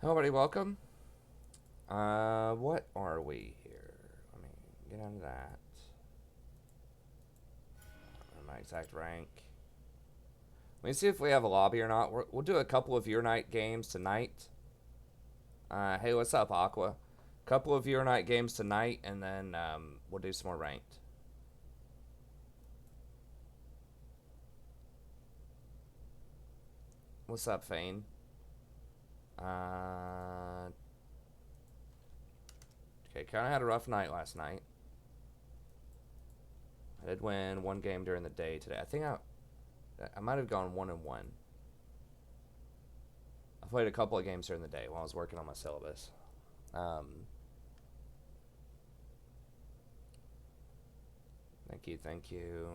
Hello, everybody. Welcome. What are we here? Let me get out of that. My exact rank. Let me see if we have a lobby or not. We'll do a couple of your night games tonight. Hey, what's up, Aqua? Couple of your night games tonight, and then we'll do some more ranked. What's up, Fane? Okay, kind of had a rough night last night. I did win one game during the day today. I think I might have gone 1-1. I played a couple of games during the day while I was working on my syllabus. Thank you, thank you.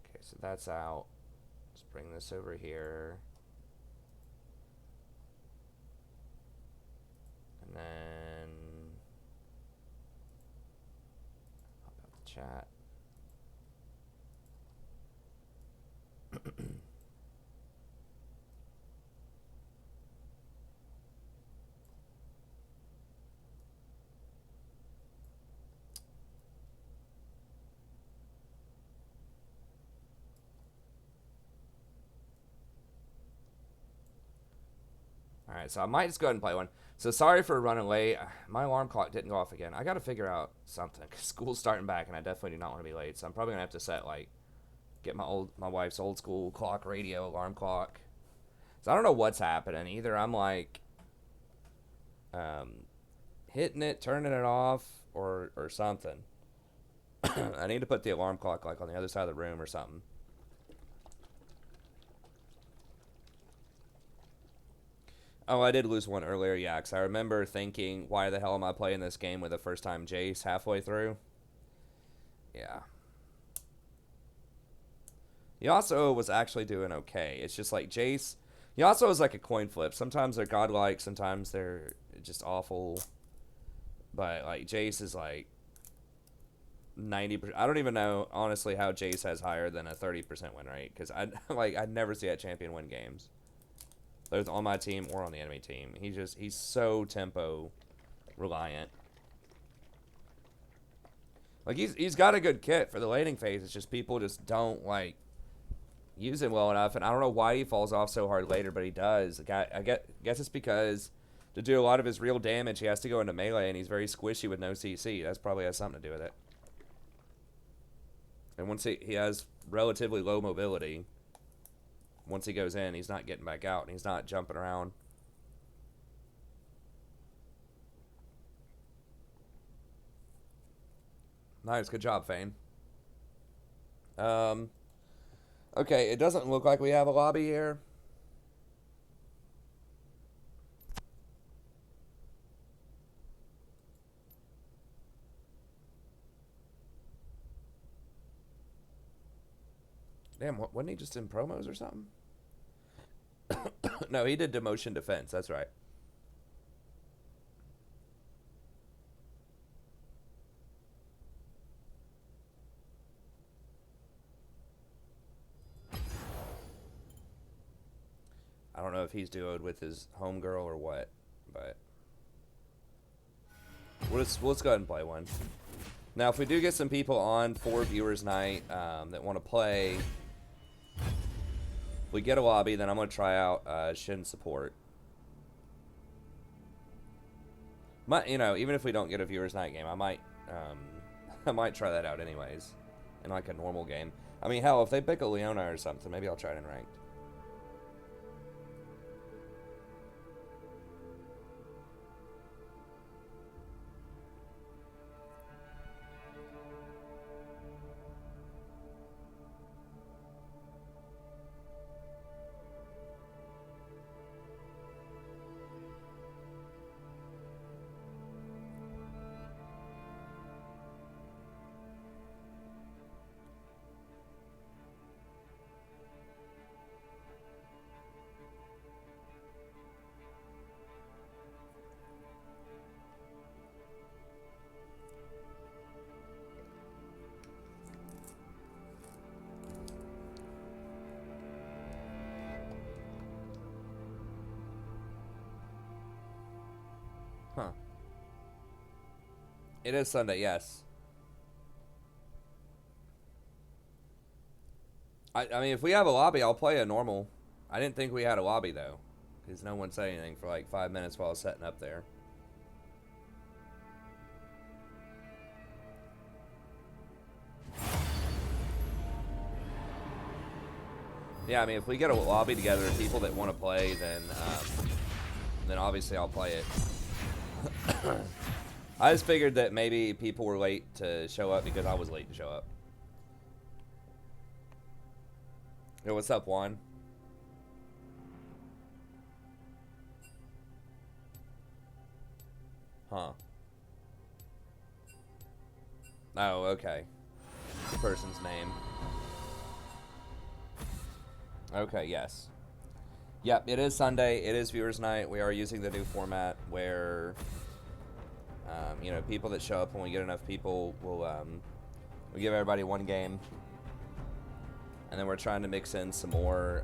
Okay, so that's out. Let's bring this over here. And then pop out the chat. Alright, so I might just go ahead and play one. So sorry for running late. My alarm clock didn't go off again. I gotta figure out something, because school's starting back, and I definitely do not want to be late. So I'm probably gonna have to set, like, get my wife's old school clock radio alarm clock. So I don't know what's happening. Either I'm, like, hitting it, turning it off, or something. I need to put the alarm clock, like, on the other side of the room or something. Oh, I did lose one earlier, yeah, because I remember thinking, why the hell am I playing this game with a first-time Jace halfway through? Yeah. Yasuo was actually doing okay. It's just like Jace... Yasuo is like a coin flip. Sometimes they're godlike, sometimes they're just awful. But, like, Jace is like 90%. I don't even know, honestly, how Jace has higher than a 30% win rate. Because I never see that champion win games. Both on my team or on the enemy team. He's so tempo reliant. Like, he's got a good kit for the laning phase. It's just people just don't, like, use him well enough. And I don't know why he falls off so hard later, but he does. I guess it's because to do a lot of his real damage, he has to go into melee, and he's very squishy with no CC. That's probably has something to do with it. And once he has relatively low mobility, once he goes in, he's not getting back out, and he's not jumping around. Nice, good job, Fane. Okay, it doesn't look like we have a lobby here. Damn, wasn't he just in promos or something? No, he did demotion defense, that's right. I don't know if he's duoed with his homegirl or what, but let's go ahead and play one. Now, if we do get some people on for viewers night that want to play, if we get a lobby, then I'm going to try out Shen support. Even if we don't get a viewers night game, I might I might try that out anyways in like a normal game. I mean, hell, if they pick a Leona or something, maybe I'll try it in ranked. It is Sunday, yes. I mean, if we have a lobby, I'll play a normal. I didn't think we had a lobby, though. Because no one said anything for like 5 minutes while I was setting up there. Yeah, I mean, if we get a lobby together of people that want to play, then obviously I'll play it. I just figured that maybe people were late to show up because I was late to show up. Yo, what's up, Juan? Huh. Oh, okay. The person's name. Okay, yes. Yep, it is Sunday. It is Viewers Night. We are using the new format where, you know, people that show up, when we get enough people, we'll give everybody one game. And then we're trying to mix in some more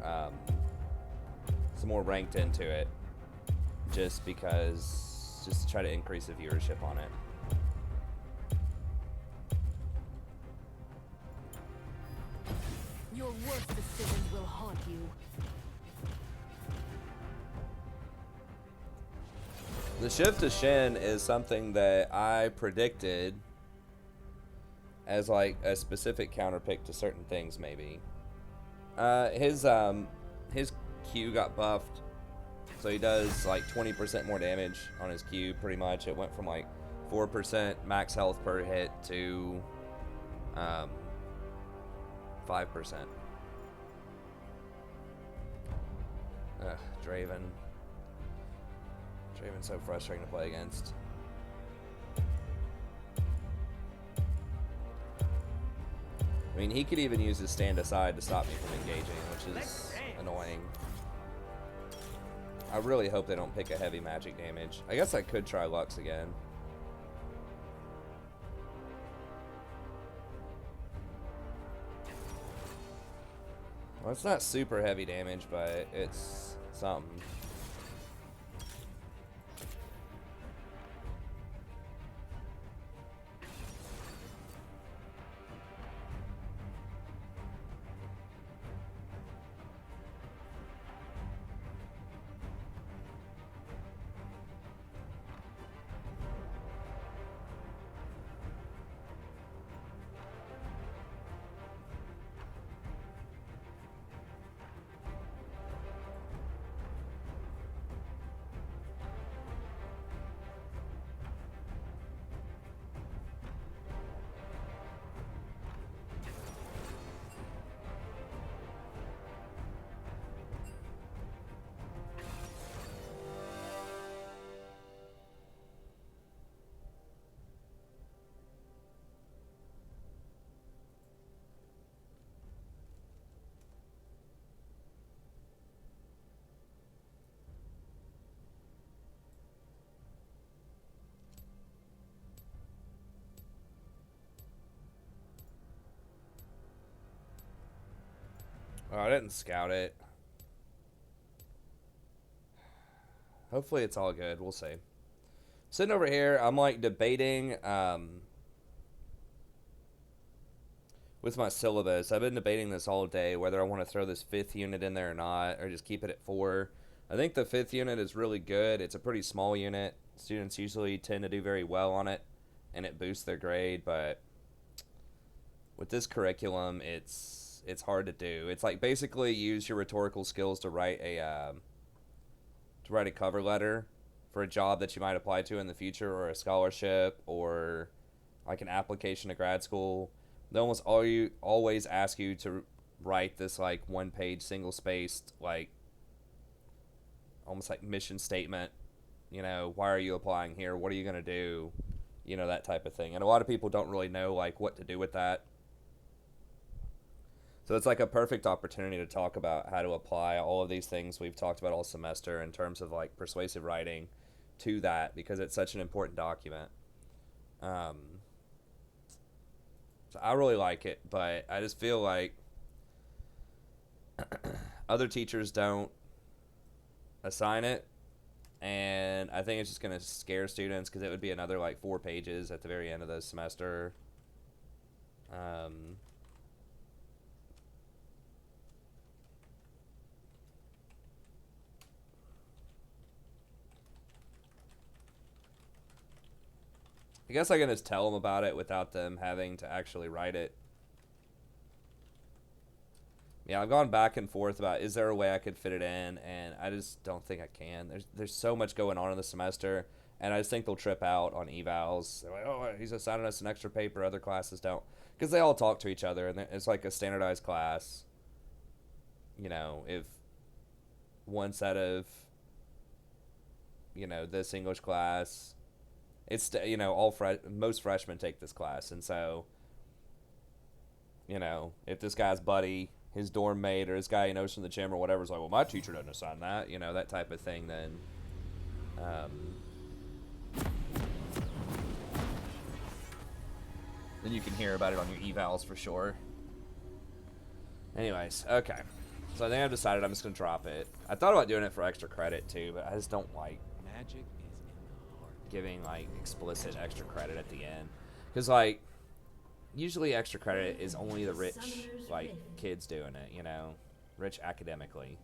ranked into it. Just to try to increase the viewership on it. Your worst decisions will haunt you. The shift to Shen is something that I predicted as like a specific counterpick to certain things, maybe. His Q got buffed, so he does like 20% more damage on his Q, pretty much. It went from like 4% max health per hit to 5%. Ugh, Draven. Draven's so frustrating to play against. I mean, he could even use his stand aside to stop me from engaging, which is annoying. I really hope they don't pick a heavy magic damage. I guess I could try Lux again. Well, it's not super heavy damage, but it's something. Oh, I didn't scout it. Hopefully it's all good. We'll see. Sitting over here, I'm like debating with my syllabus. I've been debating this all day, whether I want to throw this 5th unit in there or not, or just keep it at 4. I think the 5th unit is really good. It's a pretty small unit. Students usually tend to do very well on it, and it boosts their grade, but with this curriculum, it's hard to do. It's like basically use your rhetorical skills to write a cover letter for a job that you might apply to in the future, or a scholarship, or like an application to grad school. They always ask you to write this like 1-page single spaced, like almost like mission statement. You know, why are you applying here? What are you gonna do? You know, that type of thing. And a lot of people don't really know like what to do with that. So it's like a perfect opportunity to talk about how to apply all of these things we've talked about all semester in terms of like persuasive writing to that, because it's such an important document. So I really like it, but I just feel like other teachers don't assign it, and I think it's just gonna scare students because it would be another like 4 pages at the very end of the semester. I guess I can just tell them about it without them having to actually write it. Yeah, I've gone back and forth about is there a way I could fit it in, and I just don't think I can. There's so much going on in the semester, and I just think they'll trip out on evals. They're like, oh, he's assigning us an extra paper, other classes don't. Because they all talk to each other, and it's like a standardized class. You know, if one set of, you know, this English class, it's, you know, most freshmen take this class, and so, you know, if this guy's buddy, his dorm mate, or his guy he knows from the gym or whatever is like, well, my teacher doesn't assign that, you know, that type of thing, then you can hear about it on your evals for sure. Anyways, okay. So I think I've decided I'm just going to drop it. I thought about doing it for extra credit too, but I just don't like Magic is in the heart. giving like explicit extra credit at the end. Because like, usually extra credit is only the rich like kids doing it, you know, rich academically.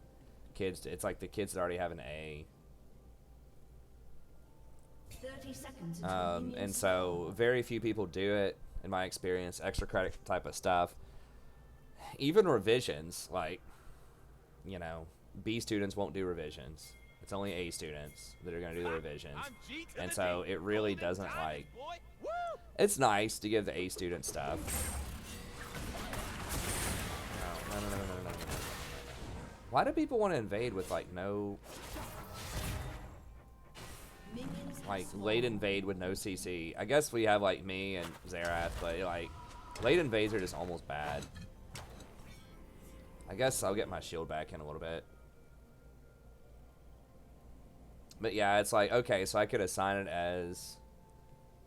Kids, it's like the kids that already have an A. 30 seconds And so very few people do it, in my experience, extra credit type of stuff. Even revisions, like, you know, B students won't do revisions. It's only A students that are going to do the revisions. And so it really doesn't, like, it's nice to give the A student stuff. No. Why do people want to invade with, like, no... Like, late invade with no CC. I guess we have, like, me and Zerath, but, like, late invades are just almost bad. I guess I'll get my shield back in a little bit. But, yeah, it's like, okay, so I could assign it as,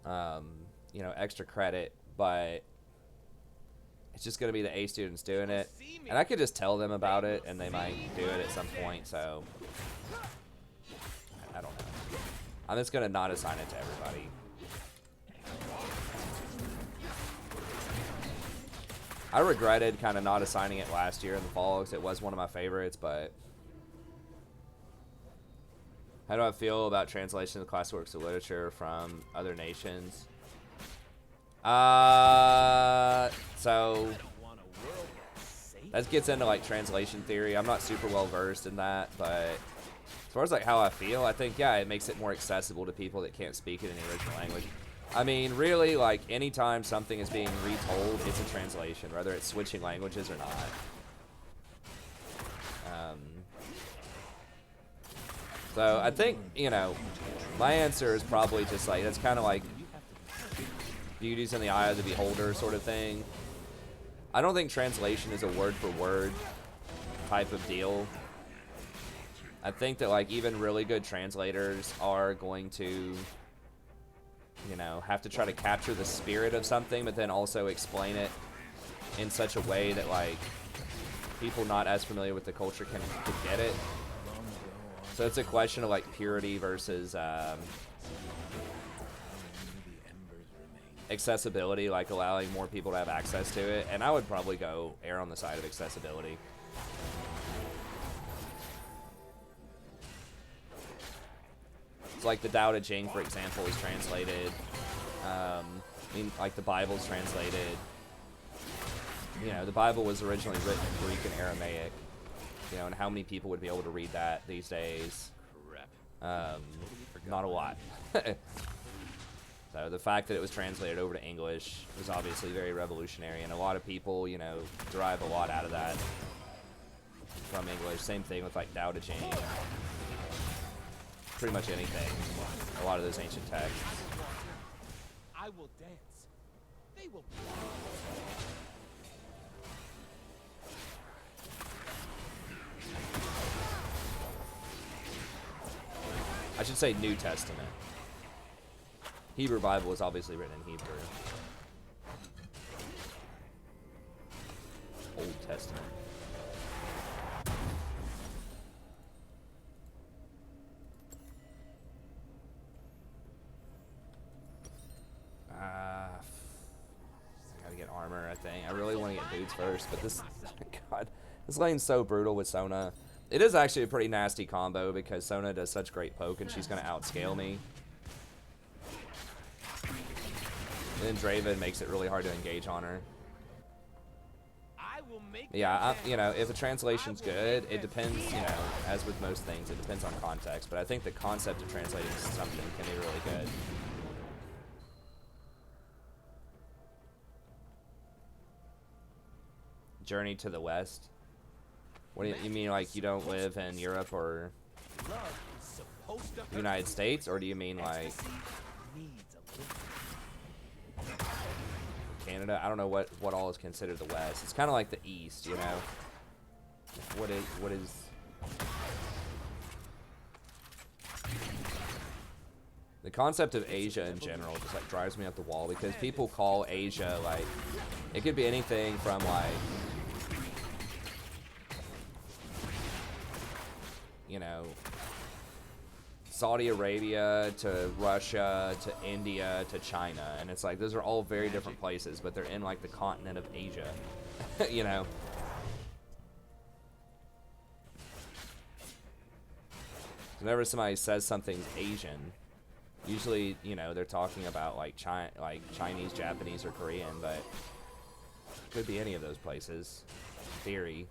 you know, extra credit, but it's just going to be the A students doing it. And I could just tell them about it, and they might do it at some point, so... I don't know. I'm just going to not assign it to everybody. I regretted kind of not assigning it last year in the fall because it was one of my favorites, but... How do I feel about translation of classic works of literature from other nations? So... That gets into, like, translation theory. I'm not super well versed in that, but... As far as like how I feel, I think, yeah, it makes it more accessible to people that can't speak it in the original language. I mean, really, like, anytime something is being retold, it's a translation, whether it's switching languages or not. So I think, you know, my answer is probably just like, it's kind of like beauty's in the eye of the beholder sort of thing. I don't think translation is a word for word type of deal. I think that, like, even really good translators are going to, you know, have to try to capture the spirit of something, but then also explain it in such a way that, like, people not as familiar with the culture can get it. So it's a question of, like, purity versus accessibility, like allowing more people to have access to it. And I would probably go err on the side of accessibility. It's like the Tao Te Ching, for example, is translated. I mean, like the Bible's translated. You know, the Bible was originally written in Greek and Aramaic. You know, and how many people would be able to read that these days? Not a lot. So the fact that it was translated over to English was obviously very revolutionary, and a lot of people, you know, derive a lot out of that from English. Same thing with like Tao Te Ching. Pretty much anything. A lot of those ancient texts. I will dance. They will. I should say New Testament. Hebrew Bible is obviously written in Hebrew. Old Testament. armor, I think. I really want to get boots first, but this, God, this lane's so brutal with Sona. It is actually a pretty nasty combo because Sona does such great poke and she's going to outscale me. And then Draven makes it really hard to engage on her. Yeah, you know, if the translation's good, it depends, you know, as with most things, it depends on context. But I think the concept of translating something can be really good. Journey to the West? What do you mean, like, you don't live in Europe or United States? Or do you mean, like, Canada? I don't know what all is considered the West. It's kind of like the East, you know? What is... The concept of Asia in general just, like, drives me up the wall because people call Asia, like... It could be anything from, like... You know... Saudi Arabia to Russia to India to China, and it's like those are all very different places, but they're in like the continent of Asia. You know. Whenever somebody says something's Asian, usually, you know, they're talking about like Chinese, Japanese, or Korean, but it could be any of those places. In theory.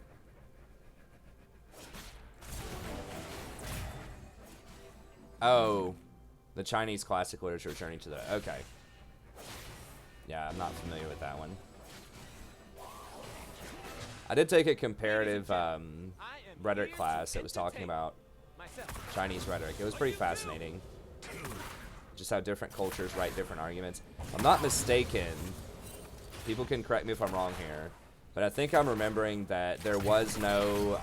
Oh, the Chinese classic literature journey to the... Okay. Yeah, I'm not familiar with that one. I did take a comparative rhetoric class that was talking about Chinese rhetoric. It was pretty fascinating. Just how different cultures write different arguments. If I'm not mistaken, people can correct me if I'm wrong here, but I think I'm remembering that there was no,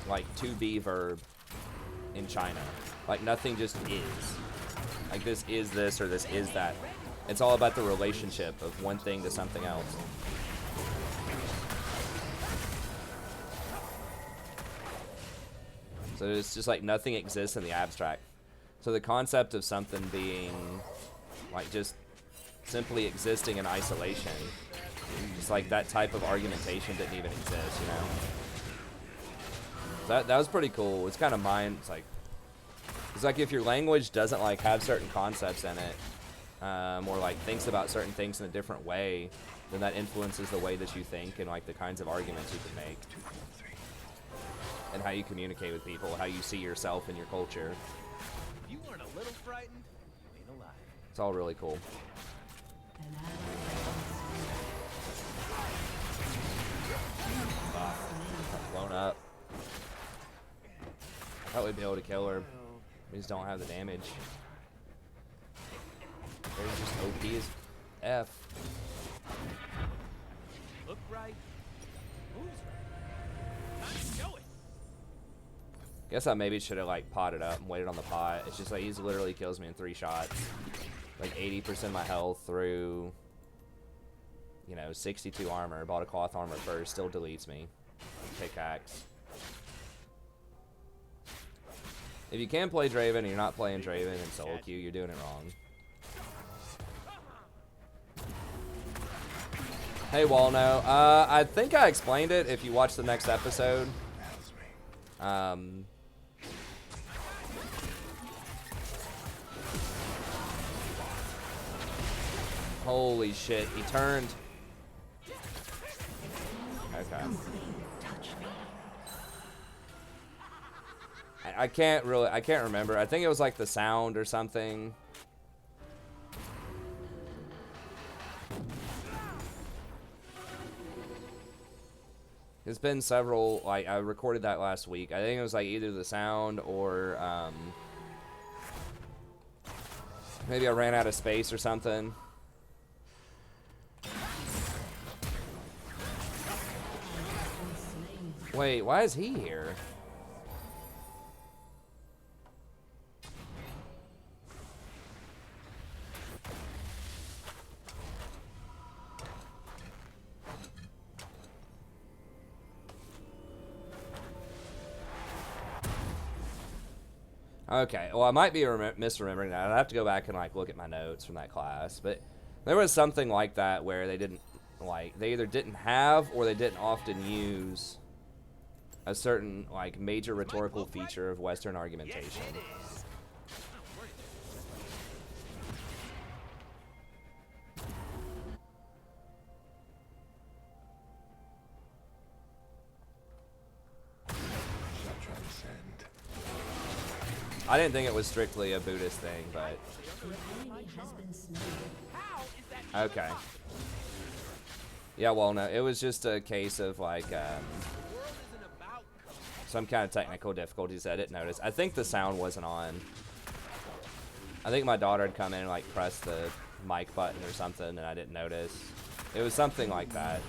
like, to be verb in China. Like, nothing just is. Like, this is this or this is that. It's all about the relationship of one thing to something else. So it's just like nothing exists in the abstract. So the concept of something being like just simply existing in isolation, it's like that type of argumentation didn't even exist, you know? That was pretty cool. It's kind of it's like if your language doesn't like have certain concepts in it, or like thinks about certain things in a different way, then that influences the way that you think and like the kinds of arguments you can make, and how you communicate with people, how you see yourself and your culture. If you weren't a little frightened, ain't a lie. It's all really cool. Blown up. I thought we'd be able to kill her. We just don't have the damage. They're just OP as F. Look right. Who's right? Time to show it. Guess I maybe should have like potted up and waited on the pot. It's just like he's literally kills me in 3 shots. Like 80% of my health through, you know, 62 armor. Bought a cloth armor first, still deletes me. Pickaxe. If you can play Draven and you're not playing Draven in solo queue, you're doing it wrong. Hey Walno, I think I explained it if you watch the next episode. Holy shit, he turned. Okay. I can't remember. I think it was like the sound or something. It's been several, like, I recorded that last week. I think it was like either the sound or maybe I ran out of space or something. Wait, why is he here? Okay, well, I might be misremembering that. I'd have to go back and like look at my notes from that class, but There was something like that where they didn't, like, they either didn't have or they didn't often use a certain, like, major rhetorical feature of Western argumentation. I didn't think it was strictly a Buddhist thing, but okay. Yeah, well, no, it was just a case of like some kind of technical difficulties I didn't notice. I think the sound wasn't on. I think my daughter had come in and like pressed the mic button or something, and I didn't notice. It was something like that.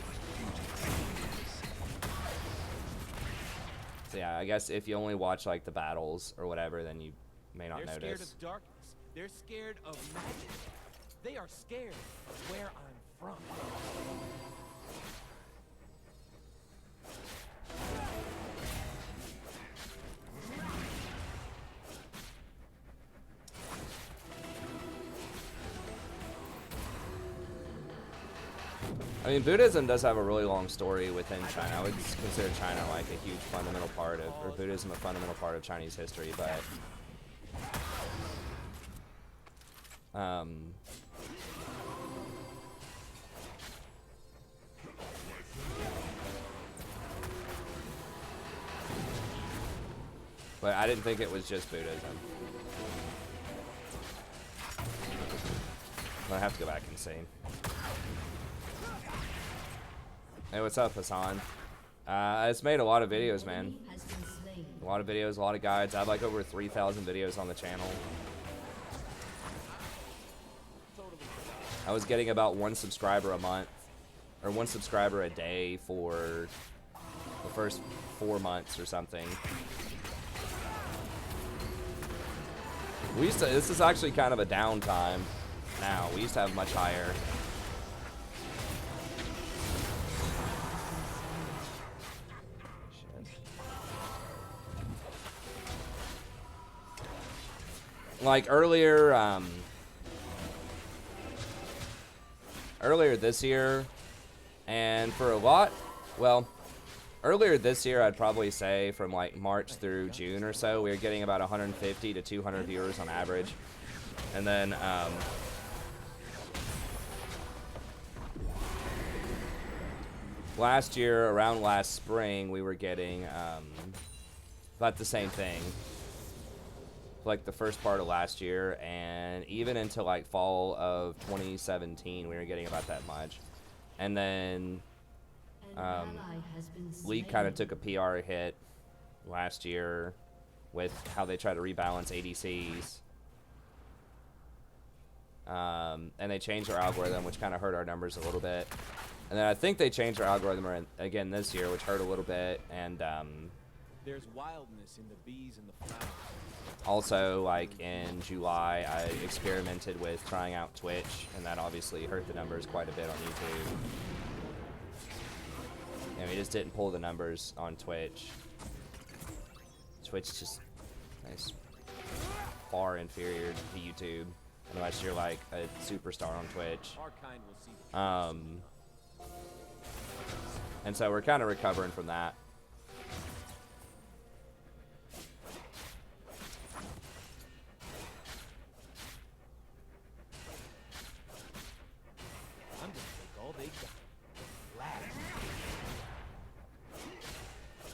So yeah, I guess if you only watch like the battles or whatever, then you may not notice. They're scared of darkness. They're scared of magic. They are scared of where I'm from. I mean, Buddhism does have a really long story within China. I would consider China like a huge fundamental part of, or Buddhism a fundamental part of Chinese history, but but I didn't think it was just Buddhism. I'm gonna have to go back and see. Hey, what's up, Hassan? It's made a lot of videos, man. A lot of videos, a lot of guides. I have like over 3,000 videos on the channel. I was getting about 1 subscriber a month, or 1 subscriber a day for the first 4 months or something. We used to, this is actually kind of a downtime now. We used to have much higher. Like earlier this year, and for a lot, well, earlier this year, I'd probably say from like March through June or so, we were getting about 150 to 200 viewers on average. And then last year, around last spring, we were getting about the same thing. Like the first part of last year, and even into like fall of 2017, we were getting about that much. And then League kind of took a PR hit last year with how they tried to rebalance ADCs. And they changed their algorithm, which kind of hurt our numbers a little bit. And then I think they changed their algorithm again this year, which hurt a little bit. And there's wildness in the bees and the flowers. Also, like in July, I experimented with trying out Twitch, and that obviously hurt the numbers quite a bit on YouTube. And we just didn't pull the numbers on Twitch. Twitch just is far inferior to YouTube, unless you're like a superstar on Twitch. Our kind will see the And so we're kind of recovering from that.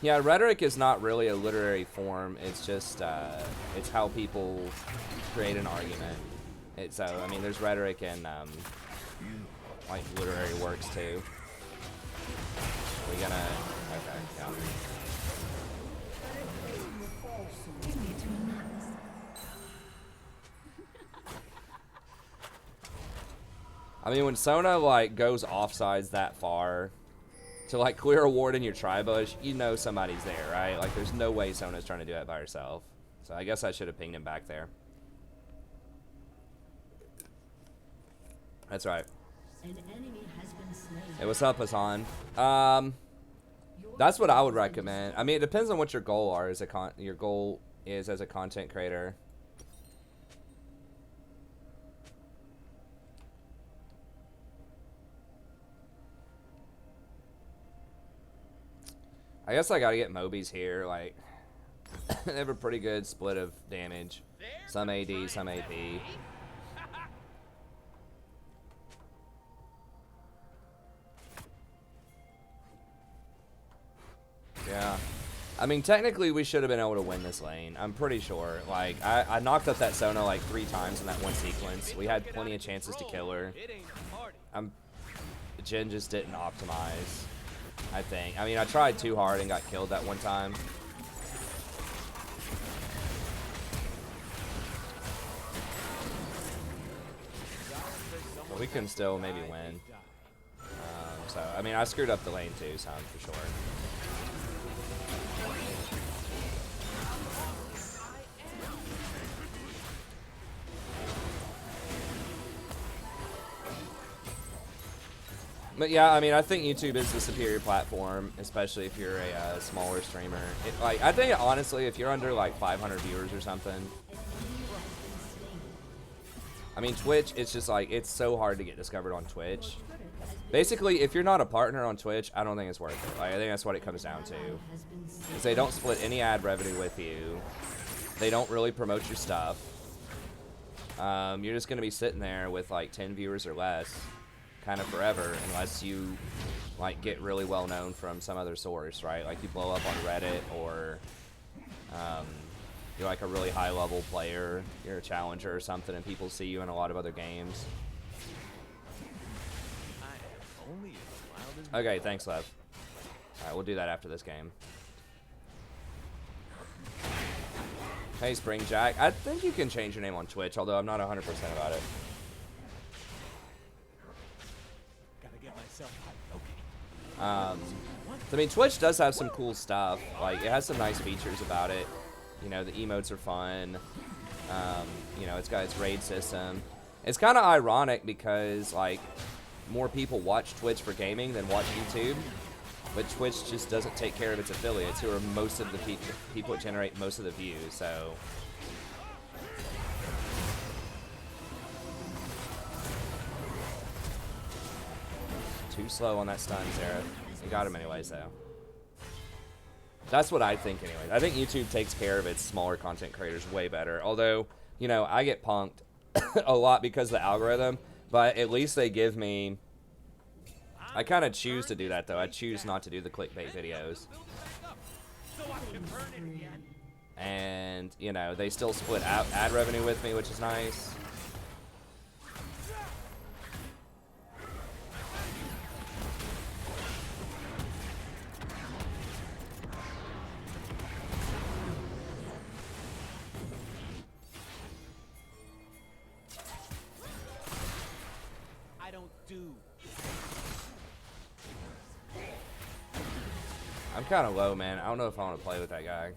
Yeah, rhetoric is not really a literary form. It's just, it's how people create an argument. So, I mean, there's rhetoric in, like, literary works, too. We gonna, okay, yeah. I mean, when Sona, like, goes offsides that far to, like, clear a ward in your tri-bush, you know somebody's there, right? Like, there's no way Sona's trying to do that by herself. So I guess I should have pinged him back there. That's right. An enemy has been slain. Hey, what's up, Hassan? That's what I would recommend. I mean, it depends on what your goal are as your goal is as a content creator. I guess I gotta get Mobies here. Like, they have a pretty good split of damage. Some AD, some AP. Yeah. I mean, technically, we should have been able to win this lane. I'm pretty sure. Like, I knocked up that Sona like 3 times in that one sequence. We had plenty of chances to kill her. Jhin just didn't optimize, I think. I mean, I tried too hard and got killed that one time. But we can still maybe win. So, I mean, I screwed up the lane too, so I'm for sure. But yeah, I mean, I think YouTube is the superior platform, especially if you're a smaller streamer. Like, I think honestly, if you're under like 500 viewers or something, I mean, Twitch, it's just like, it's so hard to get discovered on Twitch. Basically, if you're not a partner on Twitch, I don't think it's worth it. Like, I think that's what it comes down to. Is they don't split any ad revenue with you. They don't really promote your stuff. You're just gonna be sitting there with like 10 viewers or less, kind of forever, unless you like get really well known from some other source, right? Like you blow up on Reddit, or you're like a really high level player, you're a challenger or something, and people see you in a lot of other games. Okay, thanks, Lev. Alright, we'll do that after this game. Hey, Spring Jack. I think you can change your name on Twitch, although I'm not 100% about it. I mean, Twitch does have some cool stuff. Like, it has some nice features about it. You know, the emotes are fun. You know, it's got its raid system. It's kind of ironic because, like, more people watch Twitch for gaming than watch YouTube. But Twitch just doesn't take care of its affiliates, who are most of the people that generate most of the views, so... Too slow on that stun, Sarah. You got him anyways, though. That's what I think anyways. I think YouTube takes care of its smaller content creators way better. Although, you know, I get punked a lot because of the algorithm, but at least they give me... I kind of choose to do that, though. I choose not to do the clickbait videos. And, you know, they still split out ad revenue with me, which is nice. I'm kind of low, man. I don't know if I want to play with that guy.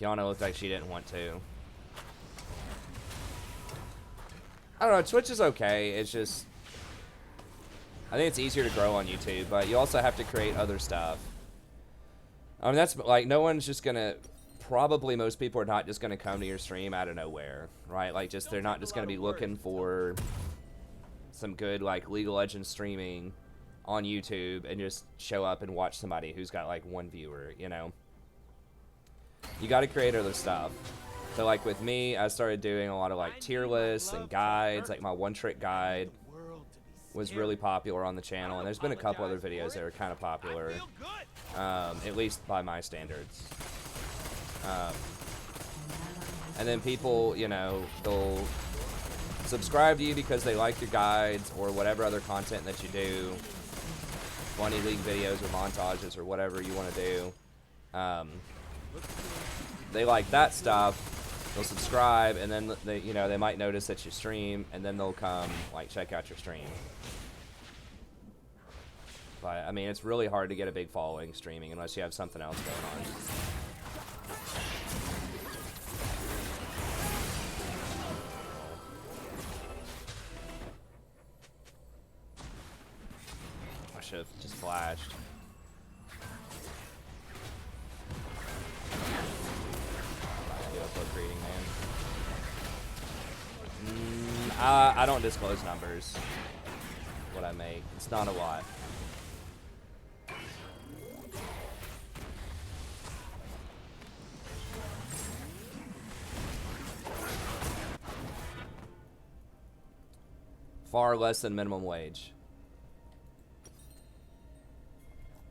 Kiana looked like she didn't want to. I don't know. Twitch is okay. It's just... I think it's easier to grow on YouTube, but you also have to create other stuff. I mean, that's... Like, no one's just going to... Probably most people are not just going to come to your stream out of nowhere, right? Like, just... They're not just going to be looking for some good, like, League of Legends streaming on YouTube and just show up and watch somebody who's got like 1 viewer, you know? You got to create other stuff. So like with me, I started doing a lot of like tier lists and guides. Like my one-trick guide was really popular on the channel, and there's been a couple other videos that are kind of popular, at least by my standards. And then people, you know, they'll subscribe to you because they like your guides or whatever other content that you do. Funny league videos or montages or whatever you want to do. They like that stuff. They'll subscribe, and then they, you know, they might notice that you stream, and then they'll come like check out your stream. But I mean, it's really hard to get a big following streaming unless you have something else going on. Should have just flashed. I don't disclose numbers. What I make. It's not a lot. far less than minimum wage.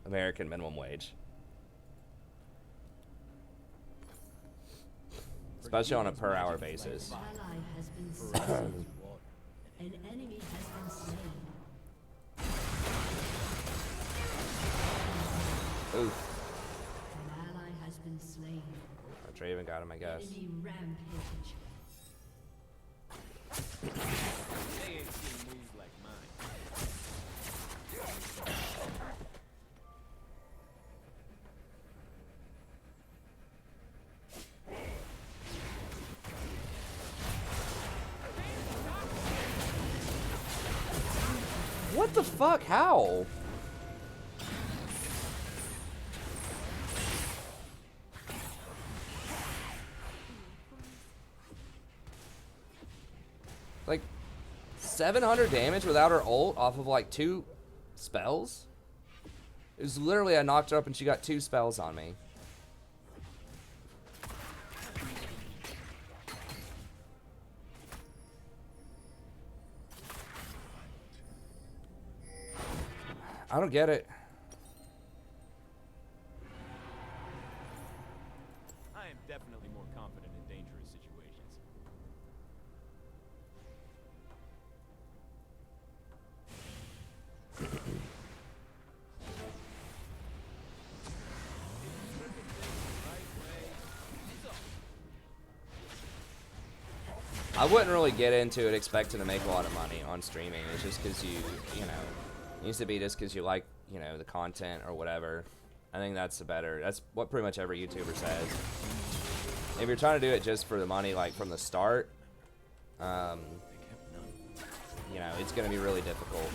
American minimum wage. Especially on a per hour basis. An ally has been slain. An enemy has been slain. Oof. An ally has been slain. Draven got him, I guess. Enemy rampage. They ain't seen moves like mine. What the fuck? How? Like 700 damage without her ult off of like 2 spells? It was literally I knocked her up and she got 2 spells on me. I don't get it. I am definitely more confident in dangerous situations. I wouldn't really get into it expecting to make a lot of money on streaming. It's just because you know, it needs to be just because you like, you know, the content or whatever. I think that's that's what pretty much every YouTuber says. If you're trying to do it just for the money, like from the start, you know, it's going to be really difficult.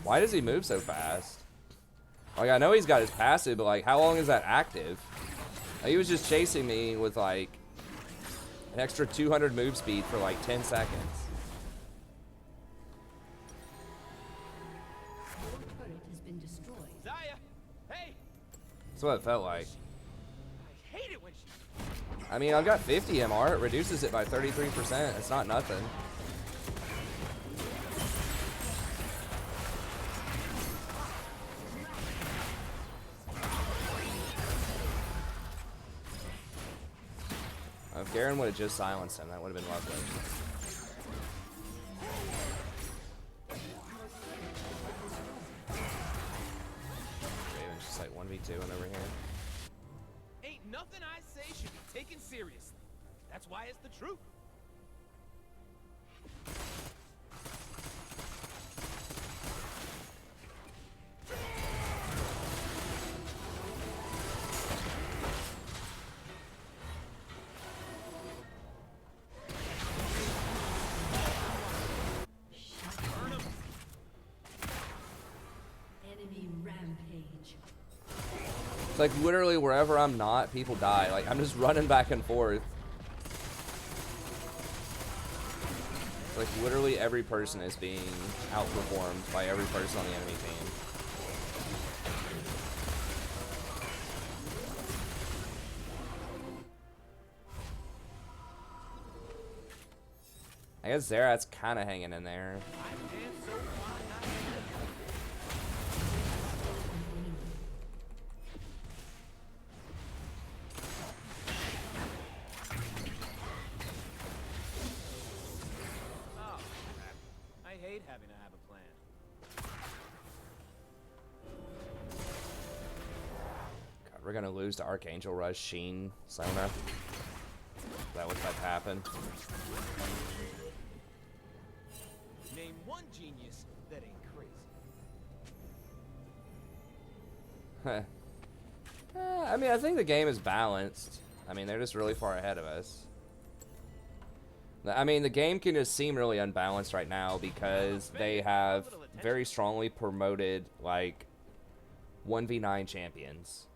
Why does he move so fast? Like, I know he's got his passive, but like, how long is that active? Like, he was just chasing me with like an extra 200 move speed for like 10 seconds. Your turret has been destroyed. Zaya! Hey! That's what it felt like. I hate it when she... I mean, I've got 50 MR. It reduces it by 33%. It's not nothing. If Garen would have just silenced him, that would have been lovely. Raven's just like 1v2 and over here. Ain't nothing I say should be taken seriously. That's why it's the truth. Enemy rampage. It's like literally wherever I'm not, people die. Like, I'm just running back and forth. Like, literally every person is being outperformed by every person on the enemy team. I guess Zerat's kind of hanging in there. Oh, I hate having to have a plan. God, we're gonna lose to Archangel Rush, Shen, Sona. That would happen. Name one genius that ain't crazy. I mean, I think the game is balanced. I mean, they're just really far ahead of us. I mean, the game can just seem really unbalanced right now because they have very strongly promoted, like, 1v9 champions.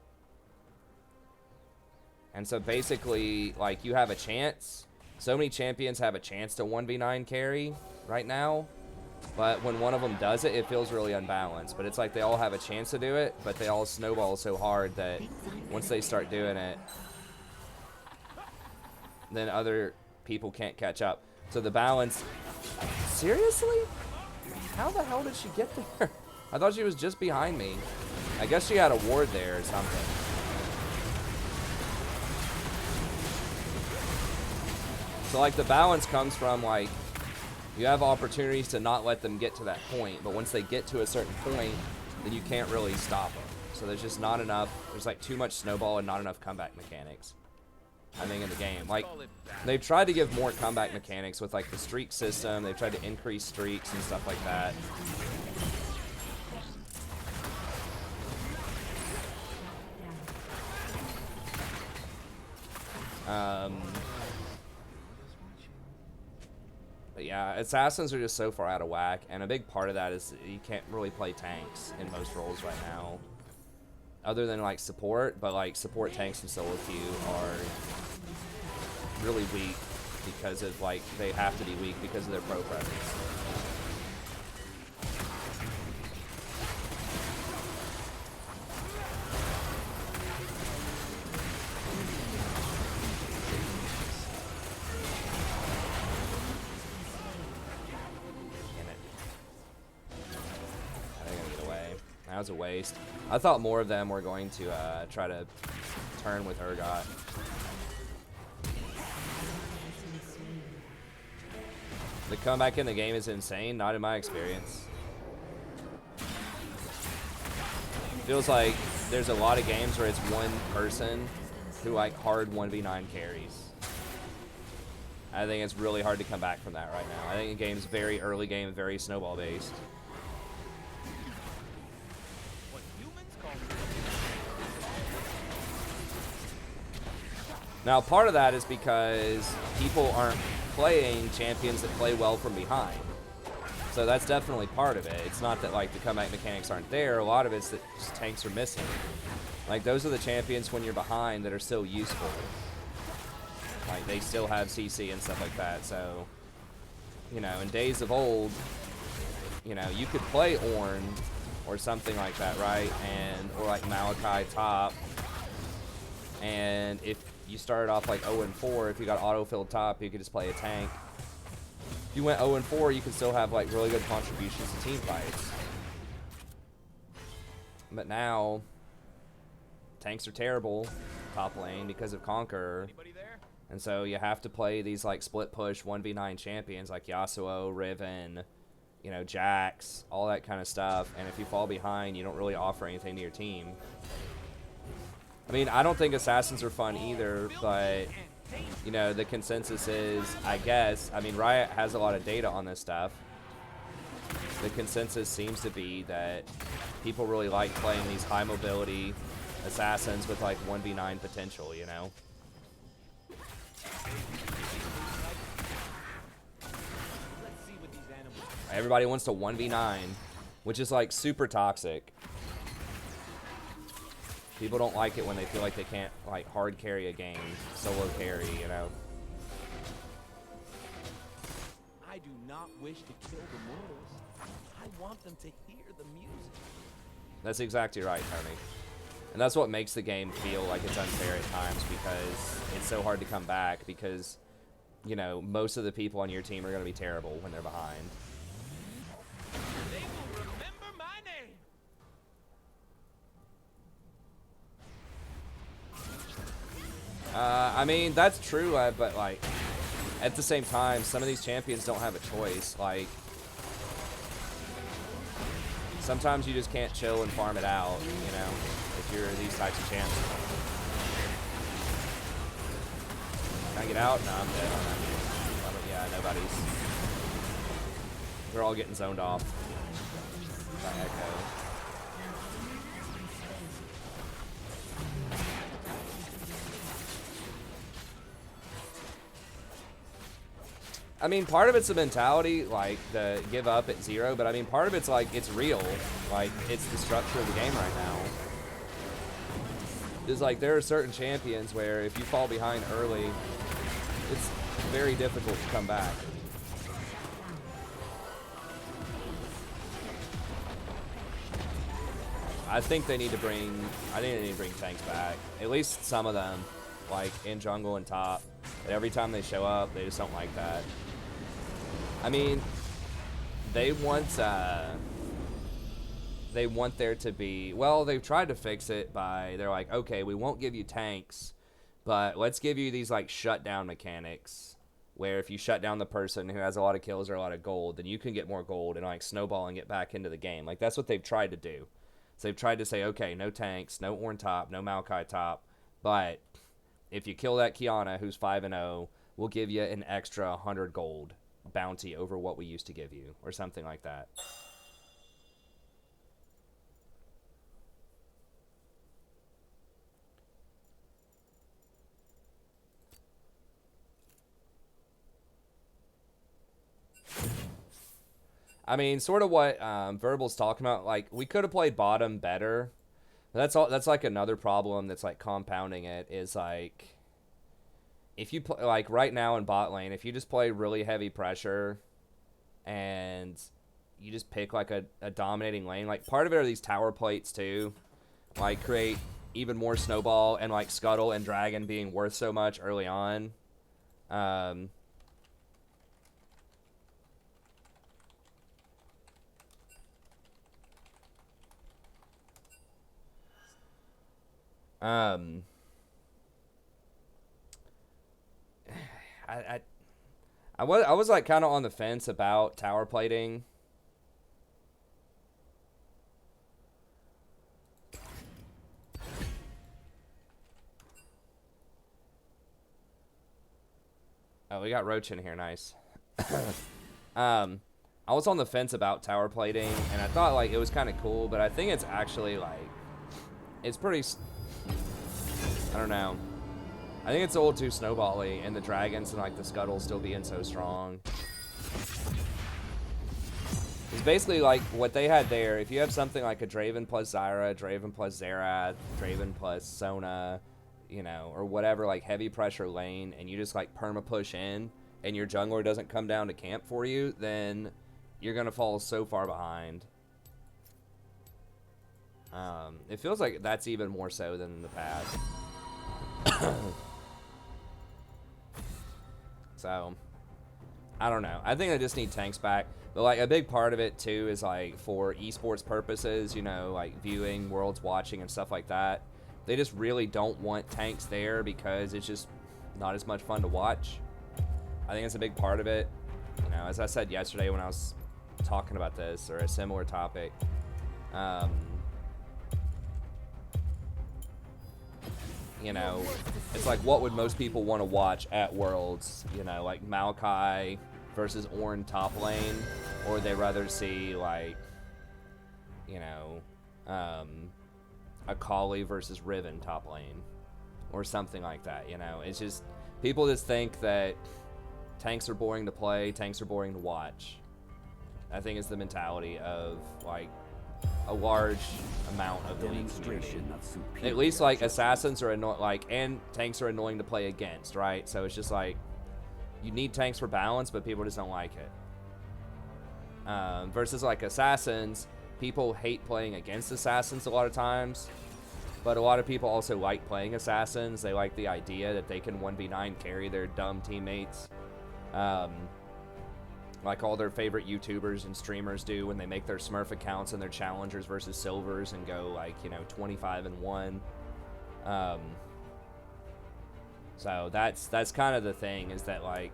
And so basically, like, you have a chance. So many champions have a chance to 1v9 carry right now. But when one of them does it, it feels really unbalanced. But it's like they all have a chance to do it, but they all snowball so hard that once they start doing it, then other people can't catch up. So the balance... Seriously? How the hell did she get there? I thought she was just behind me. I guess she had a ward there or something. So, like, the balance comes from, like, you have opportunities to not let them get to that point, but once they get to a certain point, then you can't really stop them. So there's just not enough, there's, like, too much snowball and not enough comeback mechanics, I think, in the game. Like, they've tried to give more comeback mechanics with, like, the streak system. They've tried to increase streaks and stuff like that. But yeah, assassins are just so far out of whack, and a big part of that is you can't really play tanks in most roles right now. Other than, like, support, but, like, support tanks in solo queue are really weak because of, like, they have to be weak because of their pro presence. That was a waste. I thought more of them were going to try to turn with Urgot. The comeback in the game is insane, not in my experience. Feels like there's a lot of games where it's one person who, like, hard 1v9 carries. I think it's really hard to come back from that right now. I think the game's very early game, very snowball based. Now, part of that is because people aren't playing champions that play well from behind. So that's definitely part of it. It's not that, like, the comeback mechanics aren't there. A lot of it's that just tanks are missing. Like, those are the champions when you're behind that are still useful. Like, they still have CC and stuff like that. So, you know, in days of old, you know, you could play Ornn or something like that, right? And, or like Malachi top. And if you started off like 0-4, if you got auto-filled top, you could just play a tank. If you went 0-4, you could still have, like, really good contributions to team fights. But now, tanks are terrible top lane because of Conqueror. And so you have to play these, like, split push 1v9 champions like Yasuo, Riven, you know, Jax, all that kind of stuff. And if you fall behind, you don't really offer anything to your team. I mean, I don't think assassins are fun either, but, you know, the consensus is, I guess, I mean, Riot has a lot of data on this stuff. The consensus seems to be that people really like playing these high mobility assassins with, like, 1v9 potential, you know? Everybody wants to 1v9, which is, like, super toxic. People don't like it when they feel like they can't, like, hard carry a game, solo carry, you know? I do not wish to kill the mortals. I want them to hear the music. That's exactly right, Tony. And that's what makes the game feel like it's unfair at times, because it's so hard to come back, because, you know, most of the people on your team are going to be terrible when they're behind. They will remember my name. I mean, that's true, but, like, at the same time, some of these champions don't have a choice. Like, sometimes you just can't chill and farm it out, you know, if you're these types of champions. Can I get out? No, I'm dead. Yeah, nobody's. They're all getting zoned off by Echo. I mean, part of it's a mentality, like, the give up at 0, but I mean, part of it's, like, it's real. Like, it's the structure of the game right now. is like there are certain champions where if you fall behind early, it's very difficult to come back. I think they need to bring tanks back. At least some of them, like in jungle and top. But every time they show up, they just don't like that. I mean, they want there to be, well, they've tried to fix it by, they're like, okay, we won't give you tanks, but let's give you these like shutdown mechanics where if you shut down the person who has a lot of kills or a lot of gold, then you can get more gold and like snowballing it back into the game. Like that's what they've tried to do. So they've tried to say, okay, no tanks, no Ornn top, no Maokai top, but if you kill that Kiana who's 5-0, we'll give you an extra 100 gold bounty over what we used to give you, or something like that. I mean, sort of what Verbal's talking about. Like, we could have played bottom better. That's all. That's like another problem that's like compounding it. Is like, if you play like right now in bot lane, if you just play really heavy pressure, and you just pick like a dominating lane. Like part of it are these tower plates too, like create even more snowball and like scuttle and dragon being worth so much early on. I was like kind of on the fence about tower plating. Oh, we got Roach in here, nice. I was on the fence about tower plating, and I thought like it was kind of cool, but I think it's actually like it's pretty. I don't know. I think it's a little too snowbally, and the dragons and like the scuttle still being so strong. It's basically like what they had there. If you have something like a Draven plus Zyra, Draven plus Xerath, Draven plus Sona, you know, or whatever, like heavy pressure lane, and you just like perma push in, and your jungler doesn't come down to camp for you, then you're gonna fall so far behind. It feels like that's even more so than in the past. So, I don't know. I think I just need tanks back. But, like, a big part of it, too, is, like, for esports purposes, you know, like, viewing, worlds watching, and stuff like that. They just really don't want tanks there because it's just not as much fun to watch. I think it's a big part of it. You know, as I said yesterday when I was talking about this, or a similar topic, you know, it's like, what would most people want to watch at Worlds? You know, like Maokai versus Ornn top lane, or they rather see like, you know, Akali versus Riven top lane, or something like that. You know, it's just people just think that tanks are boring to play, tanks are boring to watch. I think it's the mentality of like a large amount of the league community. At least like assassins are annoying, like, and tanks are annoying to play against, right? So it's just like you need tanks for balance, but people just don't like it. Versus like assassins, people hate playing against assassins a lot of times, but a lot of people also like playing assassins. They like the idea that they can 1v9 carry their dumb teammates. Like all their favorite YouTubers and streamers do when they make their Smurf accounts and their challengers versus silvers and go like, you know, 25-1. So that's kind of the thing, is that like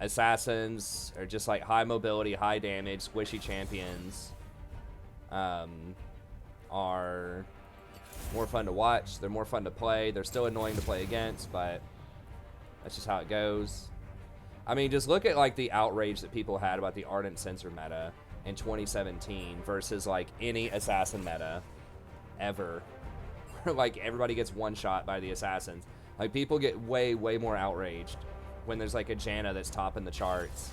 assassins are just like high mobility, high damage, squishy champions. Are more fun to watch. They're more fun to play. They're still annoying to play against, but that's just how it goes. I mean, just look at like the outrage that people had about the Ardent Sensor meta in 2017 versus like any assassin meta ever. Like everybody gets one shot by the assassins. Like people get way more outraged when there's like a Janna that's topping the charts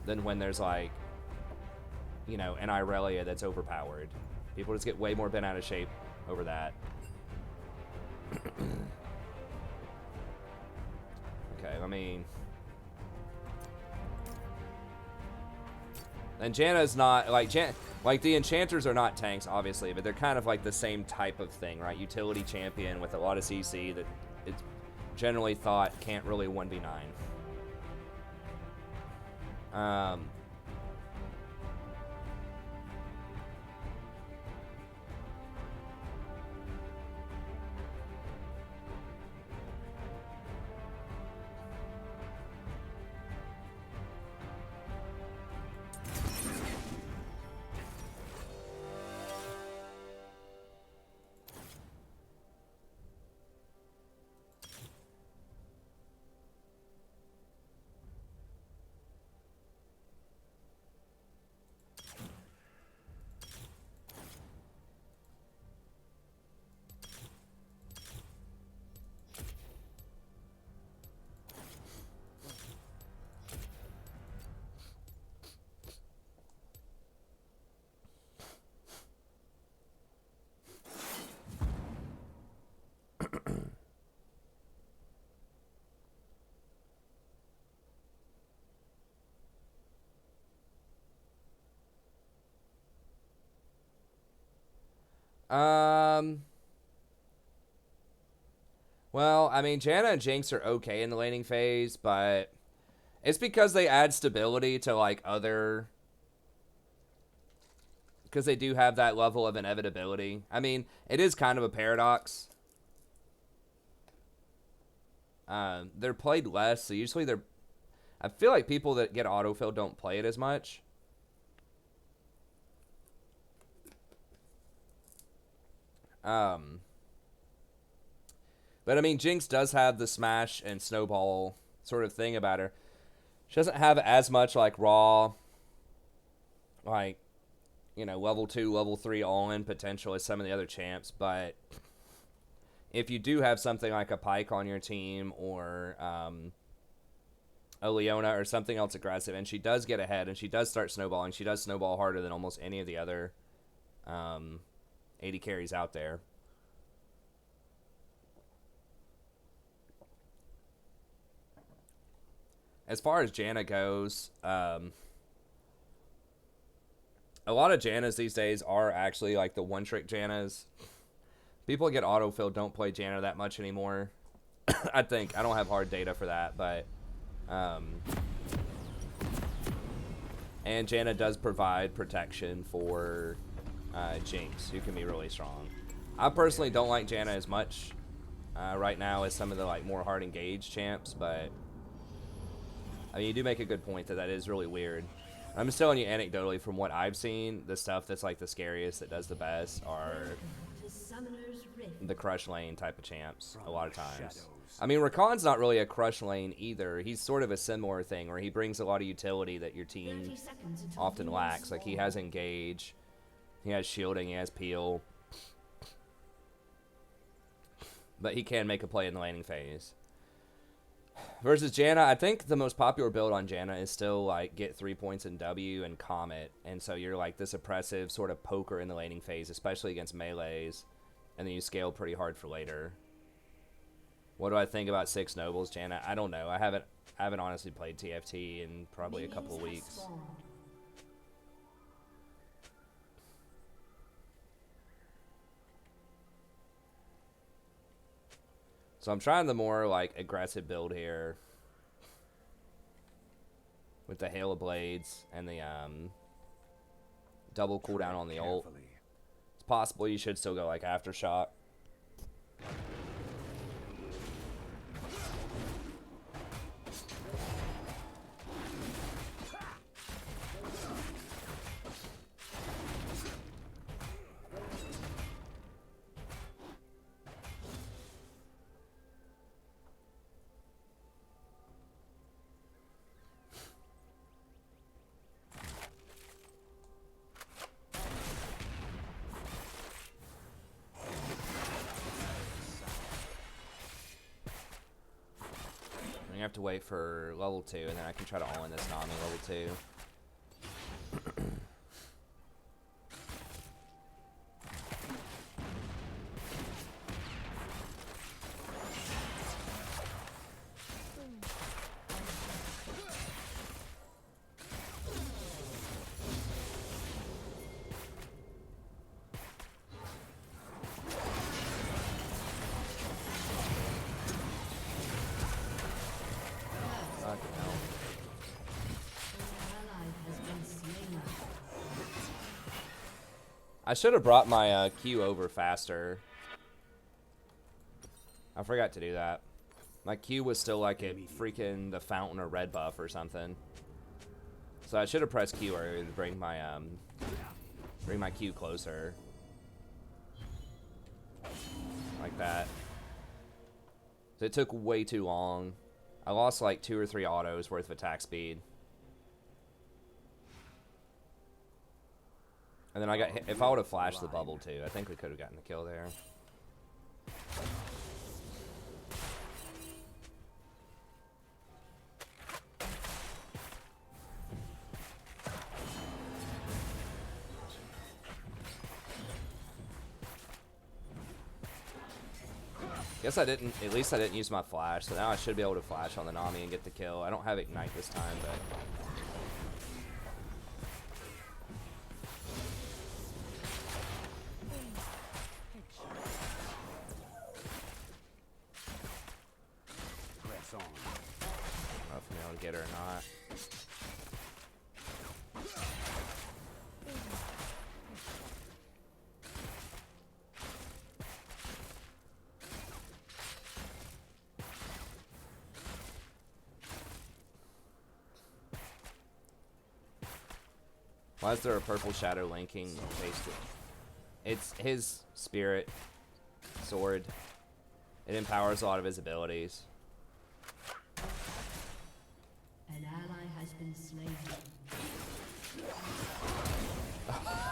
than when there's like, you know, an Irelia that's overpowered. People just get way more bent out of shape over that. Okay, I mean... And Janna's not, like, like, the enchanters are not tanks, obviously, but they're kind of like the same type of thing, right? Utility champion with a lot of CC that it's generally thought can't really 1v9. Well, I mean, Janna and Jinx are okay in the laning phase, but it's because they add stability to, like, other... Because they do have that level of inevitability. I mean, it is kind of a paradox. They're played less, so usually they're... I feel like people that get autofill don't play it as much. But I mean, Jinx does have the smash and snowball sort of thing about her. She doesn't have as much like raw, like, you know, level 2, level 3 all-in potential as some of the other champs. But if you do have something like a Pyke on your team or a Leona or something else aggressive, and she does get ahead and she does start snowballing, she does snowball harder than almost any of the other 80 carries out there. As far as Janna goes, a lot of Jannas these days are actually like the one-trick Jannas. People that get autofilled don't play Janna that much anymore. I think. I don't have hard data for that, but... and Janna does provide protection for Jinx, who can be really strong. I personally don't like Janna as much right now as some of the like more hard engaged champs, but... I mean, you do make a good point that that is really weird. I'm just telling you anecdotally from what I've seen, the stuff that's like the scariest that does the best are the crush lane type of champs a lot of times. I mean, Rakan's not really a crush lane either. He's sort of a similar thing where he brings a lot of utility that your team often lacks. Like he has engage, he has shielding, he has peel. But he can make a play in the laning phase. Versus Janna, I think the most popular build on Janna is still like get 3 points in W and Comet, and so you're like this oppressive sort of poker in the laning phase, especially against melees, and then you scale pretty hard for later. What do I think about 6 Nobles, Janna? I don't know. I haven't honestly played TFT in probably a couple of weeks. So I'm trying the more like aggressive build here with the Hail of Blades and the double cooldown on the ult. It's possible you should still go like Aftershock. You have to wait for level 2, and then I can try to all-in this Nami level 2. I should have brought my Q over faster. I forgot to do that. My Q was still like at freaking the fountain or red buff or something. So I should have pressed Q earlier to bring my Q closer. Like that. So it took way too long. I lost like 2 or 3 autos worth of attack speed. And then I got hit. If I would have flashed the bubble too, I think we could have gotten the kill there. Guess I didn't, at least I didn't use my flash, so now I should be able to flash on the Nami and get the kill. I don't have Ignite this time, but... Press on. I don't know if I'm able to get her or not. Why is there a purple shadow linking based it? It's his spirit sword. It empowers a lot of his abilities. An ally has been slain.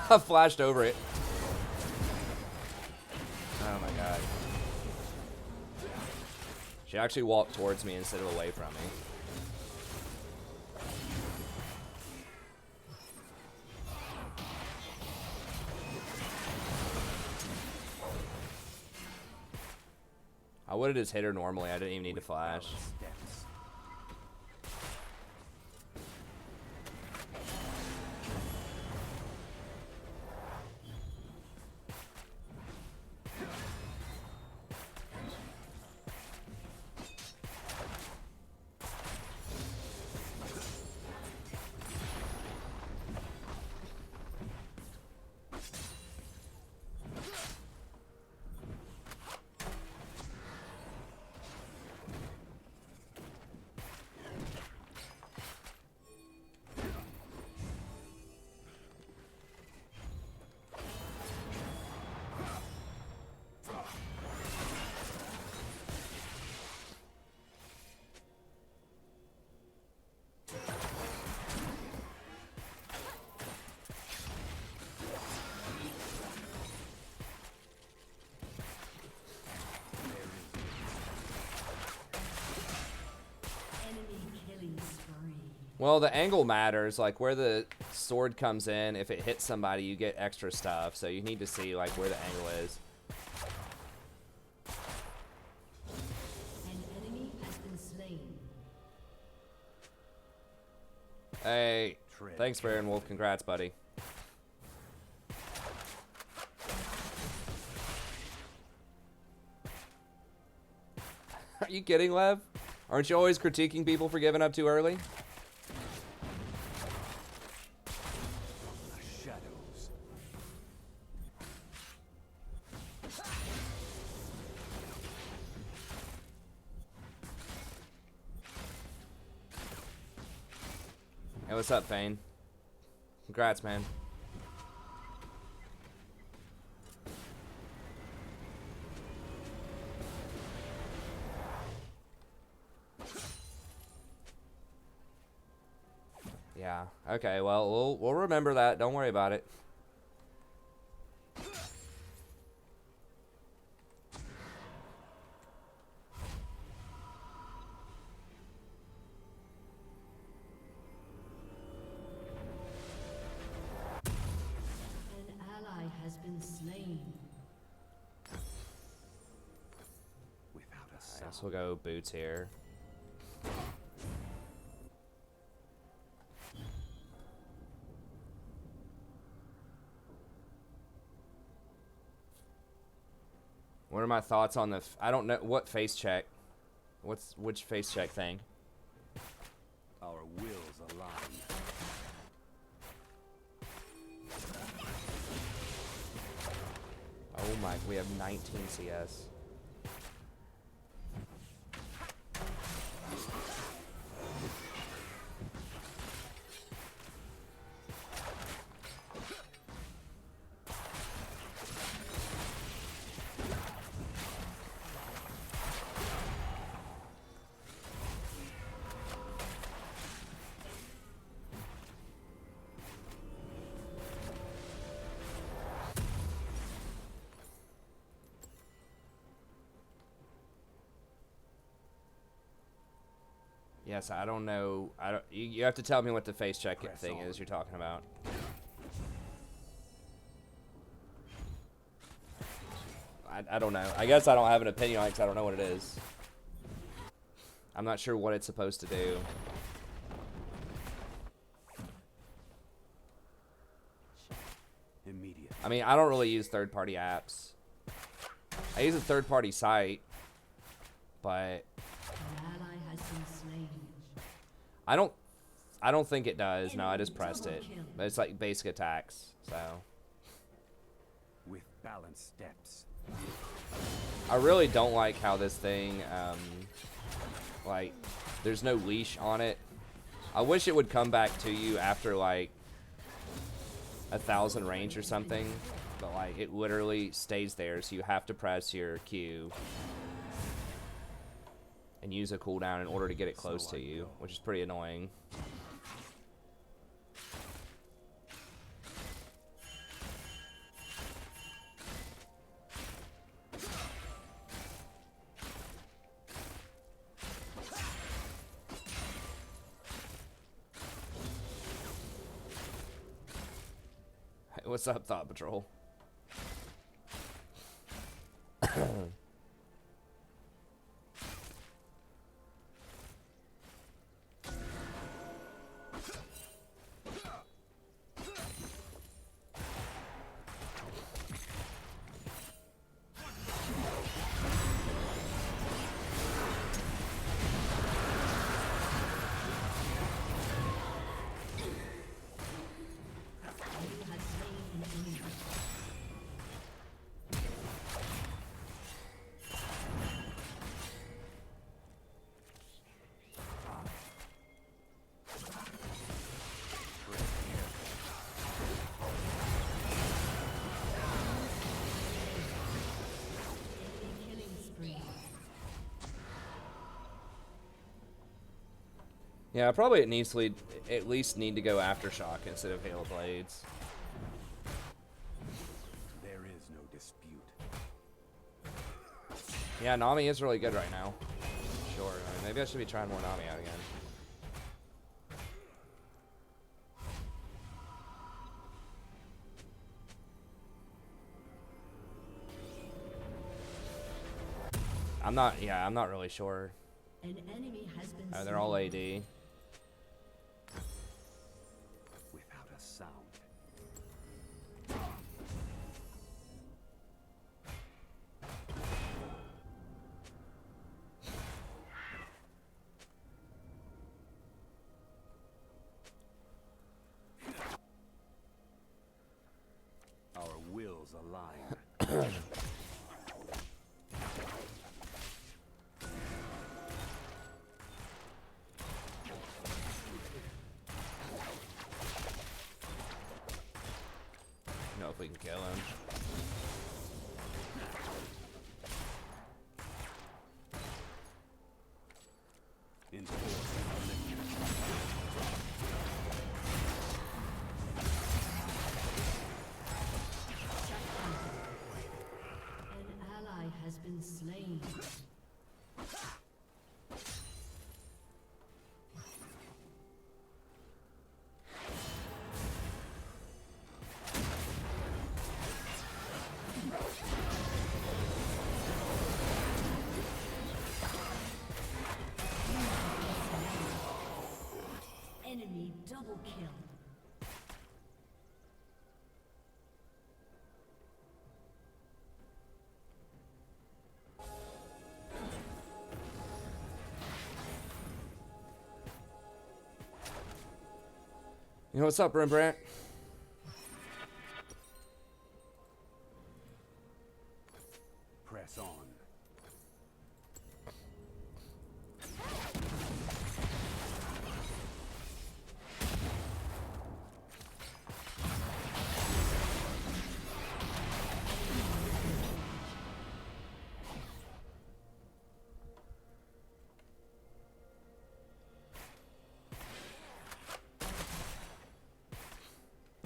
I flashed over it. Oh my god. She actually walked towards me instead of away from me. I would have just hit her normally. I didn't even need to flash. Well, the angle matters, like where the sword comes in, if it hits somebody, you get extra stuff, so you need to see like where the angle is. An enemy has been slain. Hey, thanks Baron Wolf, congrats buddy. Are you kidding, Lev? Aren't you always critiquing people for giving up too early? Shadows. Hey, what's up, Fane? Congrats, man. Yeah. Okay. Well, we'll remember that. Don't worry about it. An ally has been slain. Without a I sound. guess we'll go boots here. What are my thoughts on the? I don't know what face check. Which face check thing? Our wills align. Oh my, we have 19 CS. Yes, I don't know. I don't. You have to tell me what the face check thing is you're talking about. I don't know. I guess I don't have an opinion on it because I don't know what it is. I'm not sure what it's supposed to do. Immediate. I mean, I don't really use third-party apps. I use a third-party site, but An ally has been slain. I don't think it does. No, I just pressed it. But it's like basic attacks, so. With balanced steps. I really don't like how this thing, like, there's no leash on it. I wish it would come back to you after, like, 1,000 range or something. But, like, it literally stays there, so you have to press your Q and use a cooldown in order to get it close to you, which is pretty annoying. Hey, what's up, Thought Patrol? You have slain an enemy. Enemy killing spree. Yeah, probably it needs to at least need to go Aftershock instead of Hail Blades. There is no dispute. Yeah, Nami is really good right now. Sure. I mean, maybe I should be trying more Nami out again. I'm not really sure. An enemy has been Oh, they're all AD. Without a sound. Our wills align. Know if we can kill him. An ally has been slain. Enemy double kill. You know what's up, Rembrandt?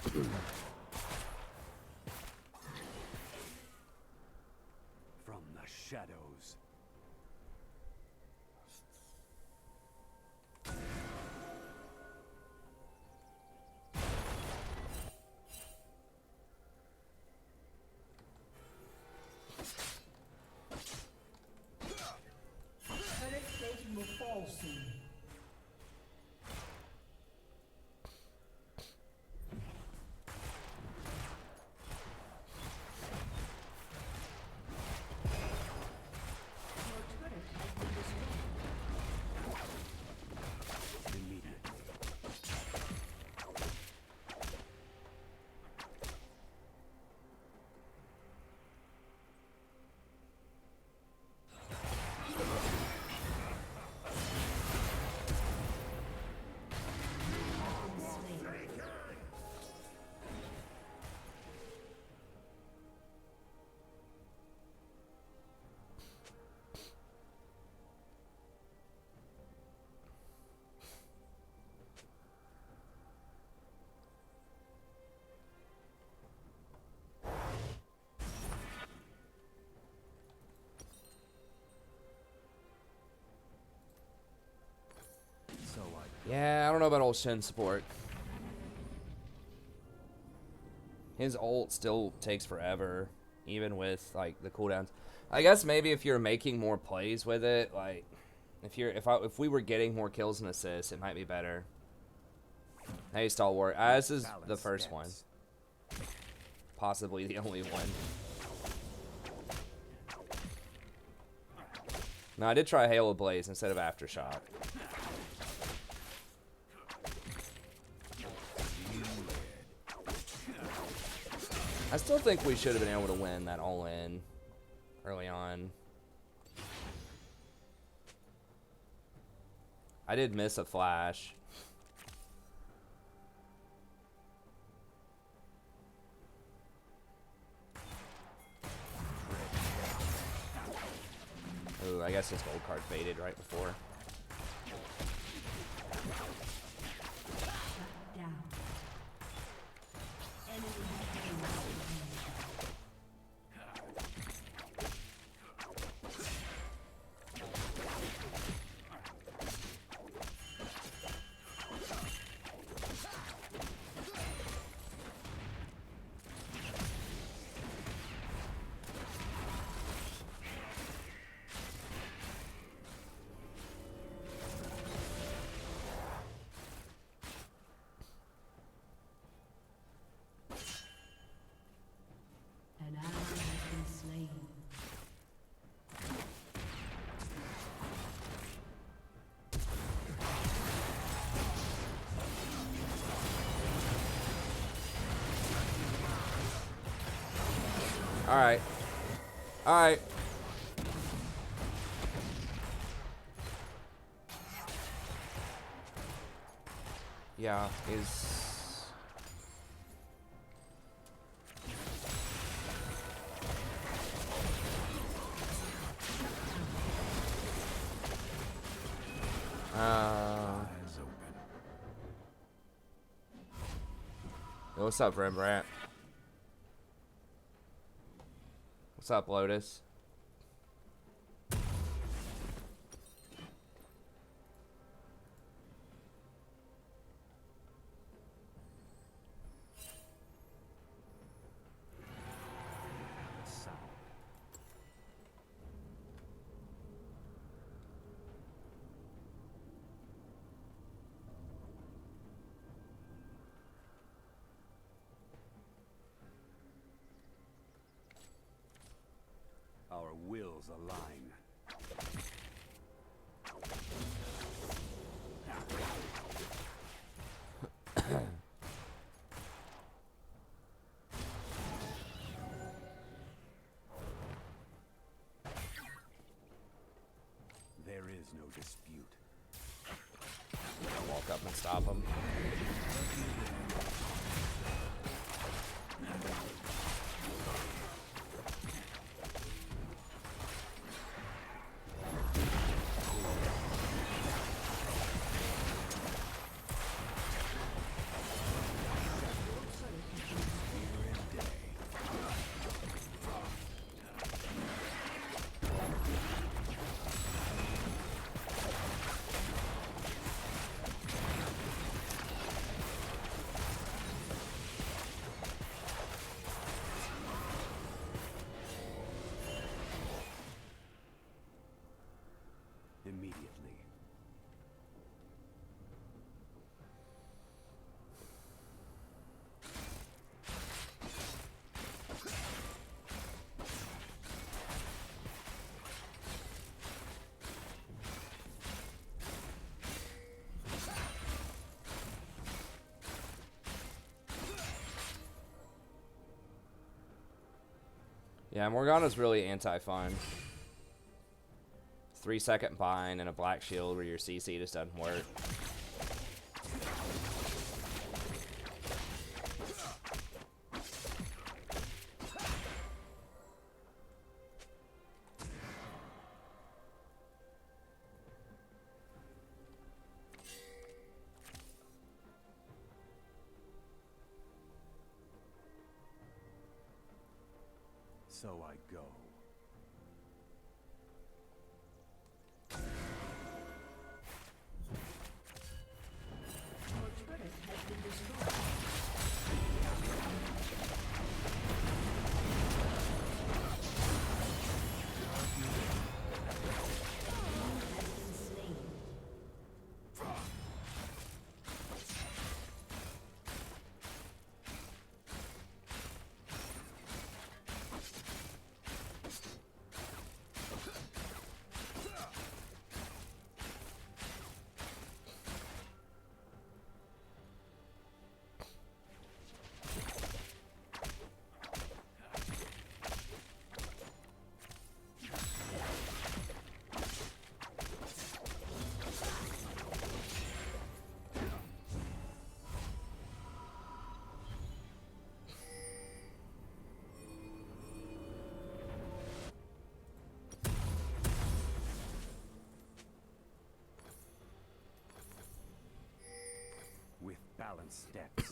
From the shadows. Turret plating will fall soon. Your turret has been destroyed. Immediate. So Yeah, I don't know about old Shen support. His ult still takes forever, even with like the cooldowns. I guess maybe if you're making more plays with it, like if we were getting more kills and assists, it might be better. Hey, Stalwart. This is the first one. Possibly the only one. No, I did try Halo Blaze instead of Aftershock. I still think we should have been able to win that all-in early on. I did miss a flash. Ooh, I guess his gold card faded right before. Down. Enemy An ally has been slain. Alright. Alright. Yeah, is... Yo, what's up, Rembrandt? What's up, Lotus? sound. Our wills align. There is no dispute. Walk up and stop him. immediately. Yeah, Morgana's really anti-fun. 3-second bind and a black shield where your CC just doesn't work. So I go. Your turret has been destroyed. Has been slain. With balanced steps.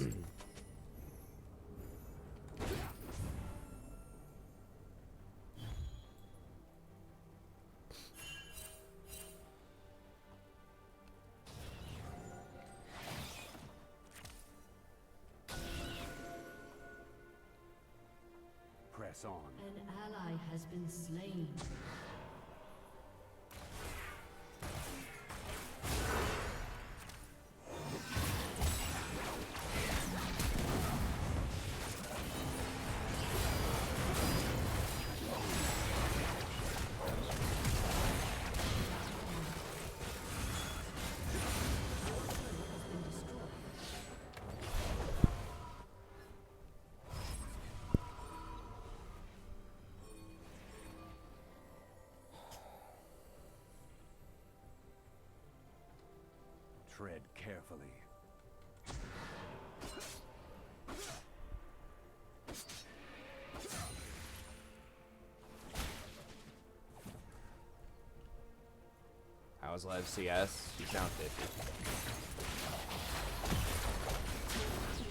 Press on. An ally has been slain. Tread carefully. How's Lev CS? She's down 50.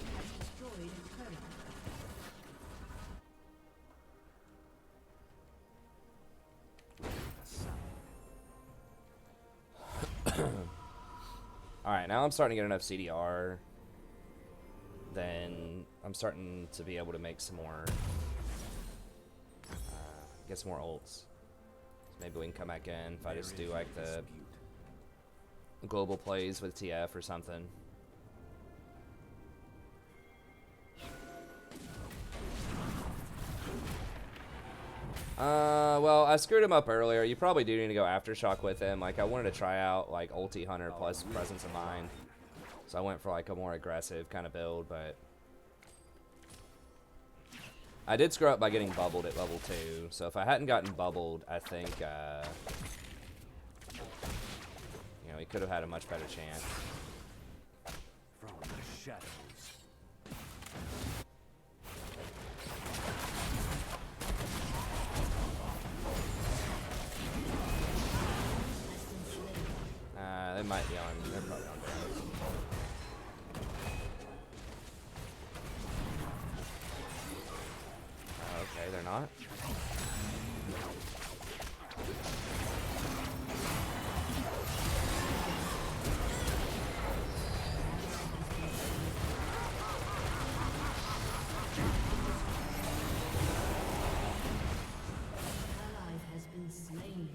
Has destroyed a turret. Alright, now I'm starting to get enough CDR. Then I'm starting to be able to make some more, get some more ults. So maybe we can come back in if I just do like the global plays with TF or something. Well, I screwed him up earlier. You probably do need to go Aftershock with him. Like, I wanted to try out, like, Ulti Hunter plus Presence of Mind. So I went for, like, a more aggressive kind of build, but... I did screw up by getting bubbled at level 2. So if I hadn't gotten bubbled, I think, you know, he could have had a much better chance. From the shadows. They might be on. They're probably on drugs. Okay, they're not. Ally has been slain.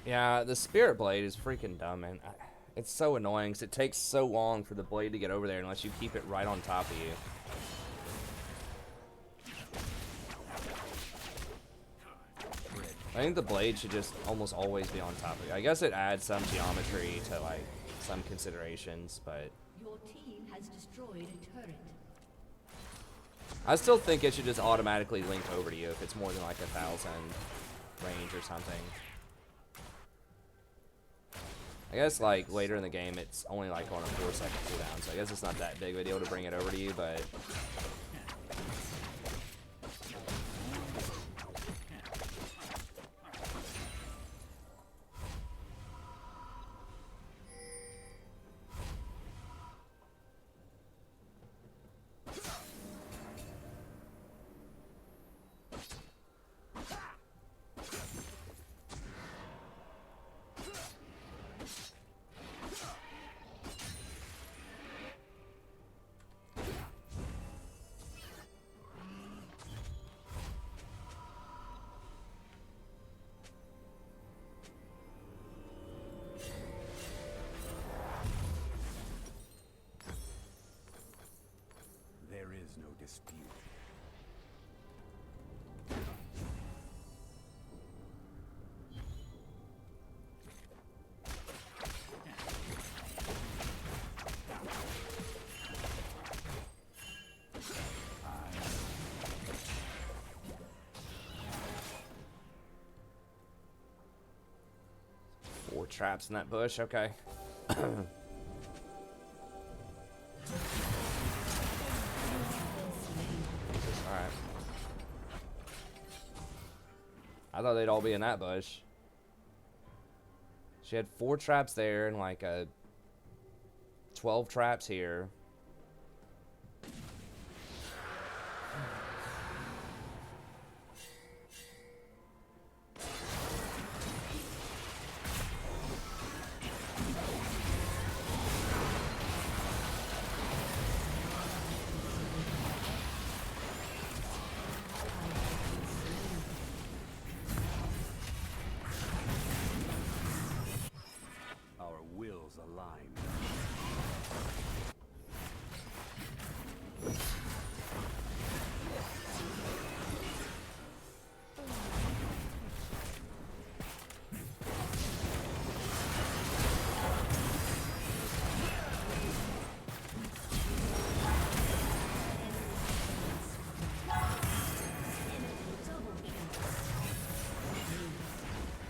Yeah, the Spirit Blade is freaking dumb, man. It's so annoying because it takes so long for the blade to get over there unless you keep it right on top of you. I think the blade should just almost always be on top of you. I guess it adds some geometry to, like, some considerations, but... Your team has destroyed a turret. I still think it should just automatically link over to you if it's more than, like, 1,000 range or something. I guess, like, later in the game, it's only, like, on a 4-second cooldown, so I guess it's not that big of a deal to bring it over to you, but... There is no dispute. Four traps in that bush, okay. Alright. I thought they'd all be in that bush. She had 4 traps there and like 12 traps here. Our wills align.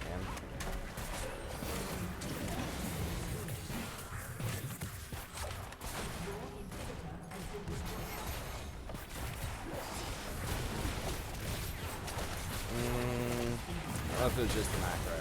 Damn. I don't know if it was just the macro.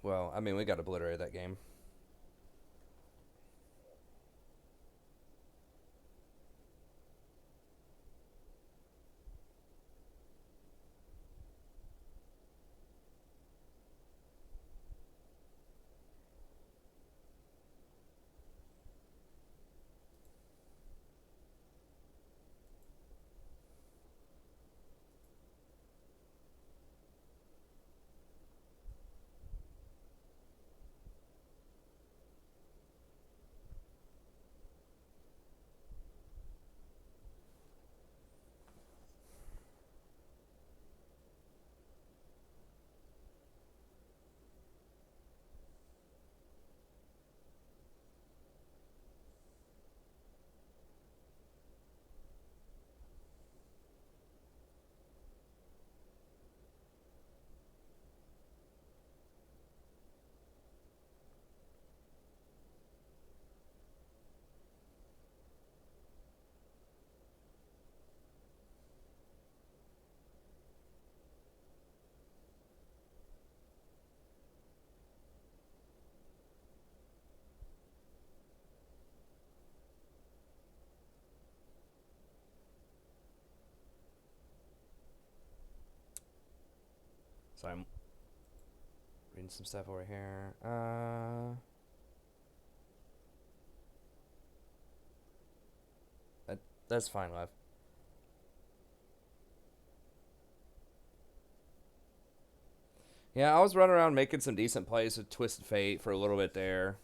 Well, I mean, we got obliterated that game. So I'm reading some stuff over here. That's fine, love. Yeah, I was running around making some decent plays with Twisted Fate for a little bit there.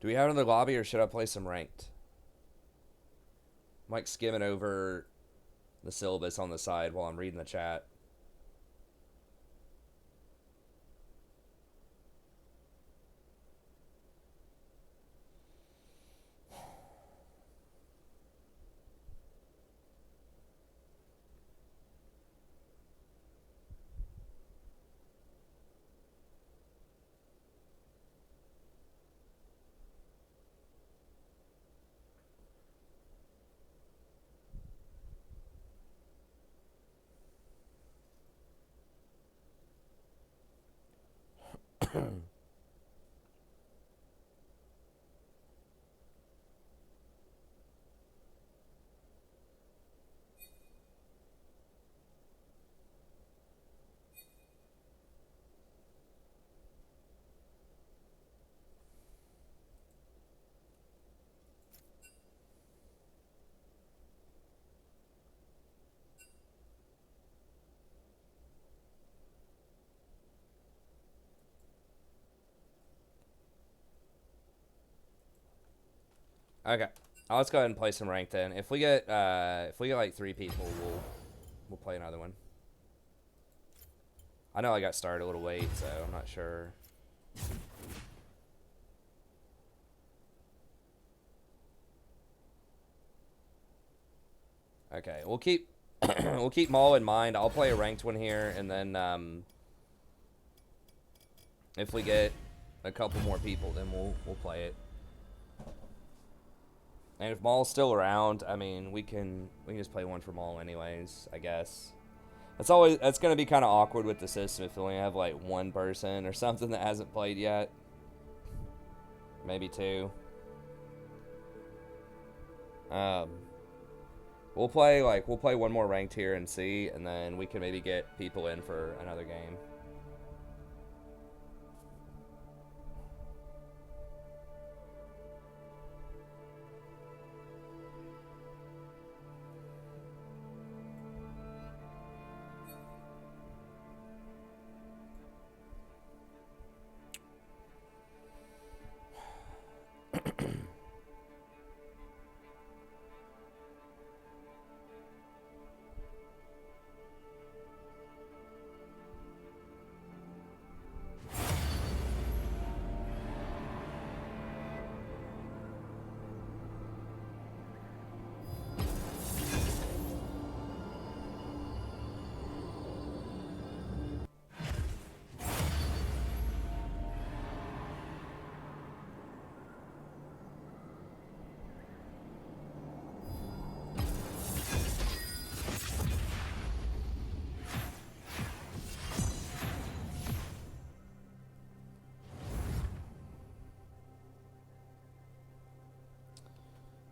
Do we have another lobby or should I play some ranked? I'm like skimming over the syllabus on the side while I'm reading the chat. Okay, let's go ahead and play some ranked then. If we get like 3 people, we'll play another one. I know I got started a little late, so I'm not sure. Okay, we'll keep we'll keep Maul in mind. I'll play a ranked one here, and then if we get a couple more people, then we'll play it. And if Maul's still around, I mean, we can just play one for Maul anyways, I guess. That's gonna be kind of awkward with the system if we only have like 1 person or something that hasn't played yet. Maybe 2. We'll play one more ranked here and see, and then we can maybe get people in for another game.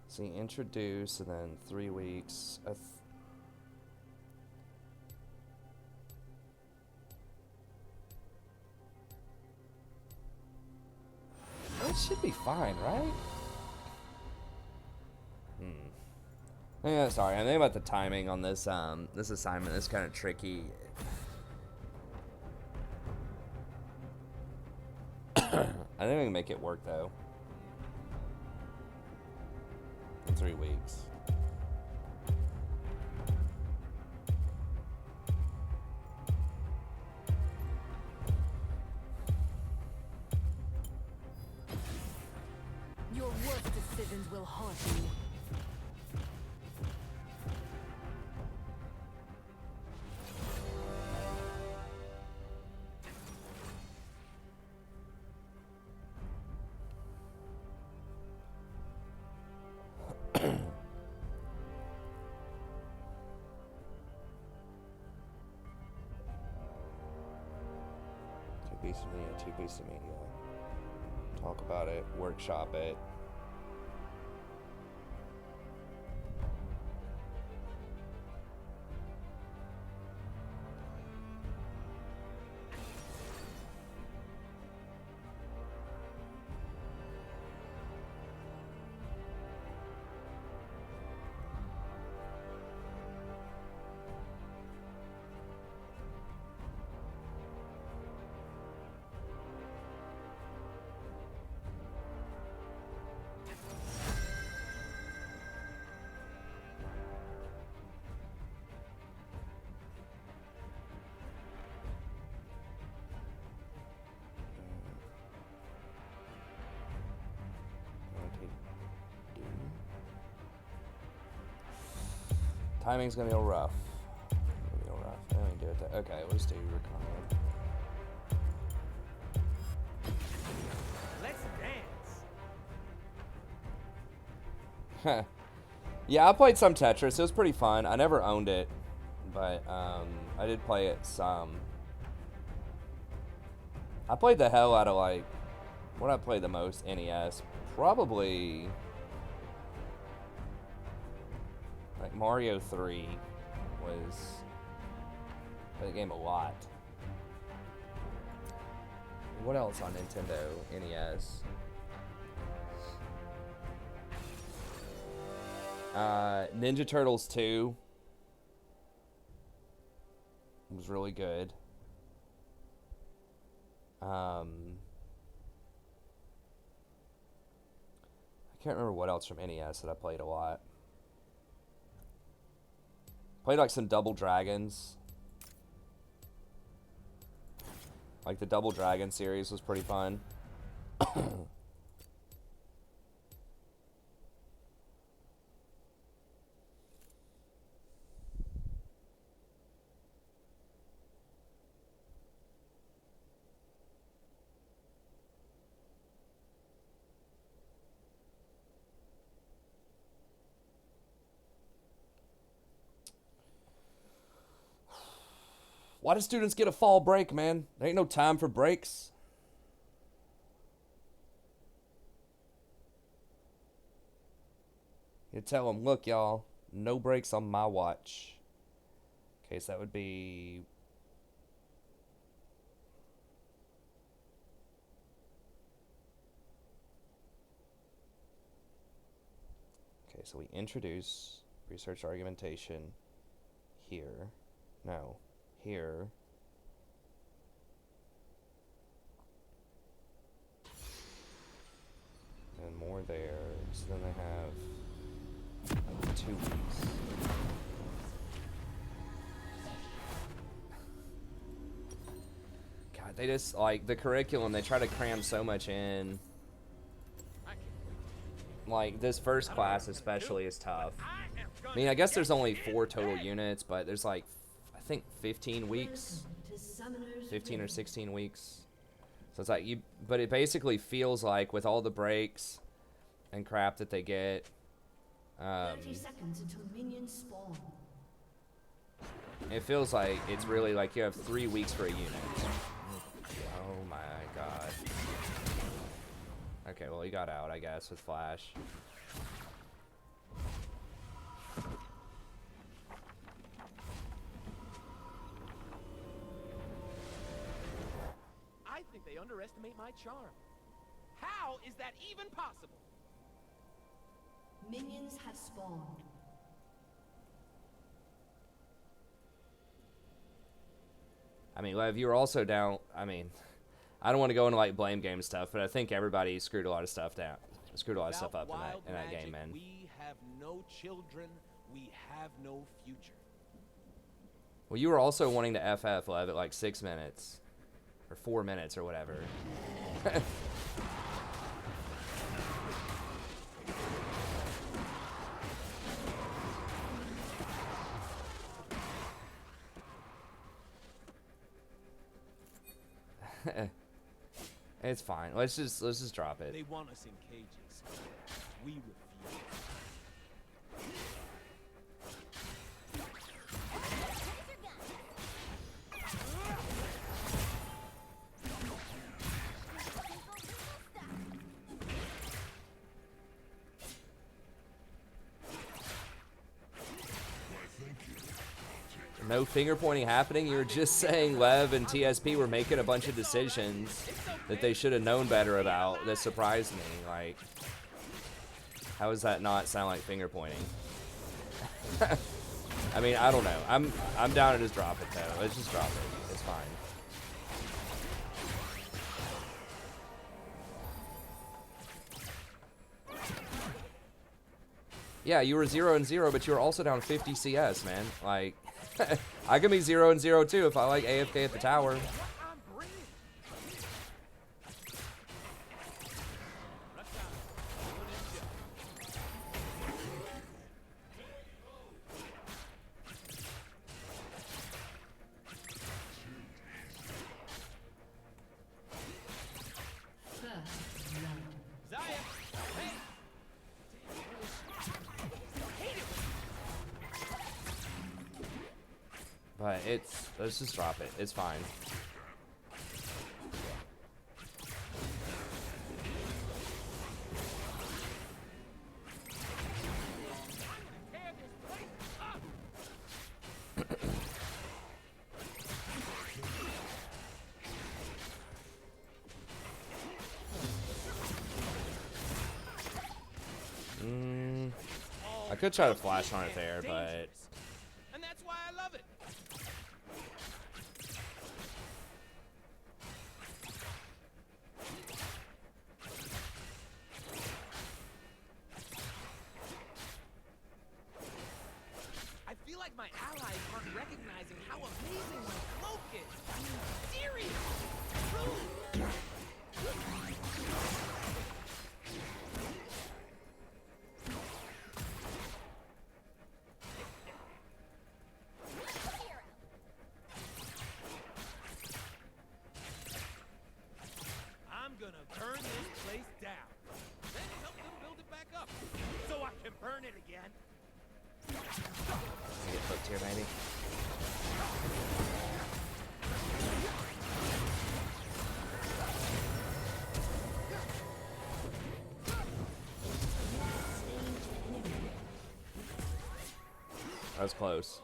See, introduce, and then 3 weeks. That should be fine, right? Yeah, sorry. I'm thinking about the timing on this this assignment. It's kind of tricky. I think we can make it work though. In 3 weeks. Your worst decisions will haunt you. Beast of Media, 2 Beasts of Media. Talk about it, workshop it. Timing's gonna be a little rough. Let me do it. Okay, let's do record. Let's dance. Yeah, I played some Tetris. It was pretty fun. I never owned it, but I did play it some. I played the hell out of like what I played the most NES. Probably like Mario 3 was played the game a lot. What else on Nintendo NES? Ninja Turtles 2 was really good. I can't remember what else from NES that I played a lot. Played like some Double Dragons. Like the Double Dragon series was pretty fun. Why do students get a fall break, man? There ain't no time for breaks. You tell them, look, y'all, no breaks on my watch. Okay, so that would be... Okay, so we introduce research argumentation here. No. Here. And more there. So then they have like 2 weeks. God, they just like the curriculum, they try to cram so much in. Like this first class especially is tough. I mean, I guess there's only 4 total units, but there's like I think 15 weeks, 15 or 16 weeks. So it's like you, but it basically feels like with all the breaks and crap that they get, 30 seconds until minions spawn. it feels like it's really like you have 3 weeks for a unit. Oh my god. Okay, well he got out, I guess, with Flash. I think they underestimate my charm. How is that even possible? Minions have spawned. I mean, Lev, you were also down. I mean, I don't want to go into like blame game stuff, but I think everybody screwed a lot of stuff down. Screwed a lot of stuff up in that game, man. We have no children. We have no future. Well, you were also wanting to FF, Lev, at like 6 minutes. Or 4 minutes or whatever. It's fine. Let's just drop it. They want us in cages. We refuse. no finger pointing happening. You were just saying Lev and TSP were making a bunch of decisions that they should have known better about. That surprised me. Like, how does that not sound like finger pointing? I mean, I don't know. I'm down to just drop it though. Let's just drop it. It's fine. Yeah, you were 0-0, but you were also down 50 CS, man. Like, I can be 0-0 too if I like AFK at the tower. But let's just drop it. It's fine. I could try to flash on it there, but and that's why I love it. I feel like my allies aren't recognizing how amazing my cloak is. I mean, serious. I'm gonna burn this place down, then help them build it back up, so I can burn it again. get hooked here, maybe. That was close.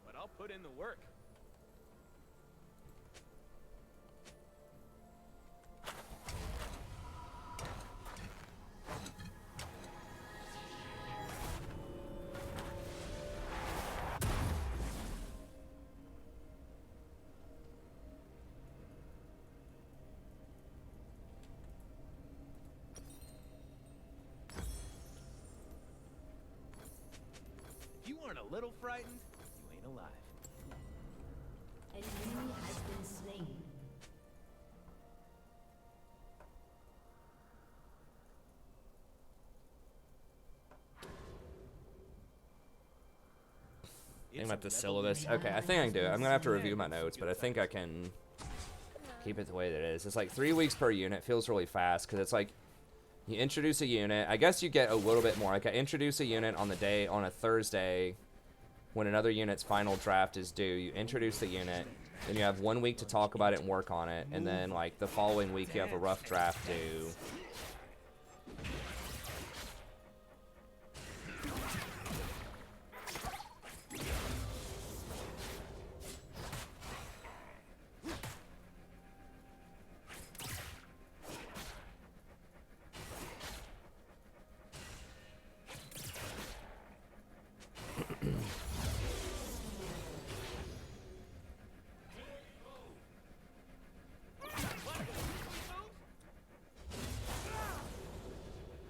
But I'll put in the work. If you aren't a little frightened, you ain't alive. An enemy has been slain. Think about the syllabus. Okay, I think I can do it. I'm gonna have to review my notes, but I think I can keep it the way that it is. It's like 3 weeks per unit. Feels really fast because it's like you introduce a unit. I guess you get a little bit more. Like I introduce a unit on a Thursday when another unit's final draft is due. You introduce the unit, then you have 1 week to talk about it and work on it, and then like the following week you have a rough draft due.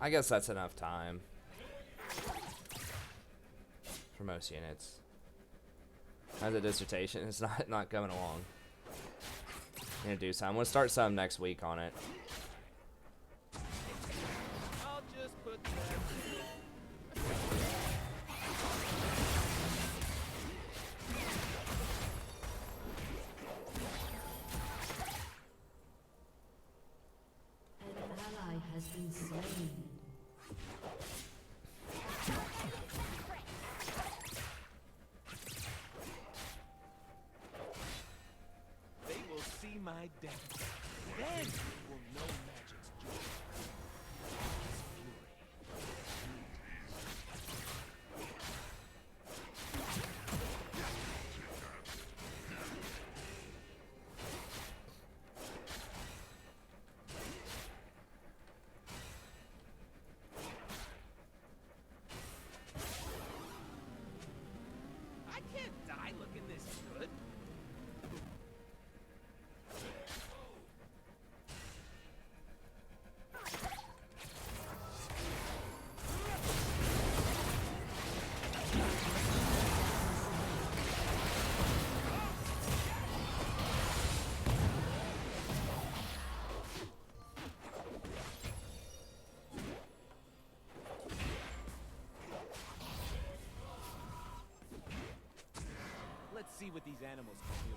I guess that's enough time for most units. How's the dissertation? It's not coming along. I'm gonna do some. I'm gonna start some next week on it. I'll just put that. An ally has been slain. death. Then you will know magic's joy. Its fury. I can't die looking this good. Let's see what these animals can do.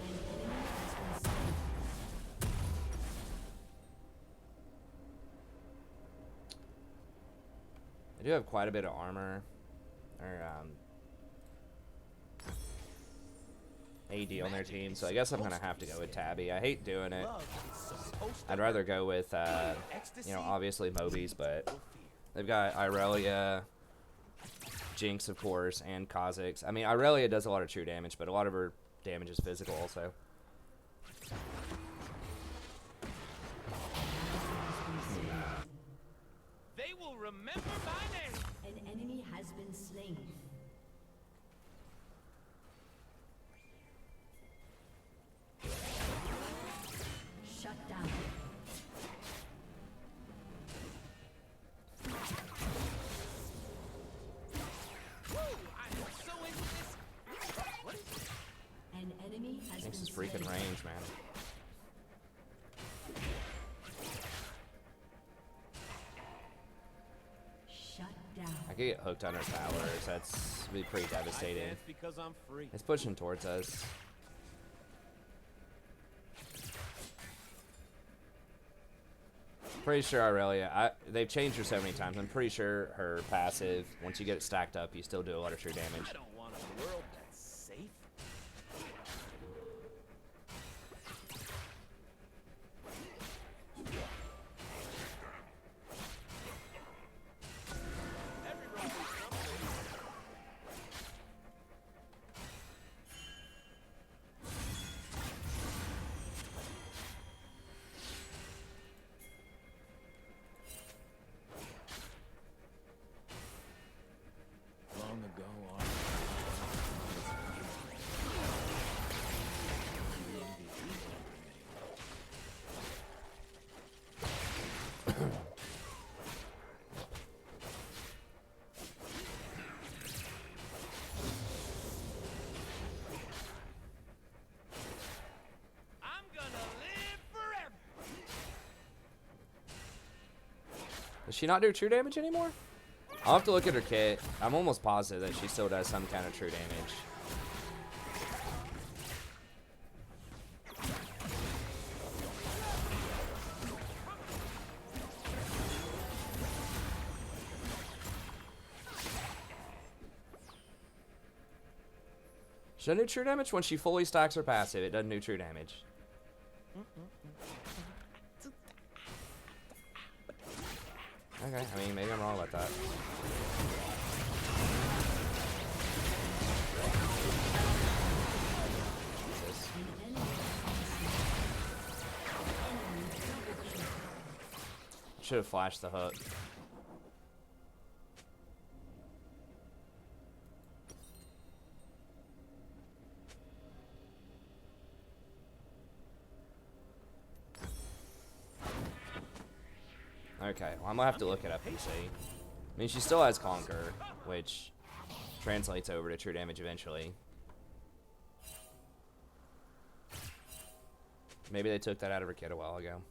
An enemy has been slain. They do have quite a bit of armor. Or, AD on their team, so I guess I'm gonna have to go with Tabby. I hate doing it. Love is supposed to I'd rather go with, ecstasy. you know, obviously Mobies, but they've got Irelia, Jinx, of course, and Kha'Zix. I mean, Irelia does a lot of true damage, but a lot of her damage is physical also. They will remember my name. An enemy has been slain. Shut down. Woo! I am so into this. What is this? An enemy has Jinx been is freaking slain. range, man. Shut down. I could get hooked on her towers. That's be pretty I devastating. dance because I'm free. It's pushing towards us. Pretty sure Irelia, they've changed her so many times. I'm pretty sure her passive, once you get it stacked up, you still do a lot of true damage. I don't want a world that's safe. Everyone needs something. Long ago, I'm gonna live forever. Does she not do true damage anymore? I'll have to look at her kit. I'm almost positive that she still does some kind of true damage. She doesn't do true damage when she fully stacks her passive. It doesn't do true damage. Okay, I mean, maybe I'm wrong about that. Jesus. Should have flashed the hook. Okay, well, I'm gonna have to look it up and see. I mean, she still has Conquer, which translates over to true damage eventually. Maybe they took that out of her kit a while ago.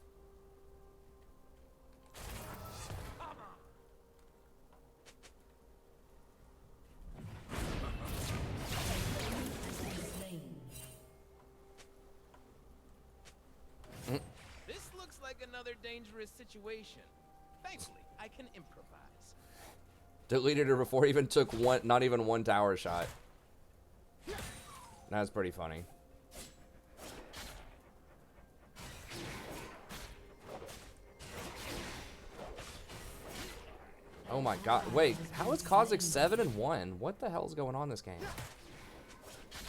This looks like another dangerous situation. Thankfully, I can improvise. Deleted her before he even took one, not even one tower shot. That's pretty funny. Oh my god. Wait, how is Kha'Zix 7-1? What the hell's going on this game?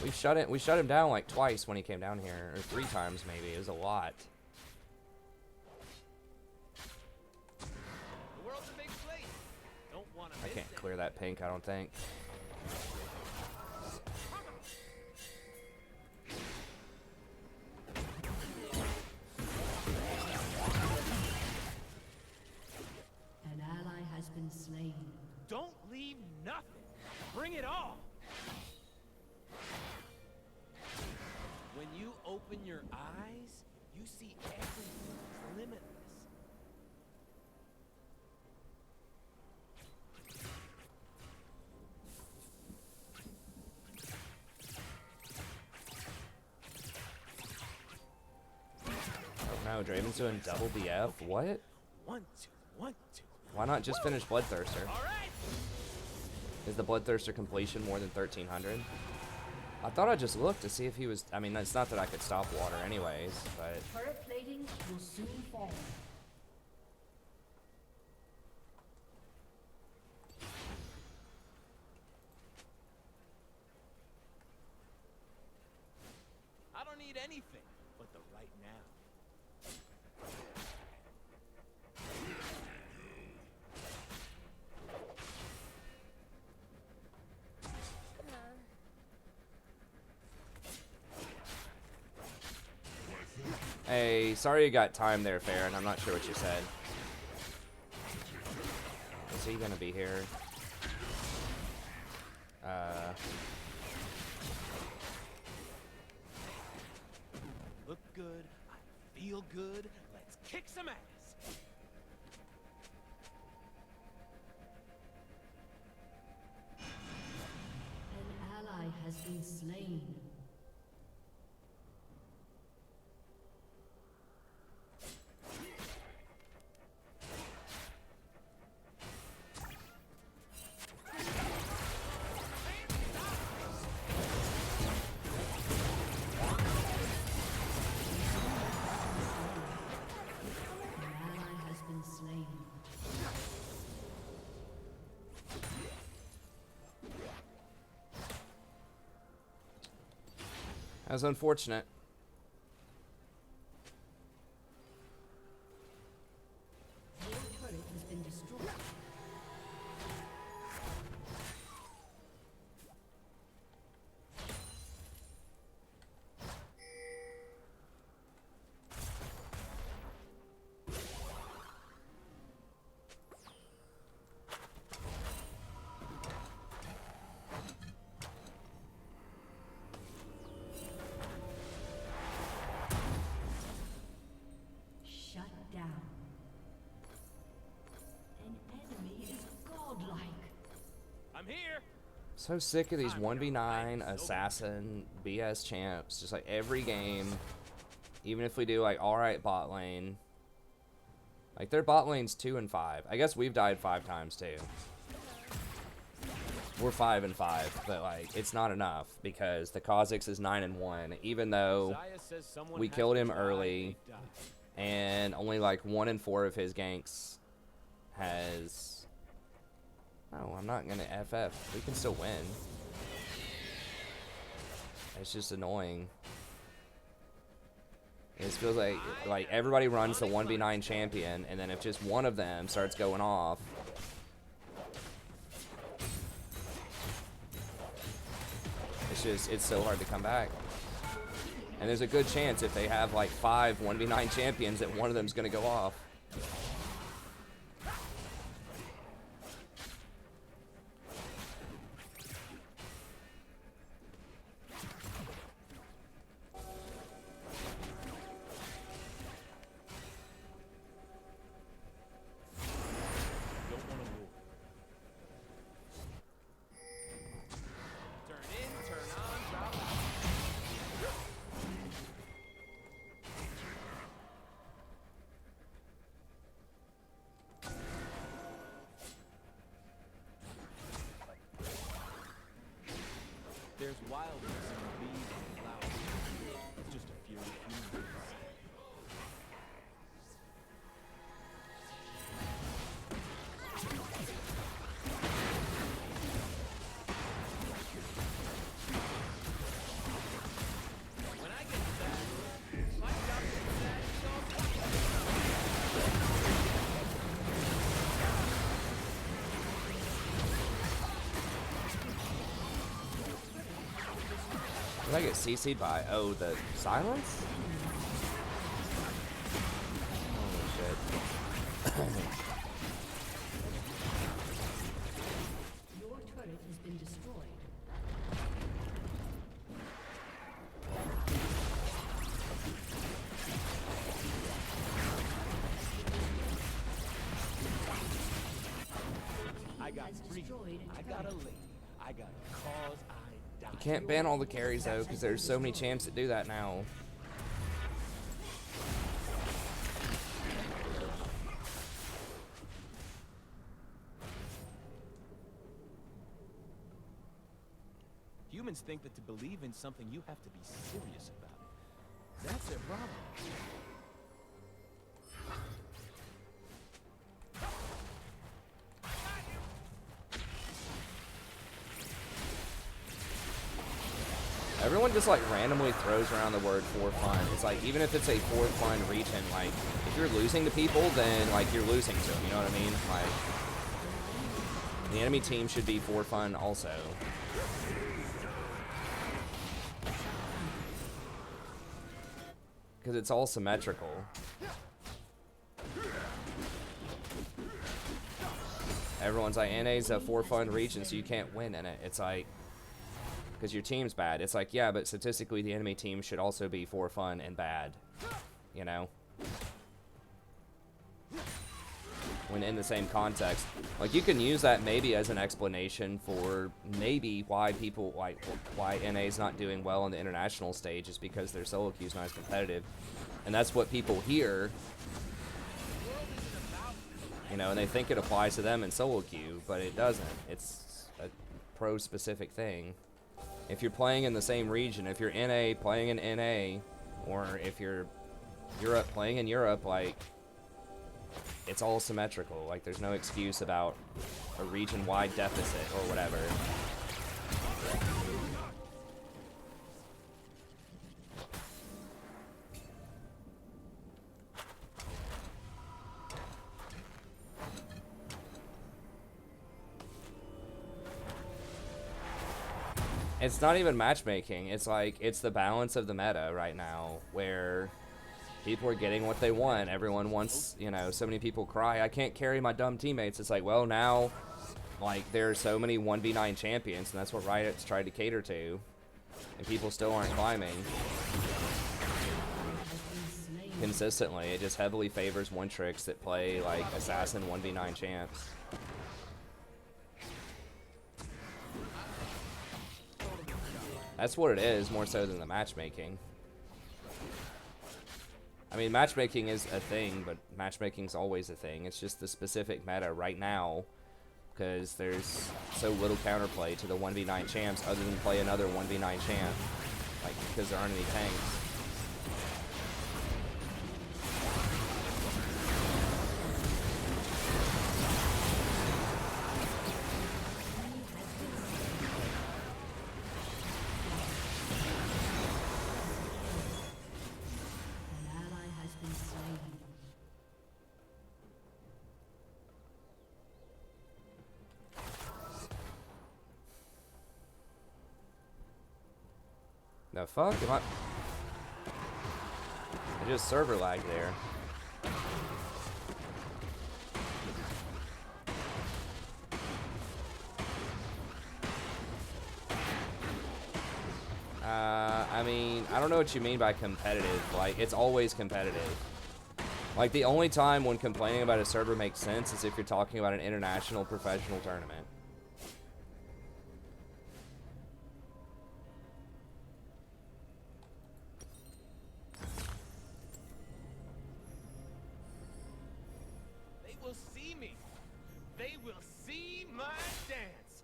We shut him down like twice when he came down here, or 3 times maybe. It was a lot. The world's a big place. Don't want to I can't clear that pink, I don't think. An ally has been slain. Don't leave nothing. Bring it all. When you open your eyes, you see everything limitless. Oh no, Draven's doing double BF? What? 1, 2, 1, 2. Why not just finish Bloodthirster? All right. Is the Bloodthirster completion more than 1300? I thought I just looked to see if he was... I mean, it's not that I could stop water anyways, but... Turret plating will soon fall. I don't need anything but the right now. Hey, sorry you got time there, Farron. I'm not sure what you said. Is he gonna be here? Look good. I feel good. Let's kick some ass. An ally has been slain. An ally has been slain. That was unfortunate. Your turret has been destroyed. Shut down. An enemy is godlike. I'm here. So sick of these 1v9 assassin BS champs. Just like every game, even if we do like alright bot lane, like their bot lane's 2 and 5. I guess we've died 5 times too. We're 5 and 5, but like it's not enough because the Kha'Zix is 9 and 1. Even though Isaiah says someone we has killed to him die, early, they die. and only like 1 in 4 of his ganks has... No, I'm not gonna FF. We can still win. It's just annoying. It just feels like everybody runs the 1v9 champion, and then if just one of them starts going off, it's so hard to come back. And there's a good chance if they have like 5 1v9 champions that one of them's gonna go off. Don't want to move. Turn in, turn on, drop out. I get CC'd by? Oh, the silence? Holy shit. Your turret has been destroyed. I got Has free. destroyed a I got a turret. lady. I got a cause I died. You can't ban all the carries though, because there's so many champs that do that now. Humans think that to believe in something you have to be serious about it. That's their problem. Everyone just like randomly throws around the word for fun. It's like, even if it's a for fun region, like if you're losing to people, then like you're losing to them, you know what I mean? Like the enemy team should be for fun also. Because it's all symmetrical. Everyone's like, NA's a for fun region, so you can't win in it. It's like, because your team's bad. It's like, yeah, but statistically the enemy team should also be for fun and bad, you know? When in the same context. Like, you can use that maybe as an explanation for maybe why people, like, why NA's not doing well on the international stage is because their solo queue's not as competitive. And that's what people hear, you know, and they think it applies to them in solo queue, but it doesn't. It's a pro-specific thing. If you're playing in the same region, if you're NA playing in NA, or if you're Europe playing in Europe, like, it's all symmetrical. Like, there's no excuse about a region-wide deficit or whatever. It's not even matchmaking. It's like, it's the balance of the meta right now, where people are getting what they want. Everyone wants, you know, so many people cry, I can't carry my dumb teammates. It's like, well, now, like, there are so many 1v9 champions, and that's what Riot's tried to cater to, and people still aren't climbing consistently. It just heavily favors one tricks that play, like, assassin 1v9 champs. That's what it is, more so than the matchmaking. I mean, matchmaking is a thing, but matchmaking's always a thing. It's just the specific meta right now, because there's so little counterplay to the 1v9 champs other than play another 1v9 champ. Like, because there aren't any tanks. An ally has been slain. The fuck? Am I just server lag there. I mean, I don't know what you mean by competitive. Like, it's always competitive. Like, the only time when complaining about a server makes sense is if you're talking about an international professional tournament. They will see me. They will see my dance.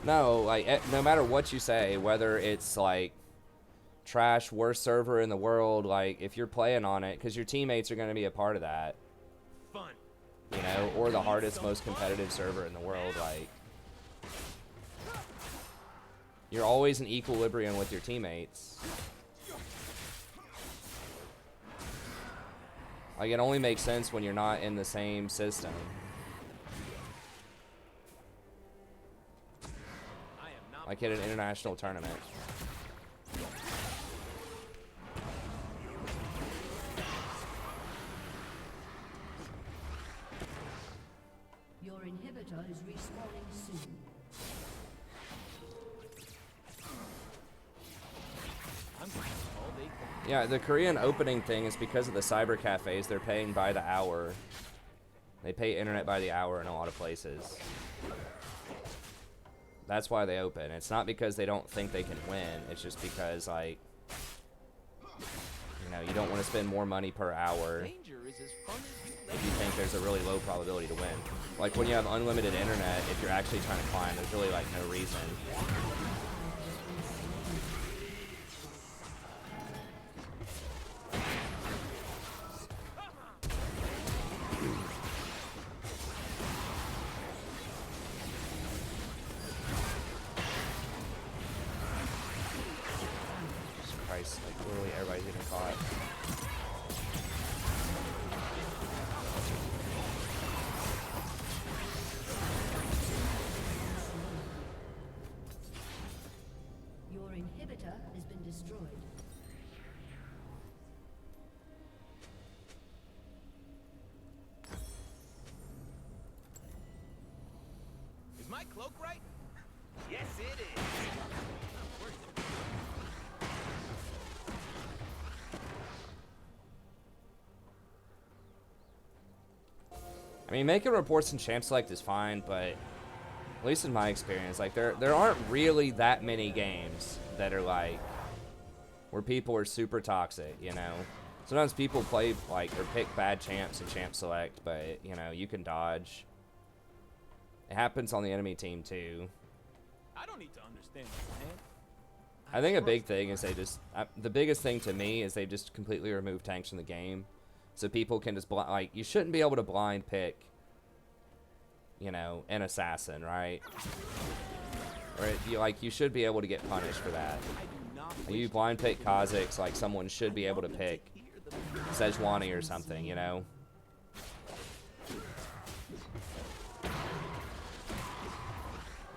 No, like, no matter what you say, whether it's, like, trash, worst server in the world, like, if you're playing on it, because your teammates are going to be a part of that, Fun. you know, or the hardest, most competitive server in the world, like, you're always in equilibrium with your teammates. Like, it only makes sense when you're not in the same system. I am not like at an international tournament. Your inhibitor is respawning soon. I'm going all day. Yeah, the Korean opening thing is because of the cyber cafes. They're paying by the hour. They pay internet by the hour in a lot of places. That's why they open. It's not because they don't think they can win. It's just because, like, you know, you don't want to spend more money per hour Danger is as fun as you let if you think there's a really low probability to win. Like when you have unlimited internet, if you're actually trying to climb, there's really like no reason. Jesus Christ, like literally everybody's getting caught. Your inhibitor has been destroyed. Is my cloak right? Yes, it is. Where's the- I mean, making reports in Champ Select is fine, but at least in my experience, like there aren't really that many games that are like where people are super toxic, you know. Sometimes people play like or pick bad champs in Champ Select, but you know, you can dodge. It happens on the enemy team too. I don't need to understand this, man. I think a big thing is the biggest thing to me is they just completely remove tanks from the game. So people can just, like, you shouldn't be able to blind pick, you know, an assassin, right? Or, you should be able to get punished for that. I do not You blind pick Kazakhs, like, someone should be able to pick Sejuani or something, you know?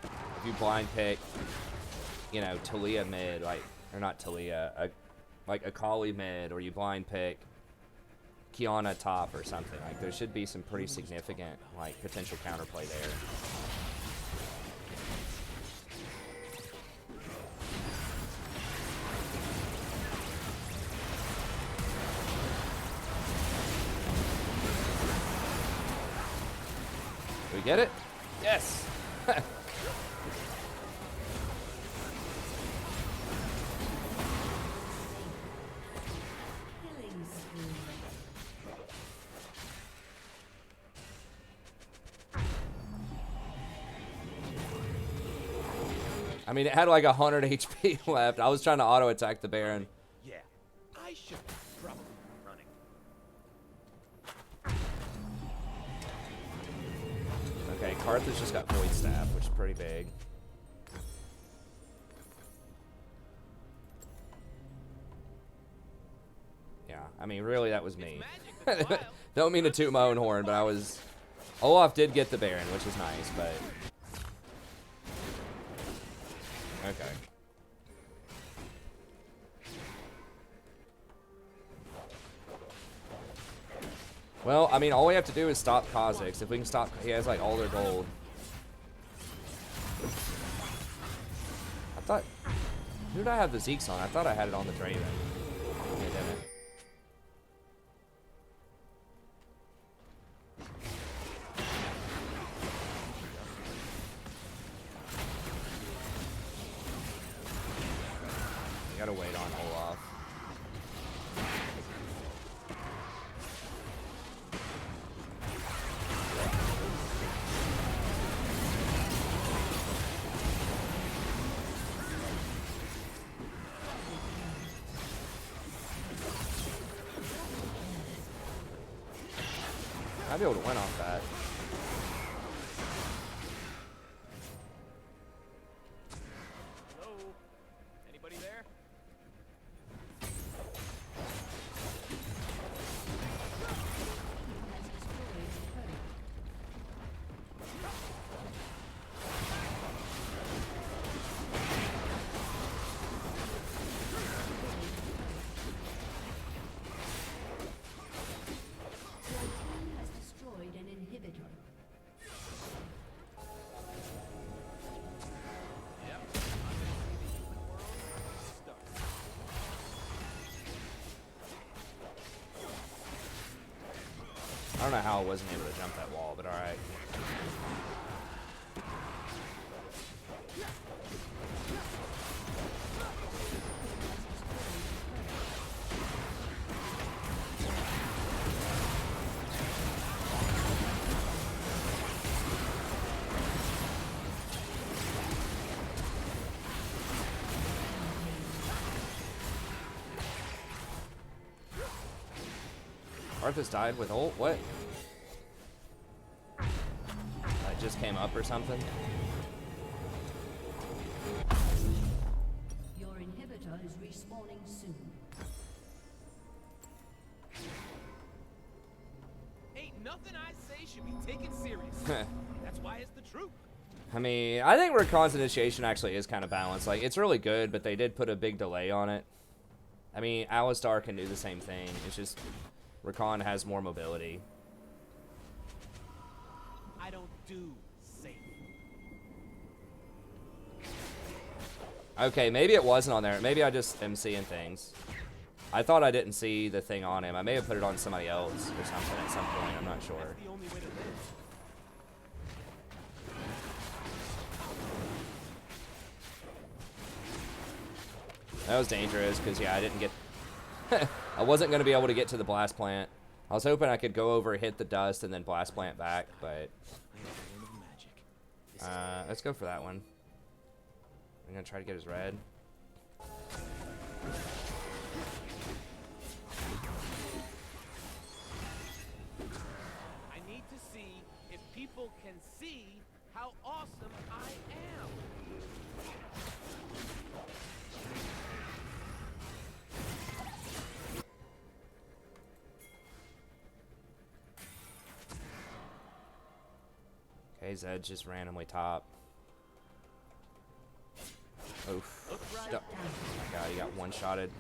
If you blind pick, you know, Talia mid, like, or not Talia, like Akali mid, or you blind pick Kiana top or something, like, there should be some pretty significant, like, potential counterplay there. Do we get it? Yes! Killing spree. I mean, it had like 100 HP left. I was trying to auto attack the Baron. Yeah, I should probably be running. Okay, Carthage just got Void Staff, which is pretty big. Yeah, I mean, really, that was me. Magic is wild. Don't mean to toot my own horn, but I was... Olaf did get the Baron, which is nice, but... Okay. Well, I mean, all we have to do is stop Kazakhs. If we can stop... He has, like, all their gold. I thought... Who did I have the Zeke's on? I thought I had it on the Draven. I didn't. You gotta wait on Olaf. I'd be able to win off that. Hello? Anybody there? Has destroyed a turret. don't know how I wasn't able to jump that wall, but alright. Arthas died with ult? What? I just came up or something? Your inhibitor is respawning soon. Ain't nothing I say should be taken serious. That's why it's the truth. I mean, I think Rakan's initiation actually is kind of balanced. Like, it's really good, but they did put a big delay on it. I mean, Alistar can do the same thing. It's just Rakan has more mobility. I don't do safe. Okay, maybe it wasn't on there. Maybe I just am seeing things. I thought I didn't see the thing on him. I may have put it on somebody else or something at some point. I'm not sure. That's the only way to live. That was dangerous because, yeah, I didn't get... I wasn't going to be able to get to the blast plant. I was hoping I could go over, hit the dust, and then blast plant back, but... let's go for that one. I'm going to try to get his red. I need to see if people can see how awesome I am. Okay, Zed just randomly top. Oof. Oh my god, he got one-shotted.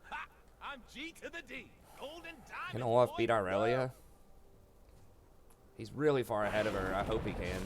Ha! I'm G to the D. Golden diamond. Can Olaf boy. beat Aurelia? He's really far ahead of her. I hope he can.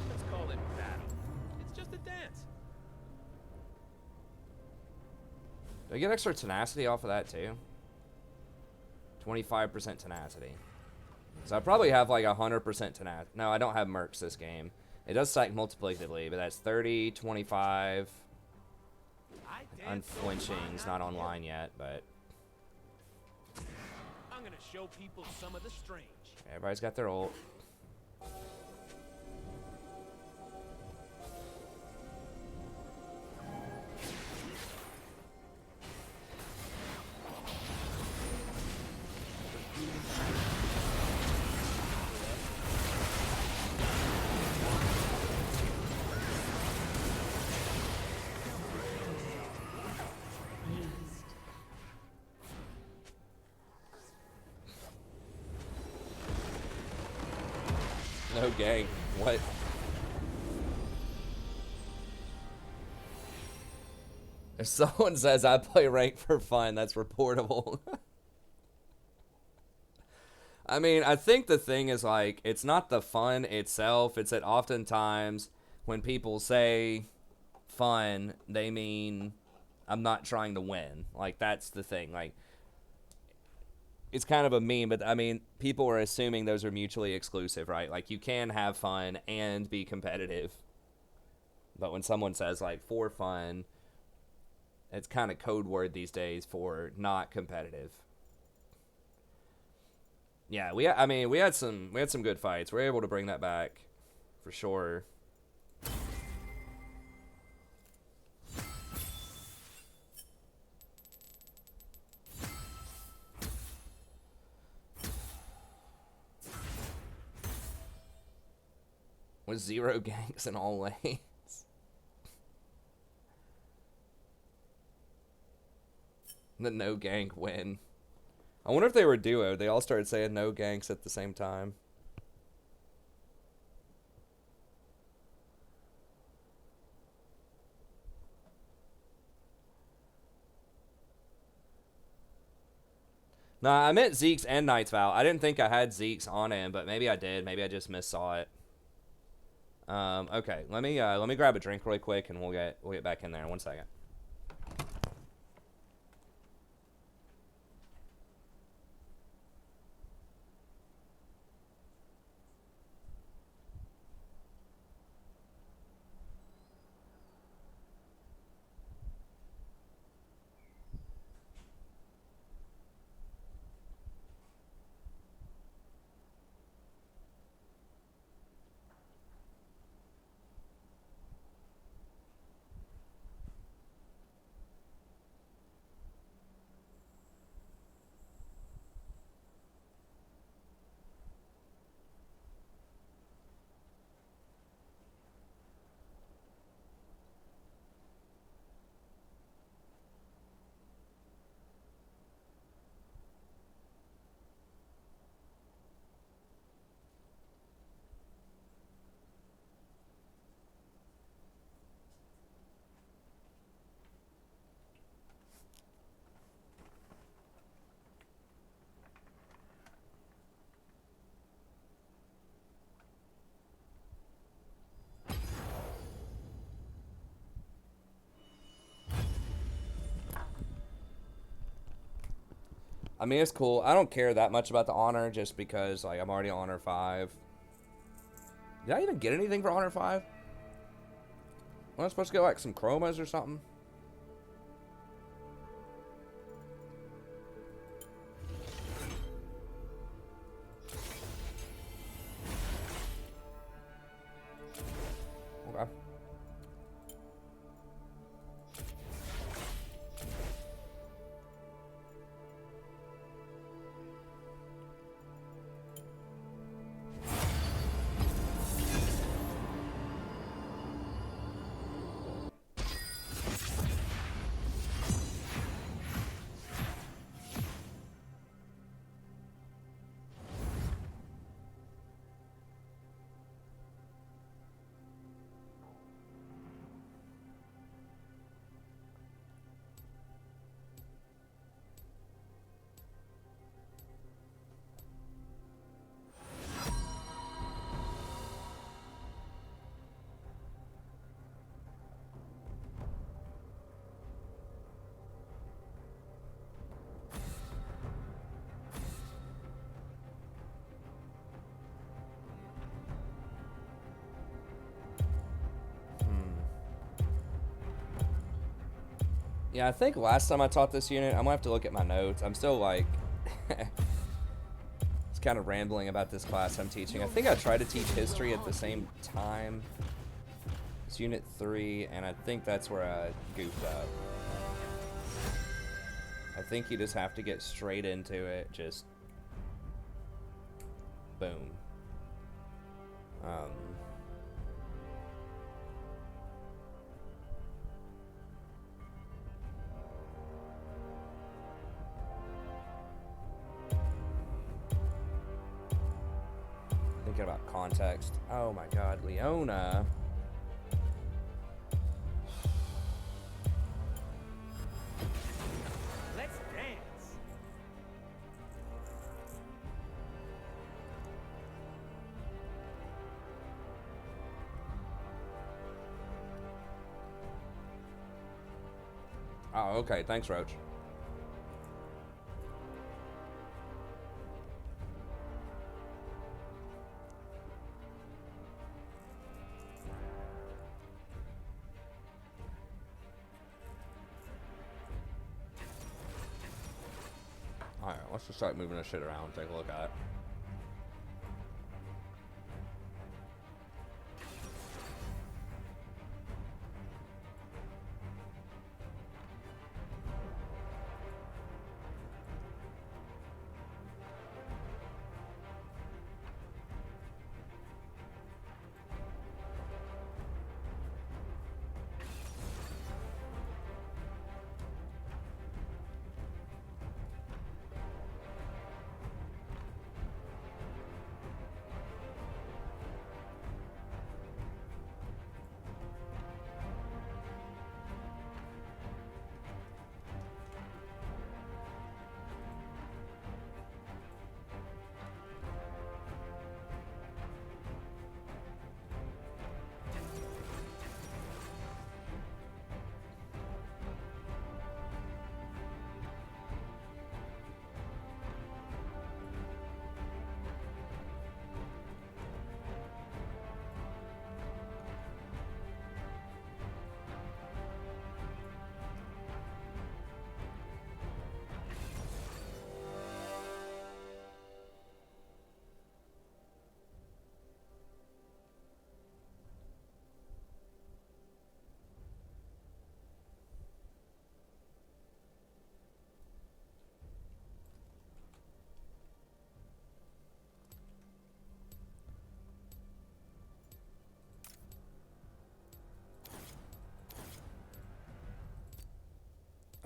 Let's call it battle. It's just a dance. Do I get extra tenacity off of that too? 25% tenacity. So I probably have like 100% tenacity. No, I don't have mercs this game. It does stack multiplicatively, but that's 30, 25. I dance so Unflinching's fine, not I feel- online yet, but I'm gonna show people some of the strange. everybody's got their ult. No gang. What? If someone says I play rank for fun, that's reportable. I mean, I think the thing is like, it's not the fun itself. It's that oftentimes when people say fun, they mean I'm not trying to win. Like, that's the thing. Like, it's kind of a meme, but I mean, people are assuming those are mutually exclusive, right? Like, you can have fun and be competitive. But when someone says, like, for fun, it's kind of code word these days for not competitive. Yeah, we had some good fights. We're able to bring that back for sure. with 0 ganks in all lanes. The no gank win. I wonder if they were duo. They all started saying no ganks at the same time. Nah, I meant Zeke's and Knight's Vow. I didn't think I had Zeke's on him, but maybe I did. Maybe I just missaw it. Okay, let me grab a drink really quick, and we'll get back in there in 1 second. I mean, it's cool. I don't care that much about the honor just because, like, I'm already honor 5. Did I even get anything for honor 5? Am I supposed to get, like, some chromas or something? Okay. Yeah, I think last time I taught this unit, I'm gonna have to look at my notes. I'm still like, it's kind of rambling about this class I'm teaching. I think I tried to teach history at the same time. It's unit 3, and I think that's where I goofed up. I think you just have to get straight into it, just boom. Thinking about context. Oh my god, Leona. Let's dance. Oh, okay. Thanks, Roach. Alright, let's just start moving this shit around and take a look at it.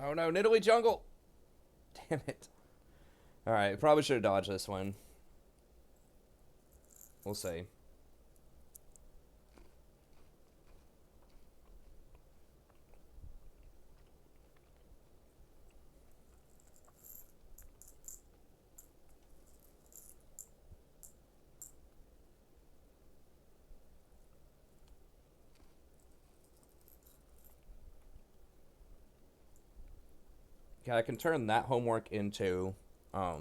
Oh no, Nidalee jungle! Damn it. Alright, probably should have dodged this one. We'll see. Okay, I can turn that homework into, a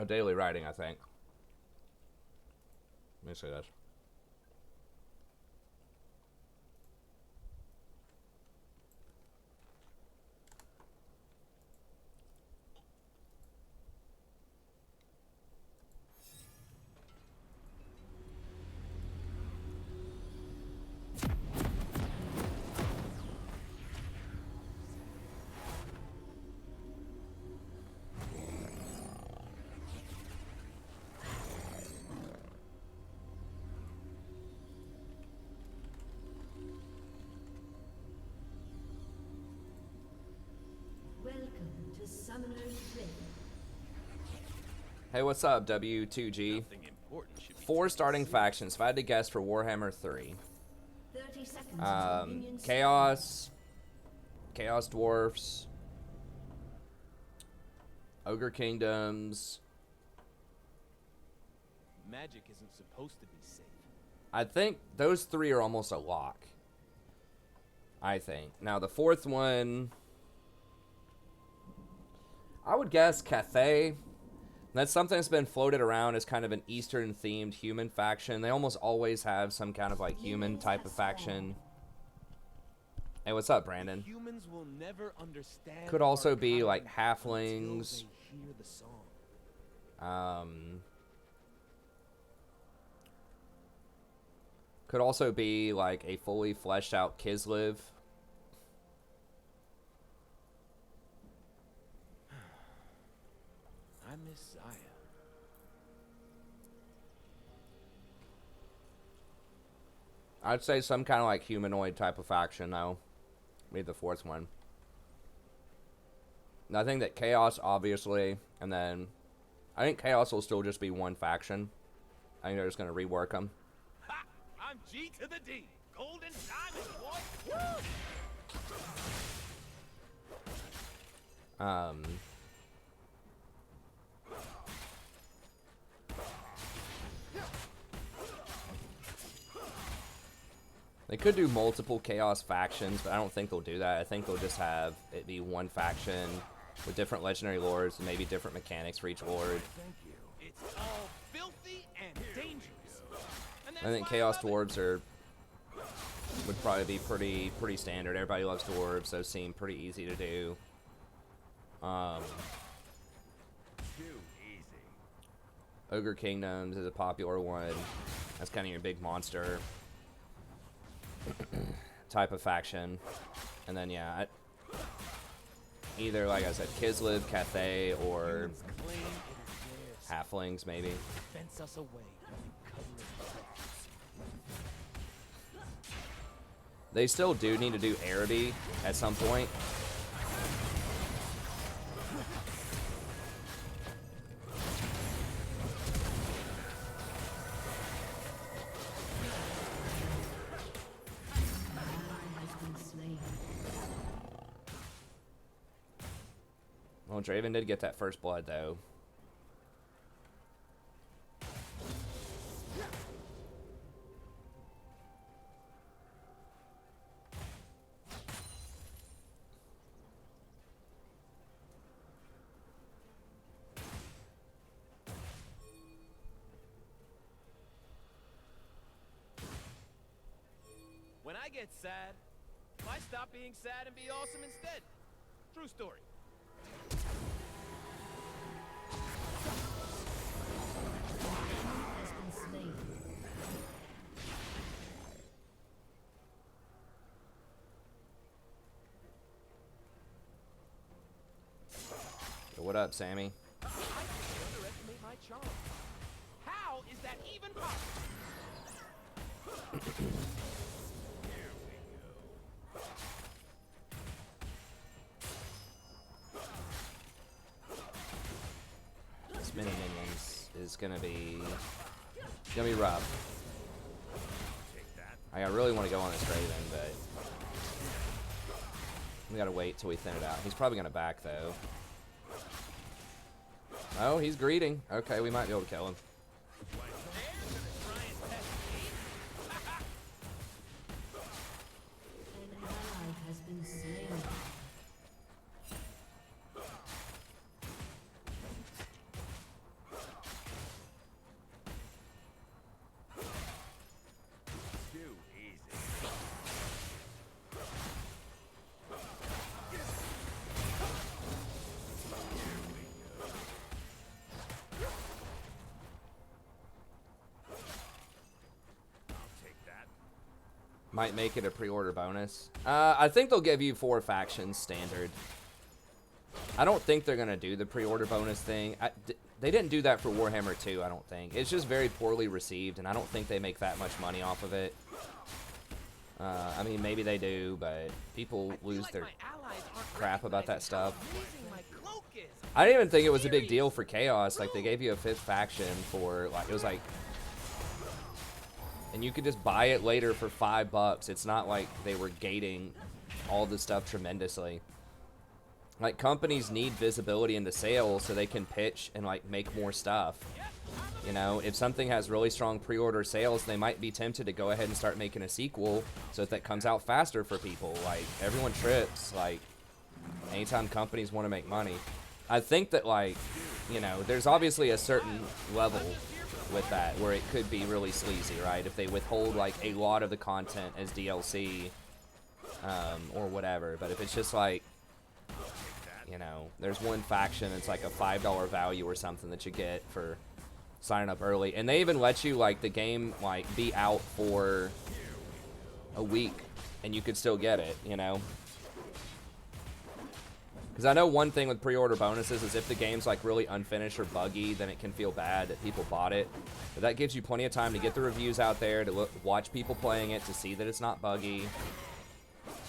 daily writing, I think. Let me see this. Welcome to Summoner's Rift. Hey, what's up, W2G? Nothing important should be 4 starting factions. If I had to guess for Warhammer 3. 30 seconds until minions Chaos. Chaos Dwarfs. Ogre Kingdoms. Magic isn't supposed to be safe. I think those 3 are almost a lock. I think. Now, the 4th one... I would guess Cathay. That's something that's been floated around as kind of an Eastern-themed human faction. They almost always have some kind of, like, human type of faction. Hey, what's up, Brandon? Humans will never understand. Could also our be, like, kind until halflings. they hear the song. Could also be, like, a fully fleshed out Kislev. I miss Zaya. I'd say some kind of, like, humanoid type of faction, though. Maybe the 4th one. And I think that Chaos, obviously, and then... I think Chaos will still just be one faction. I think they're just going to rework them. Ha! I'm G to the D. Golden diamond, boy. Woo! They could do multiple Chaos factions, but I don't think they'll do that. I think they'll just have it be one faction with different legendary lords and maybe different mechanics for each lord. It's all filthy and dangerous. And I think that's why Chaos love it. Dwarves would probably be pretty standard. Everybody loves dwarves, so seem pretty easy to do. Too easy. Ogre Kingdoms is a popular one. That's kind of your big monster type of faction. And then, yeah, either, like I said, Kislev, Cathay, or Humans claim it is theirs. halflings, maybe. Fence us away. You cover it. They still do need to do Araby at some point. Well, Draven did get that first blood, though. When I get sad, I stop being sad and be awesome instead. True story. has been slain. Yo, what up, Sammy? I underestimate my charm. How is that even possible? Here we go. many minions is gonna be rough. I really want to go on this Raven, but we gotta wait till we thin it out. He's probably gonna back though. Oh, he's greeting. Okay, we might be able to kill him. An ally has been slain. Too easy. I'll take that. Might make it a pre-order bonus. I think they'll give you 4 factions standard. I don't think they're gonna do the pre-order bonus thing. They didn't do that for Warhammer 2, I don't think. It's just very poorly received, and I don't think they make that much money off of it. I mean, maybe they do, but people lose their crap about that stuff. I didn't even think it was a big deal for Chaos. Like, they gave you a 5th faction for, like, it was like... And you could just buy it later for $5. It's not like they were gating all the stuff tremendously. Like, companies need visibility into sales so they can pitch and, like, make more stuff. You know, if something has really strong pre-order sales, they might be tempted to go ahead and start making a sequel so that comes out faster for people. Like, everyone trips. Like, anytime companies want to make money. I think that, like, you know, there's obviously a certain level with that where it could be really sleazy, right? If they withhold, like, a lot of the content as DLC or whatever. But if it's just, like, you know, there's one faction that's like a $5 value or something that you get for signing up early. And they even let you, like, the game, like, be out for a week and you could still get it, you know? Because I know one thing with pre-order bonuses is if the game's, like, really unfinished or buggy, then it can feel bad that people bought it. But that gives you plenty of time to get the reviews out there, to watch people playing it, to see that it's not buggy,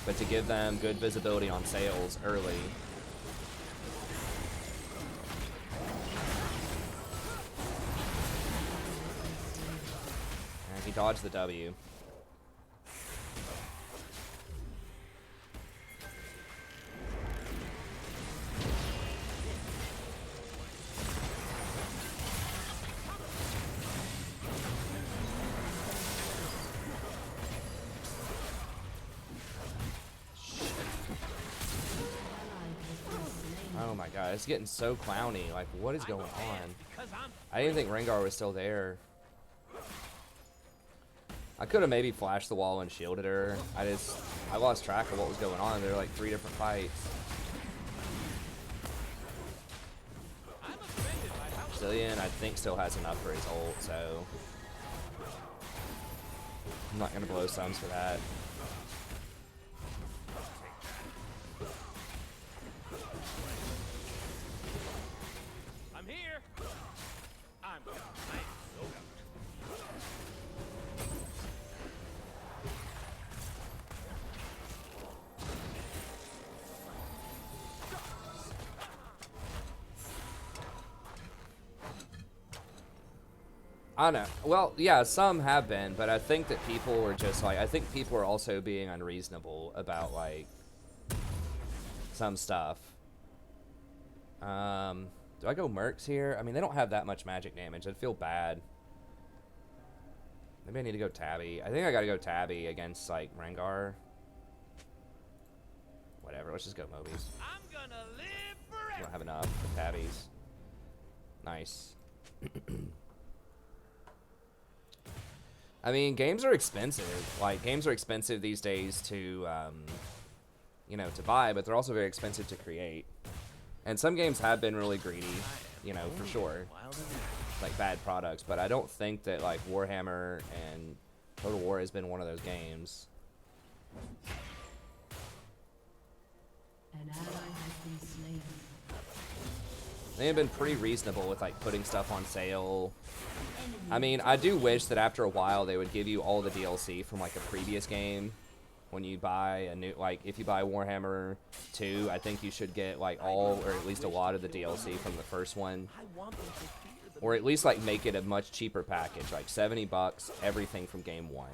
but to give them good visibility on sales early. He dodged the W. Oh my god, it's getting so clowny. Like, what is going on? I didn't think Rengar was still there. I could have maybe flashed the wall and shielded her. I lost track of what was going on. There were like 3 different fights. Zillion, I think, still has enough for his ult, so I'm not gonna blow sums for that. I'm here. I'm so I know. Well, yeah, some have been, but I think that people were just like, I think people are also being unreasonable about, like, some stuff. Do I go Mercs here? I mean, they don't have that much magic damage. I'd feel bad. Maybe I need to go Tabby. I think I gotta go Tabby against, like, Rengar. Whatever, let's just go Mobies. I'm gonna live forever. I don't have enough for Tabbies. Nice. I mean, games are expensive. Like, games are expensive these days to, you know, to buy, but they're also very expensive to create. And some games have been really greedy, you know, for sure. Like, bad products. But I don't think that, like, Warhammer and Total War has been one of those games. An ally has been slain. They have been pretty reasonable with, like, putting stuff on sale. I mean, I do wish that after a while they would give you all the DLC from, like, a previous game. when you buy a new, like, if you buy Warhammer 2, I think you should get, like, all, or at least a lot of the DLC from the first one. Or at least, like, make it a much cheaper package, like $70, everything from Game 1.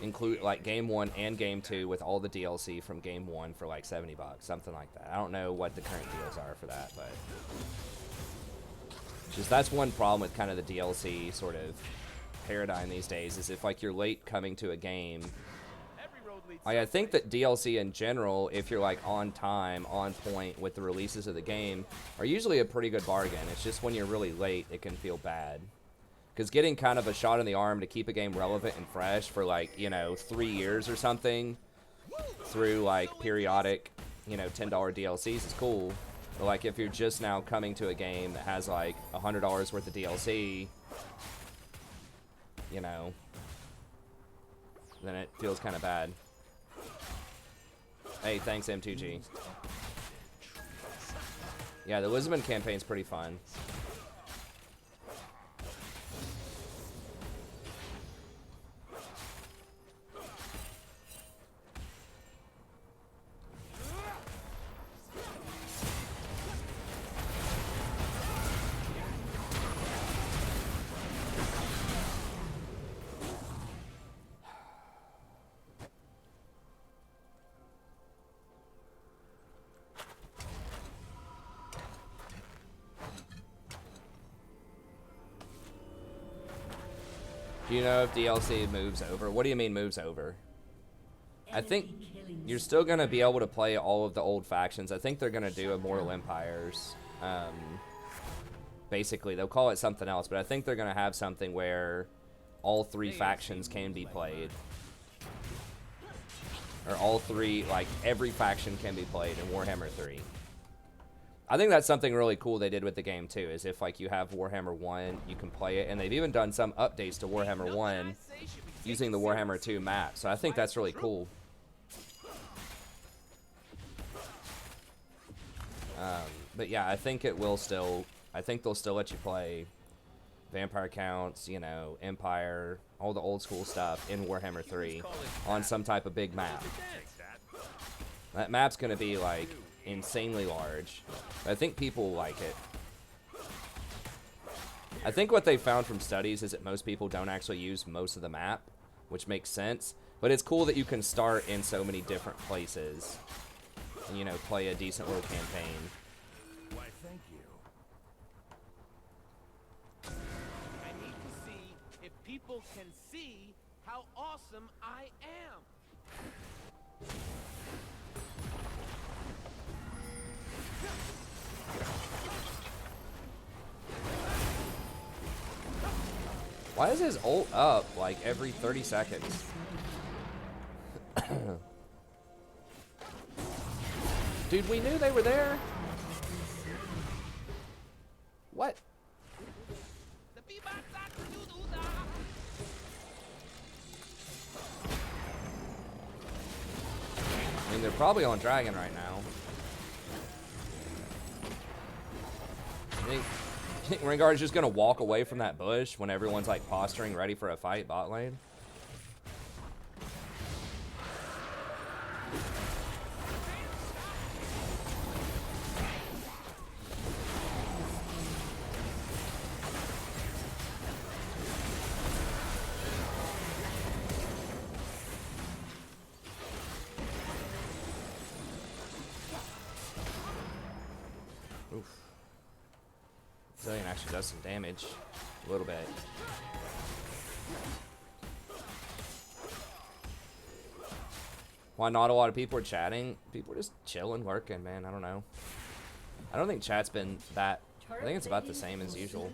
Include, like, Game 1 and Game 2 with all the DLC from Game 1 for, like, $70, something like that. I don't know what the current deals are for that, but... just that's one problem with kind of the DLC sort of paradigm these days, is if, like, you're late coming to a game... I think that DLC in general, if you're, like, on time, on point with the releases of the game, are usually a pretty good bargain. It's just when you're really late, it can feel bad. Because getting kind of a shot in the arm to keep a game relevant and fresh for, like, you know, 3 years or something through, like, periodic, you know, $10 DLCs is cool. But, like, if you're just now coming to a game that has, like, $100 worth of DLC, you know, then it feels kind of bad. Hey, thanks, M2G. Yeah, the Lisbon campaign's pretty fun. Do you know if DLC moves over? What do you mean moves over? I think you're still going to be able to play all of the old factions. I think they're going to do Immortal Empires. Basically, they'll call it something else, but I think they're going to have something where all 3 factions can be played. Or all 3, like, every faction can be played in Warhammer 3. I think that's something really cool they did with the game, too, is if, like, you have Warhammer 1, you can play it, and they've even done some updates to Warhammer 1 using the Warhammer 2 map, so I think that's really cool. But yeah, I think it will still, I think they'll still let you play Vampire Counts, you know, Empire, all the old school stuff in Warhammer 3 on some type of big map. That map's going to be, like, insanely large. I think people like it. I think what they found from studies is that most people don't actually use most of the map, which makes sense. But it's cool that you can start in so many different places and, you know, play a decent little campaign. Why, thank you. I need to see if people can see how awesome I am. Why is his ult up, like, every 30 seconds? Dude, we knew they were there. What? I mean, they're probably on Dragon right now. You think Rengar's just gonna walk away from that bush when everyone's, like, posturing ready for a fight bot lane? Zillion actually does some damage. A little bit. Why not a lot of people are chatting? People are just chilling, working, man. I don't know. I don't think chat's been that... I think it's about the same as usual.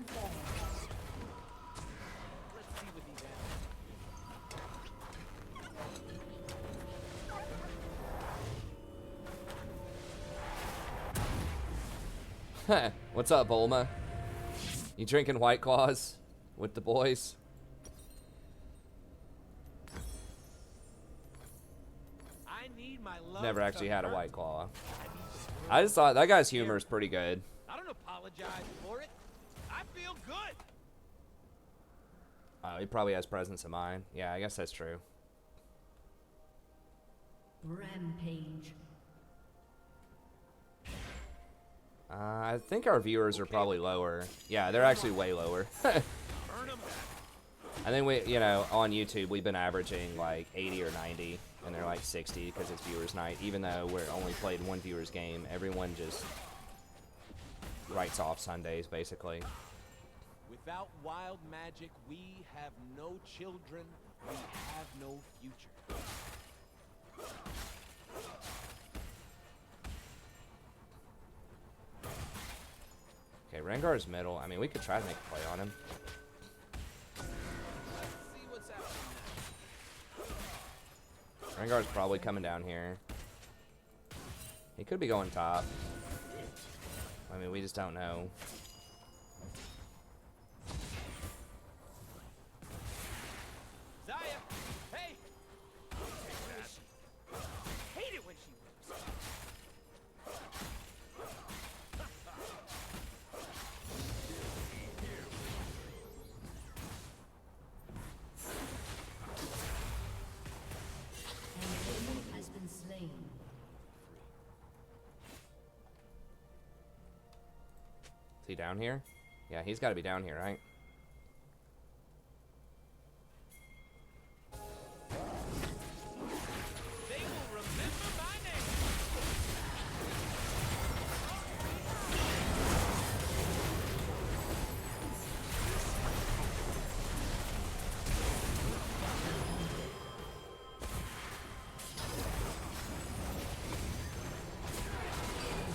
What's up, Bulma? You drinking White Claws with the boys? I need my love Never actually to had a hurt. White Claw. I just thought that guy's humor is pretty good. I don't apologize for it. I feel good. He probably has presence of mind. Yeah, I guess that's true. Rampage. I think our viewers are probably lower. Yeah, they're actually way lower. I think we, you know, on YouTube we've been averaging like 80 or 90, and they're like 60 because it's viewers night. Even though we're only played one viewers game, everyone just writes off Sundays basically. Without wild magic, we have no children, we have no future. Okay, Rengar's middle. I mean, we could try to make a play on him. Let's see what's happening. Rengar's probably coming down here. He could be going top. I mean, we just don't know. Zaya! Hey! Where is she? Hate it when she moves. An enemy has been slain. Is he down here? Yeah, he's got to be down here, right? They will remember my name!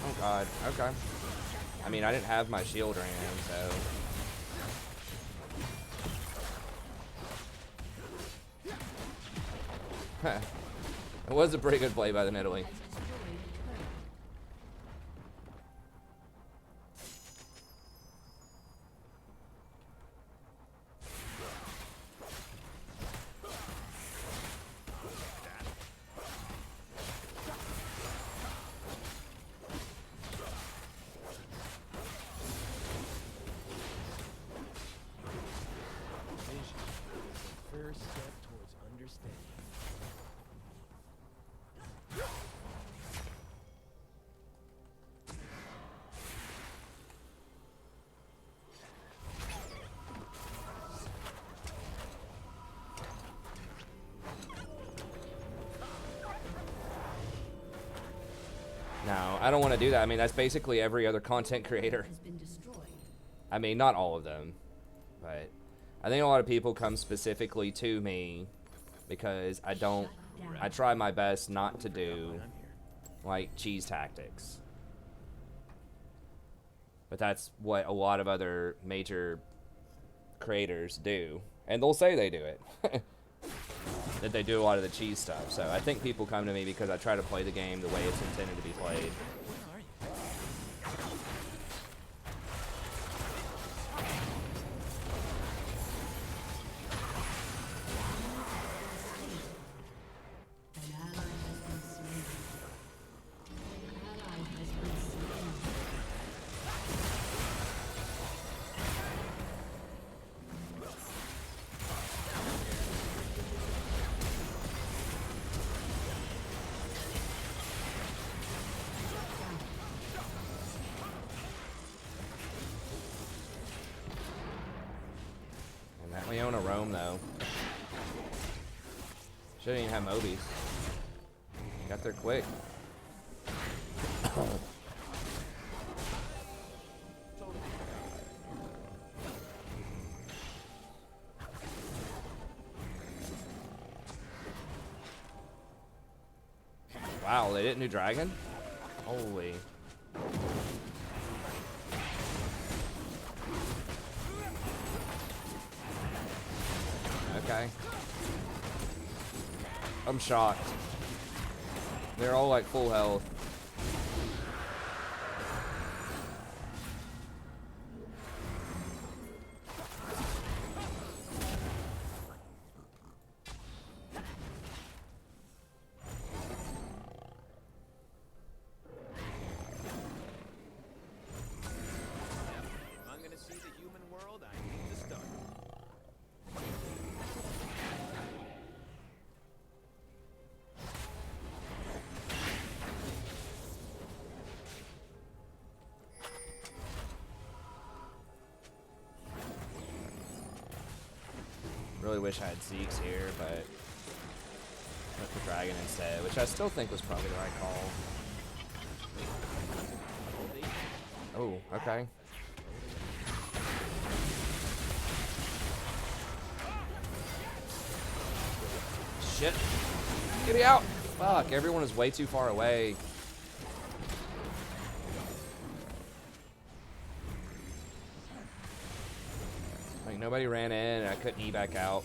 Oh god, okay. I mean, I didn't have my shield or anything, so... It was a pretty good play by the Nidalee. Has destroyed a turret. Vision. First step towards understanding. No, I don't want to do that. I mean, that's basically every other content creator. Has been destroyed. I mean, not all of them, but I think a lot of people come specifically to me because I don't, I try my best not to do like cheese tactics. But that's what a lot of other major creators do, and they'll say they do it. That they do a lot of the cheese stuff. So I think people come to me because I try to play the game the way it's intended to be played. Where are you? An ally has been slain. An ally has been slain. And that we own a roam though. Shouldn't even have Mobies. Got there quick. Wow, they didn't do dragon? Holy. Okay. I'm shocked. They're all like full health. If I'm gonna see the human world, I need to start. really wish I had Zeke's here, but went for Dragon instead, which I still think was probably the right call. Oh, okay. Shit. Get me out! Fuck, everyone is way too far away. Like, nobody ran in, and I couldn't E back out.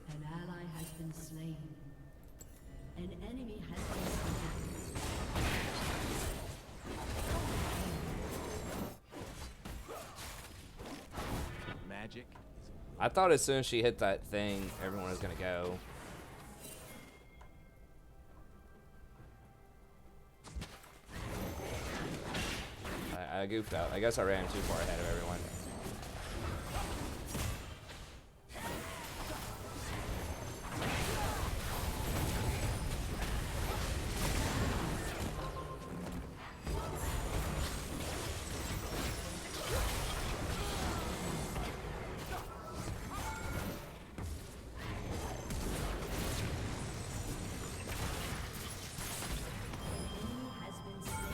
An ally has been slain. An enemy has been slain. Magic. I thought as soon as she hit that thing, everyone was gonna go. I goofed out. I guess I ran too far ahead of everyone. Has been slain.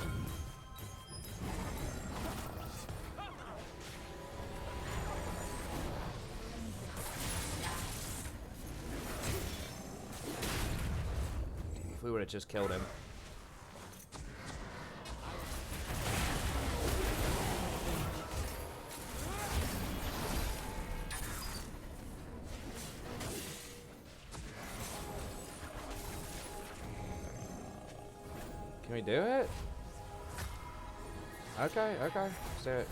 If we would have just killed him. Can we do it? Okay, okay. Let's do it.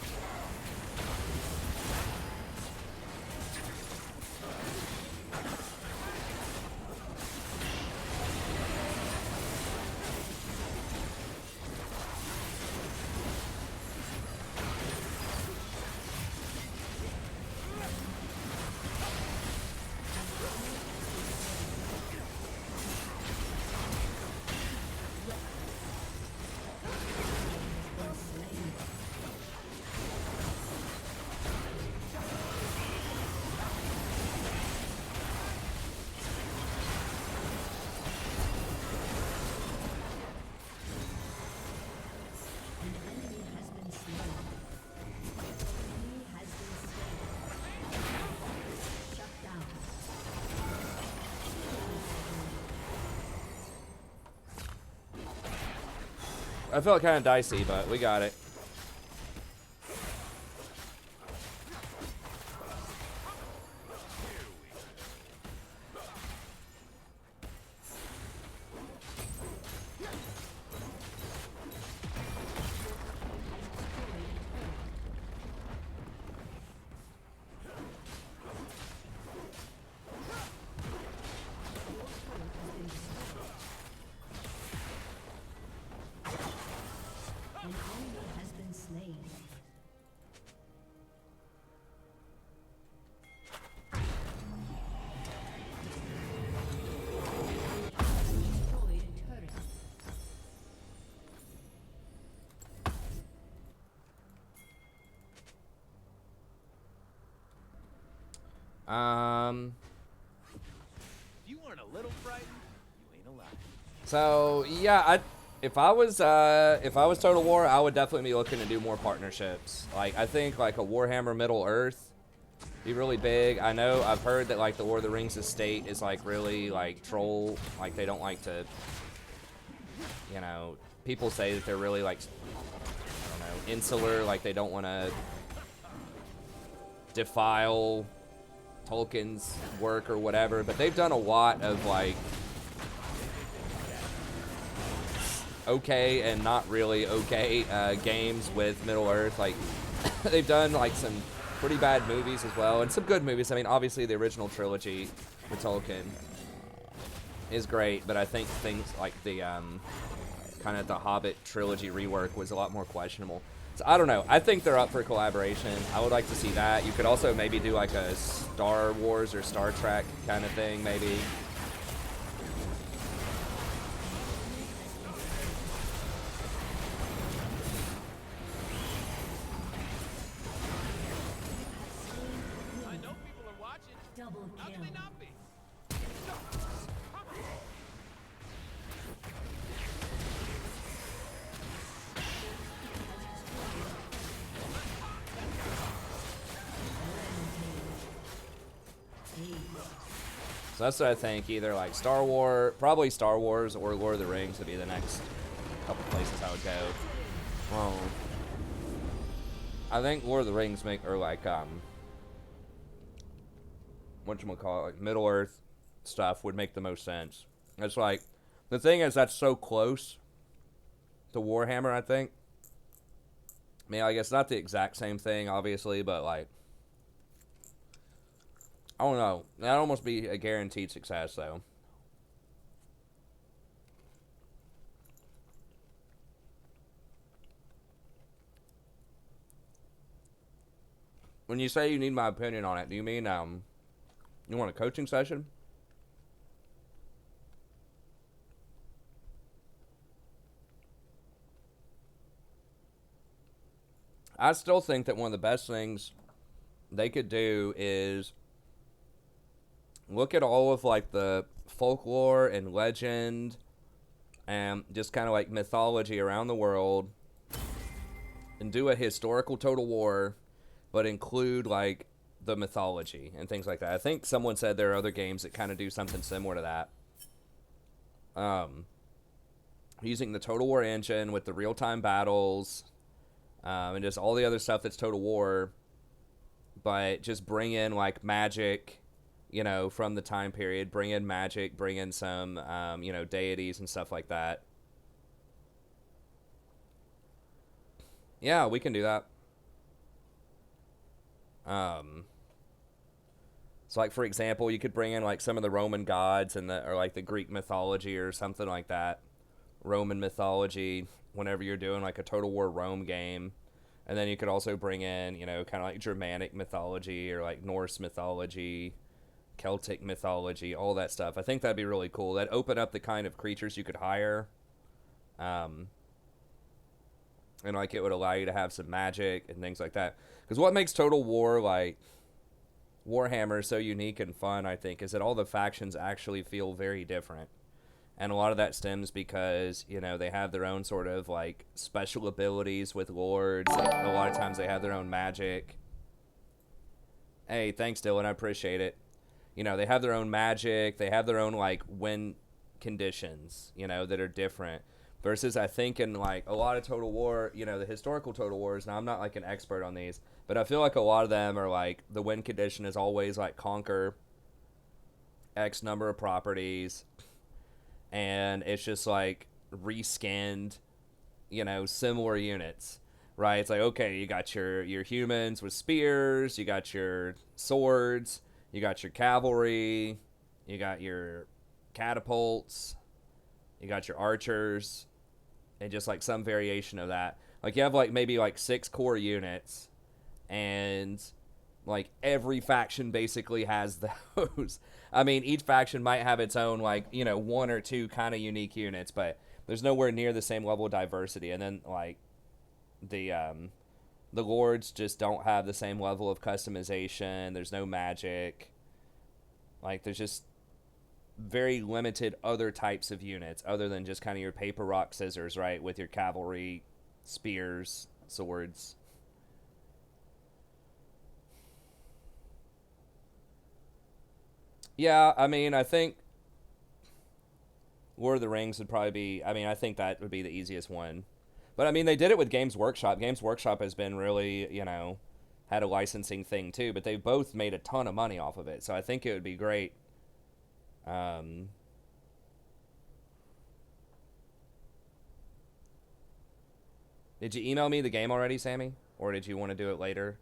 An enemy has been slain. Enemy has been slain. Shut down. I felt kind of dicey, but we got it. An enemy has been slain. Destroyed a turret. If you aren't a little frightened, you ain't alive. So yeah, if I was Total War, I would definitely be looking to do more partnerships. Like I think like a Warhammer Middle Earth be really big. I know I've heard that like the War of the Rings estate is like really like troll, like they don't like to, you know, people say that they're really like, I don't know, insular, like they don't want to defile Tolkien's work or whatever, but they've done a lot of like okay and not really okay games with Middle Earth. Like they've done like some pretty bad movies as well, and some good movies. I mean, obviously the original trilogy for Tolkien is great, but I think things like the kind of the Hobbit trilogy rework was a lot more questionable. So I don't know. I think they're up for collaboration. I would like to see that. You could also maybe do like a Star Wars or Star Trek kind of thing, maybe. How kill. can they not be? So that's what I think. Either like Star Wars, probably Star Wars, or Lord of the Rings would be the next couple places I would go. Well, I think Lord of the Rings or like whatchamacallit, like Middle Earth stuff would make the most sense. It's like, the thing is that's so close to Warhammer, I think. I mean, I guess not the exact same thing, obviously, but like, I don't know. That'd almost be a guaranteed success, though. When you say you need my opinion on it, do you mean you want a coaching session? I still think that one of the best things they could do is look at all of like the folklore and legend and just kind of like mythology around the world and do a historical Total War, but include like the mythology and things like that. I think someone said there are other games that kind of do something similar to that. Using the Total War engine with the real-time battles, and just all the other stuff that's Total War, but just bring in like magic, you know, from the time period. Bring in magic, bring in some, you know, deities and stuff like that. Yeah, we can do that. So like, for example, you could bring in like some of the Roman gods or like the Greek mythology or something like that. Roman mythology whenever you're doing like a Total War Rome game. And then you could also bring in, you know, kind of like Germanic mythology or like Norse mythology, Celtic mythology, all that stuff. I think that'd be really cool. That'd open up the kind of creatures you could hire. And like it would allow you to have some magic and things like that. Because what makes Total War, like Warhammer, so unique and fun, I think, is that all the factions actually feel very different. And a lot of that stems because, you know, they have their own sort of like special abilities with lords. A lot of times they have their own magic. Hey, thanks, Dylan. I appreciate it. You know, they have their own magic. They have their own like win conditions, you know, that are different. Versus, I think, in like a lot of Total War, you know, the historical Total Wars. Now, I'm not like an expert on these, but I feel like a lot of them are like the win condition is always like conquer X number of properties. And it's just like reskinned, you know, similar units, right? It's like, okay, you got your humans with spears, you got your swords, you got your cavalry, you got your catapults, you got your archers, and just like some variation of that. Like you have like maybe like 6 core units, and like every faction basically has those. I mean, each faction might have its own like, you know, 1 or 2 kind of unique units, but there's nowhere near the same level of diversity. And then like the lords just don't have the same level of customization. There's no magic. Like there's just very limited other types of units other than just kind of your paper rock scissors, right, with your cavalry, spears, swords. Yeah, I mean, I think Lord of the Rings would probably be, I mean, I think that would be the easiest one. But I mean, they did it with Games Workshop. Games Workshop has been really, you know, had a licensing thing too, but they both made a ton of money off of it. So I think it would be great. Did you email me the game already, Sammy? Or did you want to do it later?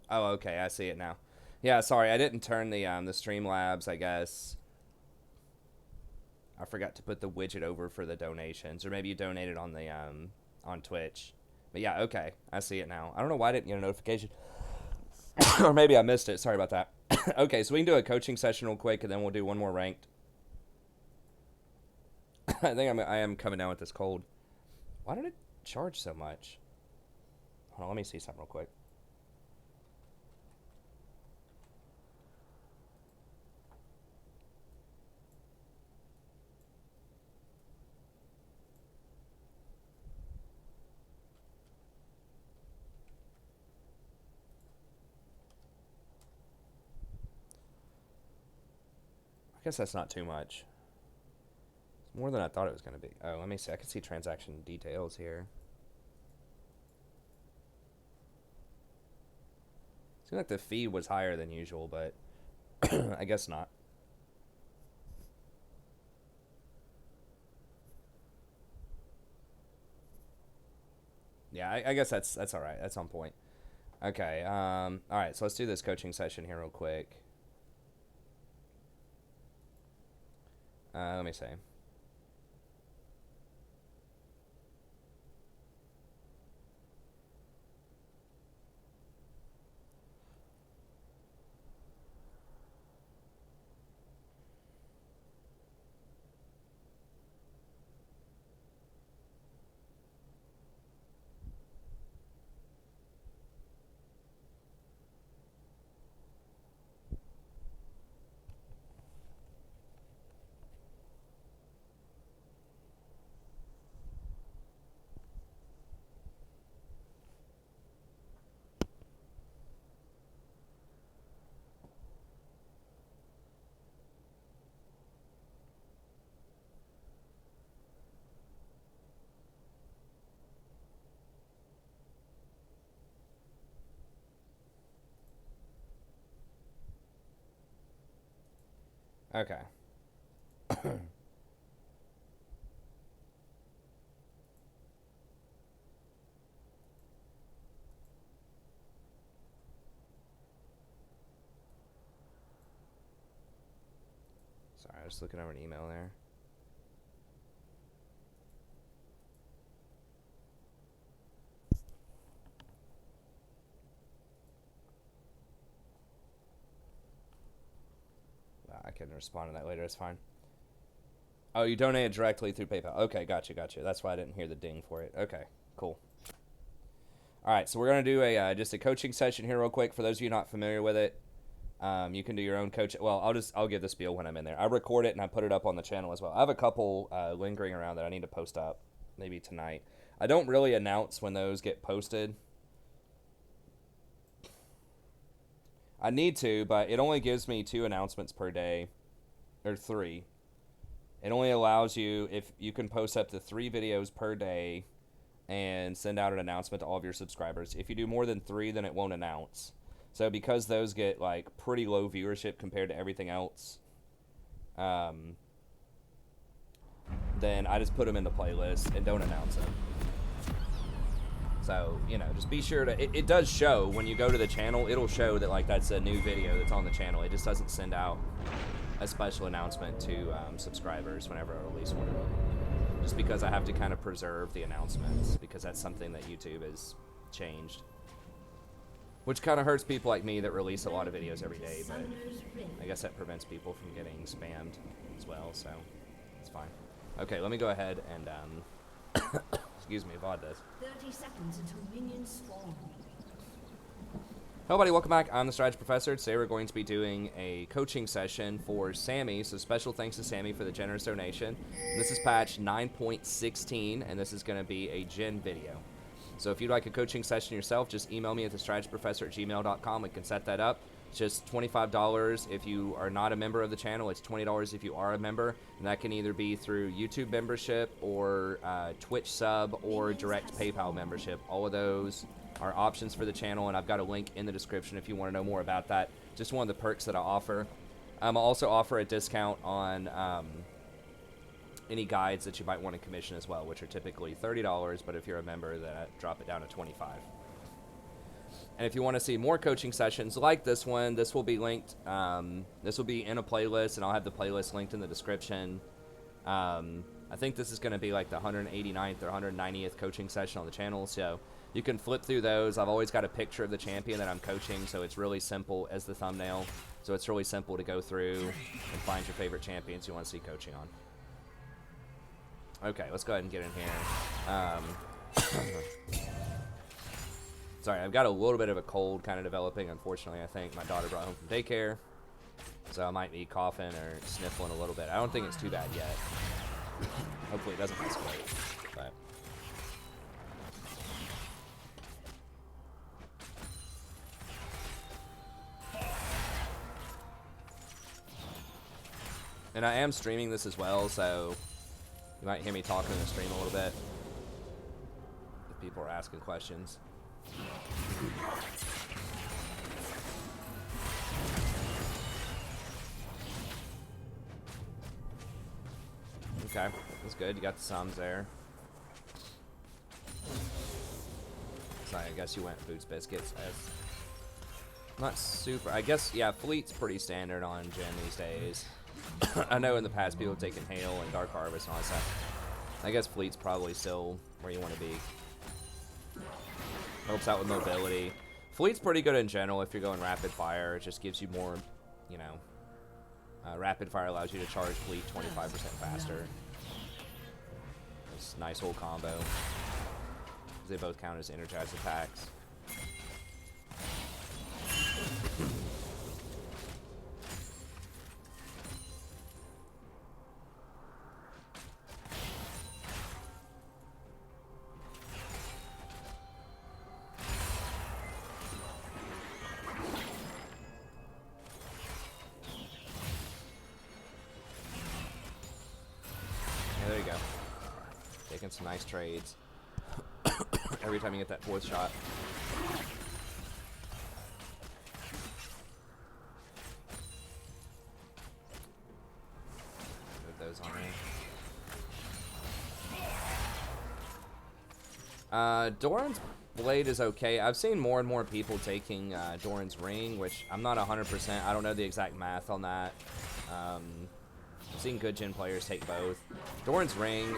Oh, okay, I see it now. Yeah, sorry, I didn't turn the Streamlabs, I guess. I I forgot to put the widget over for the donations, or maybe you donated on the on Twitch. But yeah, okay, I see it now. I don't know why I didn't get a notification, or maybe I missed it. Sorry about that. Okay, so we can do a coaching session real quick, and then we'll do one more ranked. I think I am coming down with this cold. Why did it charge so much? Hold on, let me see something real quick. I guess that's not too much. It's more than I thought it was going to be. Oh, let me see. I can see transaction details here. Seems like the fee was higher than usual, but I guess not. Yeah, I guess that's all right. That's on point. Okay. All right. So let's do this coaching session here real quick. Let me see. Okay. Sorry, I was looking over an email there. I can respond to that later. It's fine. Oh, you donated directly through PayPal. Okay, gotcha. That's why I didn't hear the ding for it. Okay, cool. All right, so we're gonna do a just a coaching session here real quick. For those of you not familiar with it, you can do your own coach. Well, I'll give the spiel when I'm in there. I record it and I put it up on the channel as well. I have a couple lingering around that I need to post up maybe tonight. I don't really announce when those get posted. I need to, but it only gives me 2 announcements per day, or 3. It only allows you, if you can post up to 3 videos per day and send out an announcement to all of your subscribers. If you do more than 3, then it won't announce. So because those get like pretty low viewership compared to everything else, then I just put them in the playlist and don't announce them. So, you know, just be sure to, it does show when you go to the channel, it'll show that like that's a new video that's on the channel. It just doesn't send out a special announcement to subscribers whenever I release one of them. Just because I have to kind of preserve the announcements, because that's something that YouTube has changed. Which kind of hurts people like me that release a lot of videos every day, but I guess that prevents people from getting spammed as well, so it's fine. Okay, let me go ahead and, excuse me, VOD this. 30 seconds until minions spawn. Hello everybody, welcome back. I'm the Strategy Professor. Today we're going to be doing a coaching session for Sammy, so special thanks to Sammy for the generous donation. And this is patch 9.16, and this is going to be a Jhin video. So if you'd like a coaching session yourself, just email me at thestrategyprofessor@gmail.com. We can set that up. It's just $25 if you are not a member of the channel. It's $20 if you are a member, and that can either be through YouTube membership or Twitch sub or direct PayPal membership. All of those are options for the channel, and I've got a link in the description if you want to know more about that. Just one of the perks that I offer. I also offer a discount on any guides that you might want to commission as well, which are typically $30, but if you're a member, then I drop it down to $25. And if you want to see more coaching sessions like this one, this will be linked. This will be in a playlist, and I'll have the playlist linked in the description. I think this is going to be like the 189th or 190th coaching session on the channel, so you can flip through those. I've always got a picture of the champion that I'm coaching, so it's really simple as the thumbnail. So it's really simple to go through and find your favorite champions you want to see coaching on. Okay, let's go ahead and get in here. Sorry, I've got a little bit of a cold kind of developing, unfortunately. I think my daughter brought home from daycare, so I might be coughing or sniffling a little bit. I don't think it's too bad yet. Hopefully it doesn't escalate, but... And I am streaming this as well, so you might hear me talking in the stream a little bit if people are asking questions. Okay, that's good. You got the sums there. So I guess you went Boots Biscuits. As not super. I guess, yeah, Fleet's pretty standard on Jhin these days. I know in the past people have taken Hail and Dark Harvest and all that stuff. I guess Fleet's probably still where you want to be. Helps out with mobility. Fleet's pretty good in general if you're going Rapid Fire. It just gives you more, you know. Rapid Fire allows you to charge Fleet 25% faster. It's a nice whole combo. They both count as energized attacks. Some nice trades every time you get that fourth shot. Move those on there. Doran's blade is okay. I've seen more and more people taking Doran's ring, which I'm not 100%. I don't know the exact math on that. I've seen good Jhin players take both. Doran's ring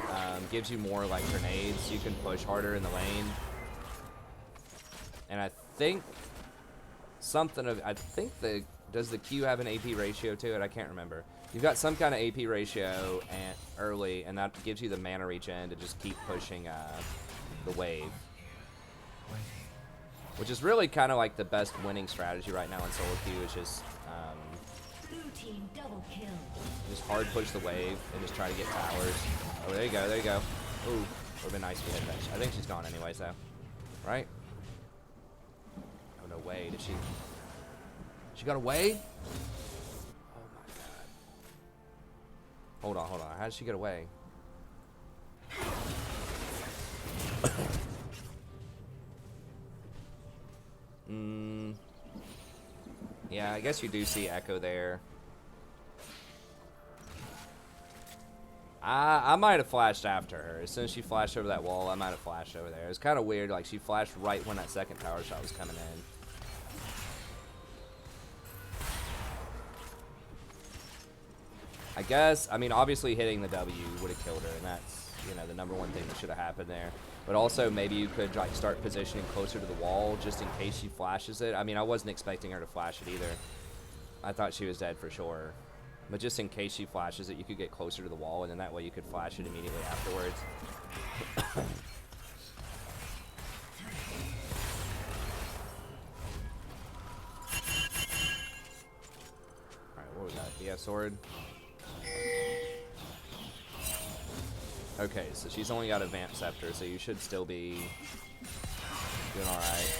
gives you more like grenades, so you can push harder in the lane. And I think does the Q have an AP ratio to it? I can't remember. You've got some kind of AP ratio early, and that gives you the mana regen to just keep pushing the wave. Which is really kind of like the best winning strategy right now in solo queue, is just Double kill. just hard push the wave and just try to get towers. Oh, there you go, there you go. Ooh, would have been nice to hit that. I think she's gone anyways, though. Right? Oh, no way. Did she? She got away? Oh, my God. Hold on, hold on. How did she get away? Yeah, I guess you do see Echo there. I might have flashed after her. As soon as she flashed over that wall, I might have flashed over there. It was kind of weird. Like, she flashed right when that second tower shot was coming in. I guess, I mean, obviously hitting the W would have killed her, and that's, you know, the number one thing that should have happened there. But also, maybe you could, like, start positioning closer to the wall just in case she flashes it. I mean, I wasn't expecting her to flash it either. I thought she was dead for sure. But just in case she flashes it, you could get closer to the wall, and then that way you could flash it immediately afterwards. Alright, what was that? BF sword? Okay, so she's only got a Vamp Scepter, so you should still be doing alright.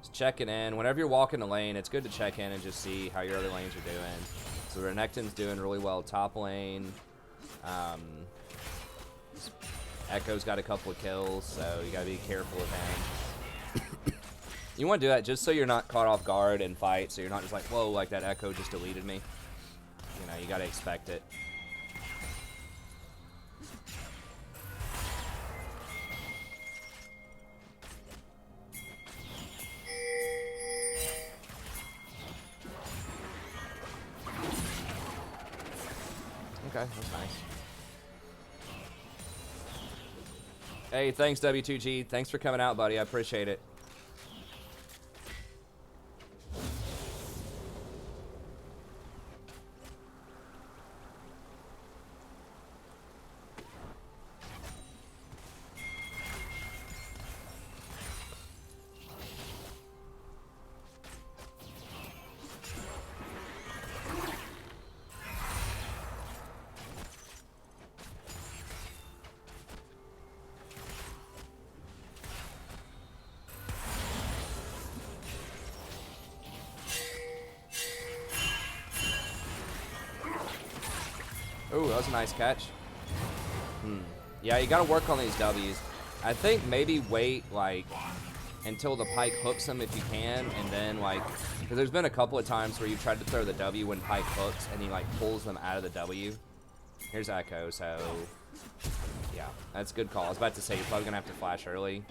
Just checking in. Whenever you're walking the lane, it's good to check in and just see how your other lanes are doing. So Renekton's doing really well top lane. Echo's got a couple of kills, so you gotta be careful with him. You want to do that just so you're not caught off guard in fight, so you're not just like, whoa, like that Echo just deleted me. You know, you gotta expect it. Okay, that's nice. Hey, thanks W2G. Thanks for coming out, buddy. I appreciate it. Ooh, that was a nice catch. Yeah, you gotta work on these W's. I think maybe wait, like, until the Pike hooks him if you can, and then, like, because there's been a couple of times where you tried to throw the W when Pike hooks, and he, like, pulls them out of the W. Here's Echo, so, yeah, that's a good call. I was about to say, you're probably gonna have to flash early.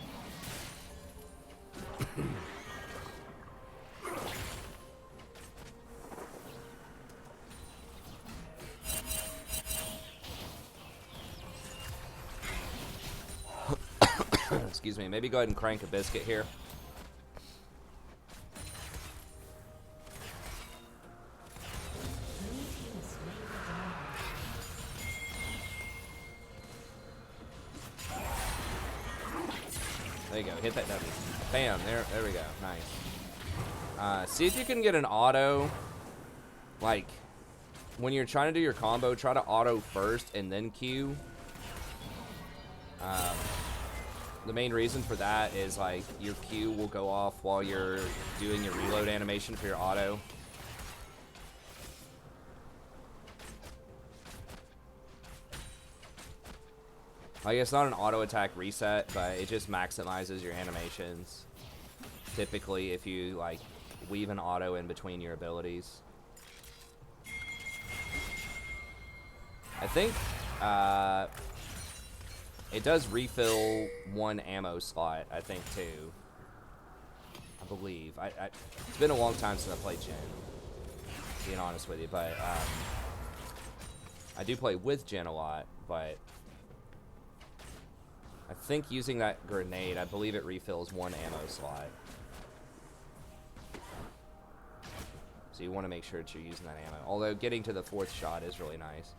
Excuse me, maybe go ahead and crank a biscuit here. There you go, hit that W. Bam, there we go, nice. See if you can get an auto, like, when you're trying to do your combo, try to auto first and then Q. The main reason for that is, like, your Q will go off while you're doing your reload animation for your auto. Like, it's not an auto attack reset, but it just maximizes your animations. Typically, if you, like, weave an auto in between your abilities. I think, it does refill one ammo slot, I think, too. I believe. It's been a long time since I played Jhin, being honest with you, but I do play with Jhin a lot, but I think using that grenade, I believe it refills one ammo slot. So you want to make sure that you're using that ammo. Although getting to the 4th shot is really nice.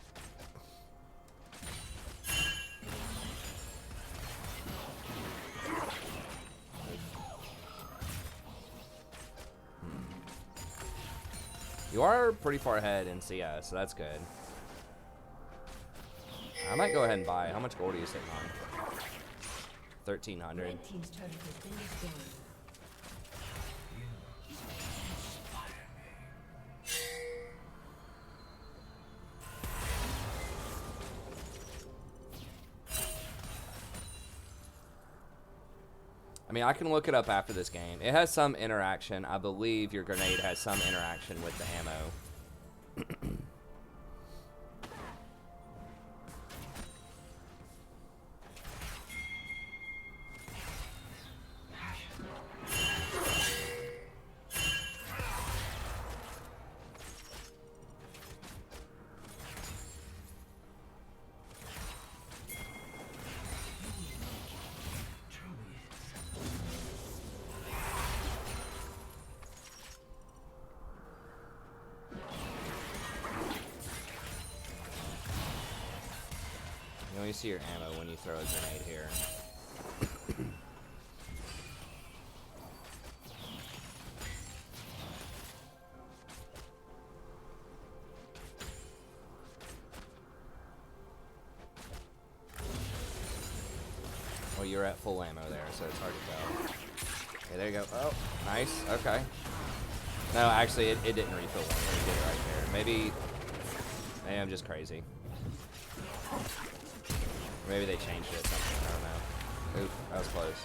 You are pretty far ahead in CS, so that's good. I might go ahead and buy. How much gold are you sitting on? 1,300. Red team's turret has been destroyed. I mean, I can look it up after this game. It has some interaction. I believe your grenade has some interaction with the ammo. You only see your ammo when you throw a grenade here. Well, you're at full ammo there, so it's hard to tell. Okay, there you go. Oh, nice. Okay. No, actually, it didn't refill one when you did it right there. Maybe I'm just crazy. Maybe they changed it or something. I don't know. Oop, that was close.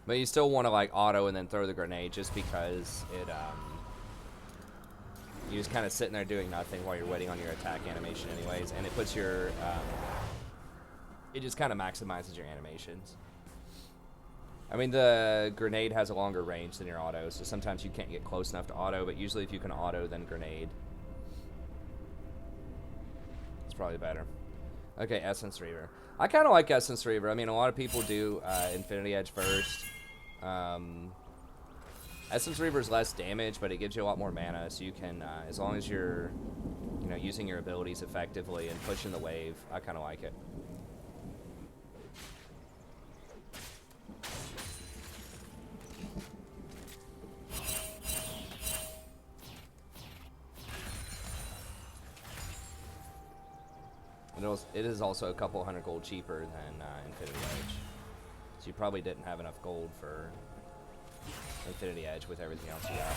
But you still want to, like, auto and then throw the grenade just because it, you're just kind of sitting there doing nothing while you're waiting on your attack animation anyways, and it puts your, it just kind of maximizes your animations. I mean, the grenade has a longer range than your auto, so sometimes you can't get close enough to auto, but usually if you can auto, then grenade. It's probably better. Okay, Essence Reaver. I kind of like Essence Reaver. I mean, a lot of people do Infinity Edge first. Essence Reaver is less damage, but it gives you a lot more mana, so you can, as long as you're, you know, using your abilities effectively and pushing the wave, I kind of like it. It is also a couple hundred gold cheaper than Infinity Edge. So you probably didn't have enough gold for Infinity Edge with everything else you got.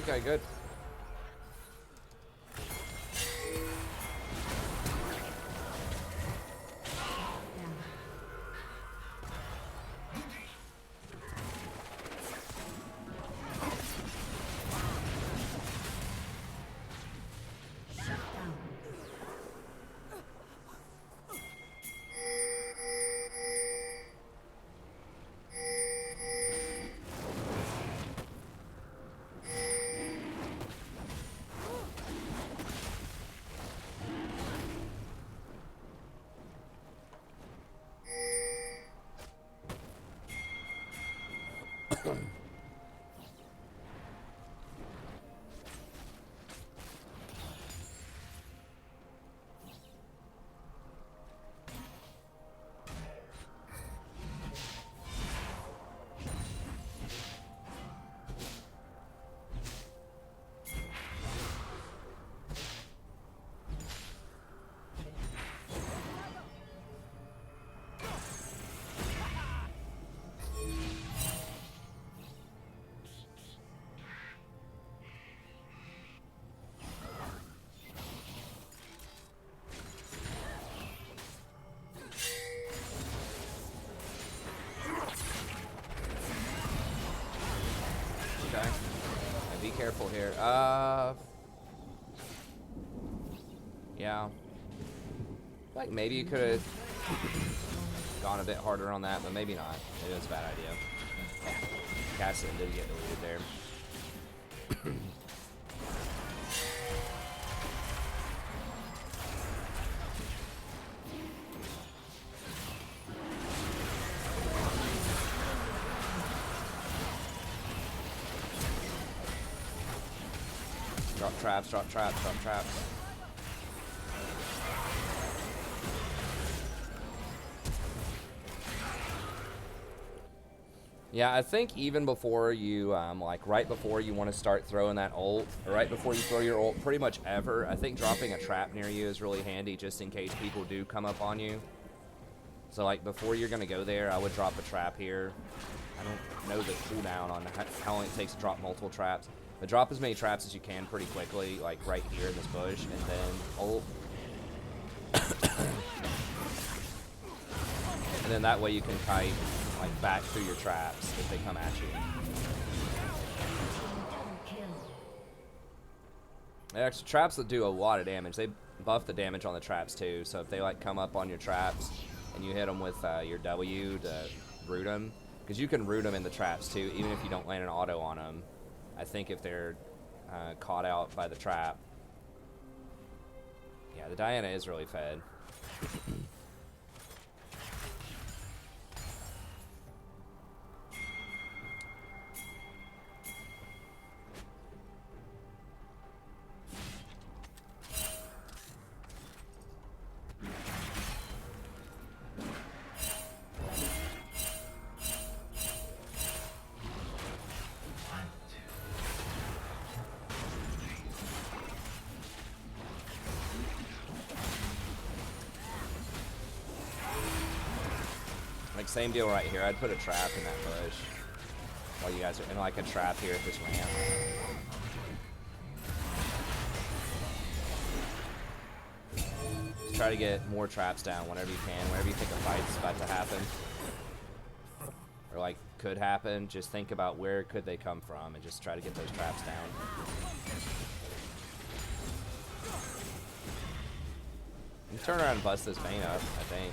Okay, good. Careful here. Yeah. Like maybe you could have gone a bit harder on that, but maybe not. Maybe it was a bad idea. Cassian did get deleted there. Drop traps, drop traps, drop traps. Yeah, I think even before you, like right before you want to start throwing that ult, or right before you throw your ult, pretty much ever, I think dropping a trap near you is really handy just in case people do come up on you. So like before you're going to go there, I would drop a trap here. I don't know the cooldown on how long it takes to drop multiple traps. But drop as many traps as you can pretty quickly, like right here in this bush, and then ult. And then that way you can kite like back through your traps if they come at you. Actually, traps that do a lot of damage. They buff the damage on the traps too. So if they like come up on your traps and you hit them with your W to root them, because you can root them in the traps too, even if you don't land an auto on them. I think if they're caught out by the trap. Yeah, the Diana is really fed. Like, same deal right here. I'd put a trap in that bush while you guys are in, like, a trap here at this ramp. Just try to get more traps down whenever you can, whenever you think a fight's about to happen. Or, like, could happen. Just think about where could they come from and just try to get those traps down. You can turn around and bust this vein up, I think.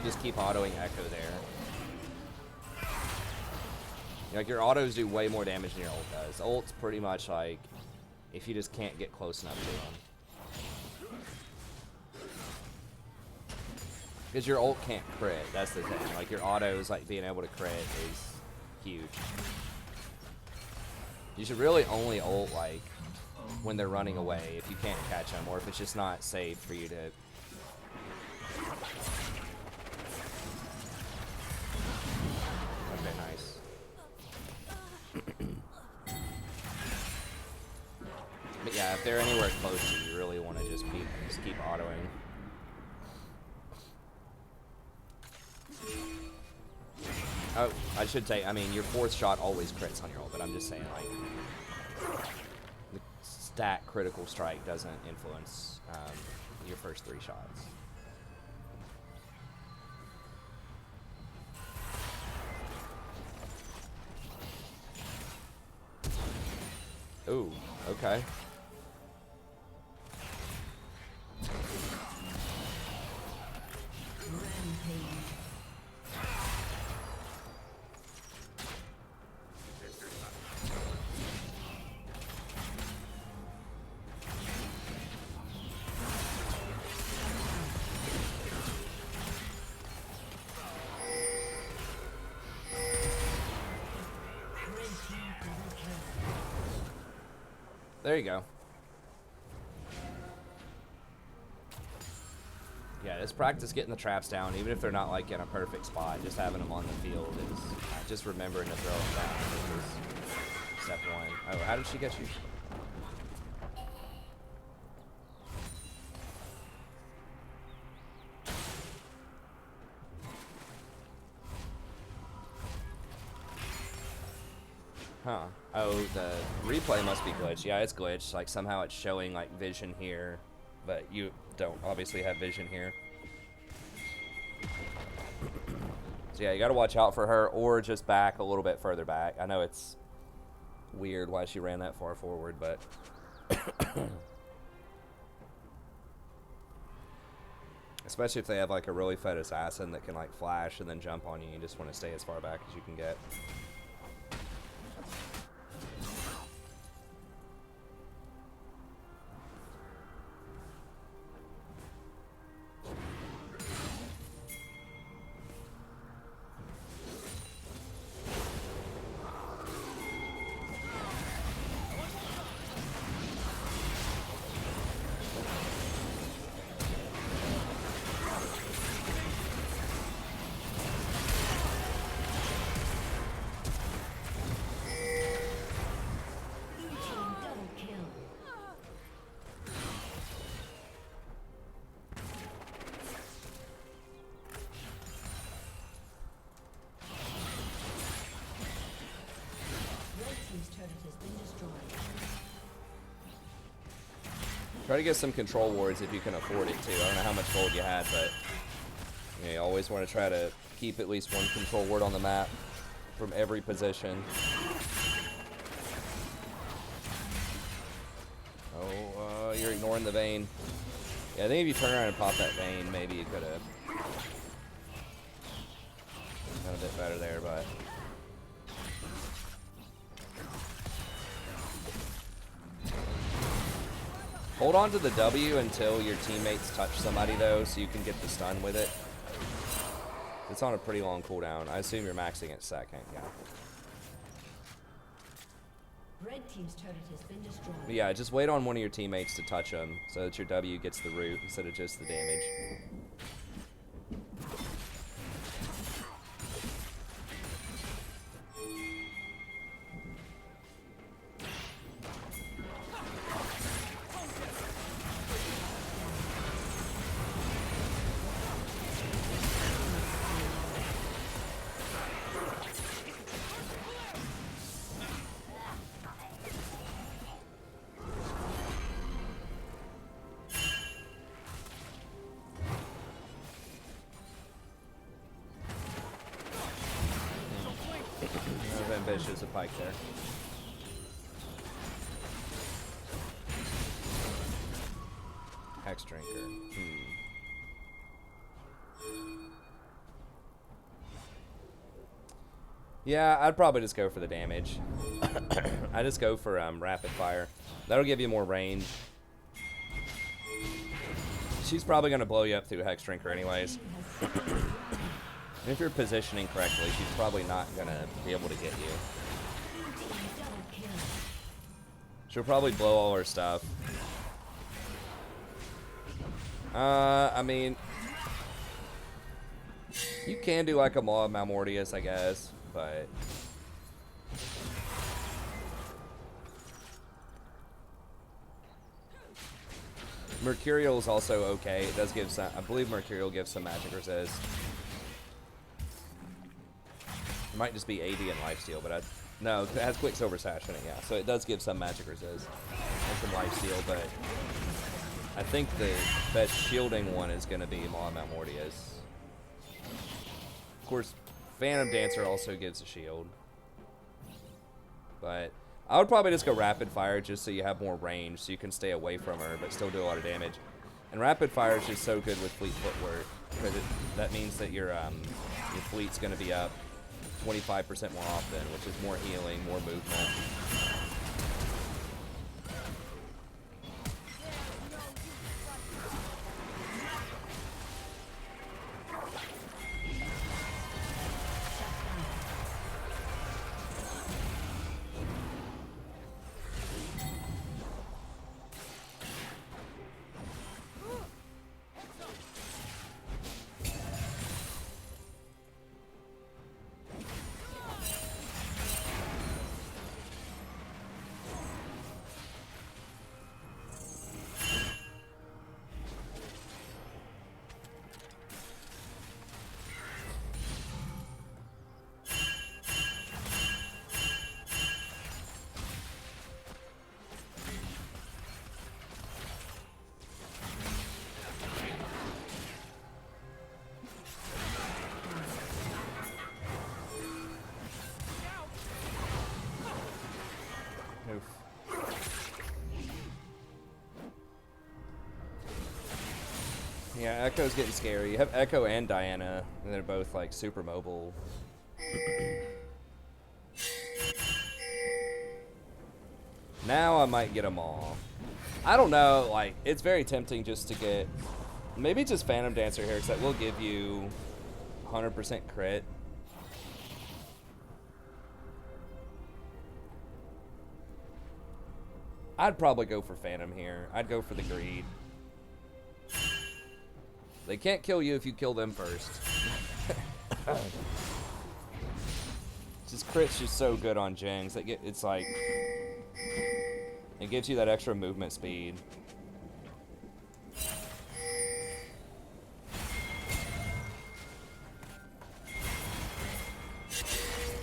Just keep autoing Echo there. Like, your autos do way more damage than your ult does. Ult's pretty much like if you just can't get close enough to them. Because your ult can't crit, that's the thing. Like, your autos, like, being able to crit is huge. You should really only ult, like, when they're running away if you can't catch them, or if it's just not safe for you to... Okay, nice. But yeah, if they're anywhere close to you, you really want to just keep autoing. Oh, I should say, I mean, your fourth shot always crits on your ult, but I'm just saying, like, the stat critical strike doesn't influence your first 3 shots. Ooh, okay. There you go. Yeah, just practice getting the traps down, even if they're not like in a perfect spot. Just having them on the field is just remembering to throw them down. Is step 1. Oh, how did she get you? Huh. Oh, the replay must be glitched. Yeah, it's glitched. Like, somehow it's showing, like, vision here, but you don't obviously have vision here. So, yeah, you gotta watch out for her, or just back a little bit further back. I know it's weird why she ran that far forward, but... Especially if they have, like, a really fed assassin that can, like, flash and then jump on you. You just want to stay as far back as you can get. Try to get some control wards if you can afford it too. I don't know how much gold you had, but you always want to try to keep at least one control ward on the map from every position. Oh, you're ignoring the vein. Yeah, I think if you turn around and pop that vein, maybe you could have done a bit better there, but... Hold on to the W until your teammates touch somebody, though, so you can get the stun with it. It's on a pretty long cooldown. I assume you're maxing it second, yeah. Red team's turret has been destroyed. But yeah, just wait on one of your teammates to touch them so that your W gets the root instead of just the damage. Ambitious a pike there. Hex drinker. Yeah, I'd probably just go for the damage. I just go for rapid fire. That'll give you more range. She's probably gonna blow you up through Hex drinker anyways. And if you're positioning correctly, she's probably not gonna be able to get you. She'll probably blow all her stuff. I mean, you can do like a Maw of Malmortius, I guess, but Mercurial is also okay. It does give some, I believe Mercurial gives some magic resist. It might just be AD and lifesteal, but no, it has Quicksilver Sash in it, yeah. So it does give some magic resist and some lifesteal, but I think the best shielding one is going to be Maw of Malmortius. Of course, Phantom Dancer also gives a shield. But I would probably just go Rapid Fire just so you have more range, so you can stay away from her, but still do a lot of damage. And Rapid Fire is just so good with fleet footwork, because that means that your fleet's going to be up 25% more often, which is more healing, more movement. Yeah, Echo's getting scary. You have Echo and Diana, and they're both like super mobile. Now I might get them all. I don't know, like, it's very tempting just to get, maybe just Phantom Dancer here, because that will give you 100% crit. I'd probably go for Phantom here. I'd go for the greed. They can't kill you if you kill them first. Just crit's just so good on Jhin. It's like, it gives you that extra movement speed.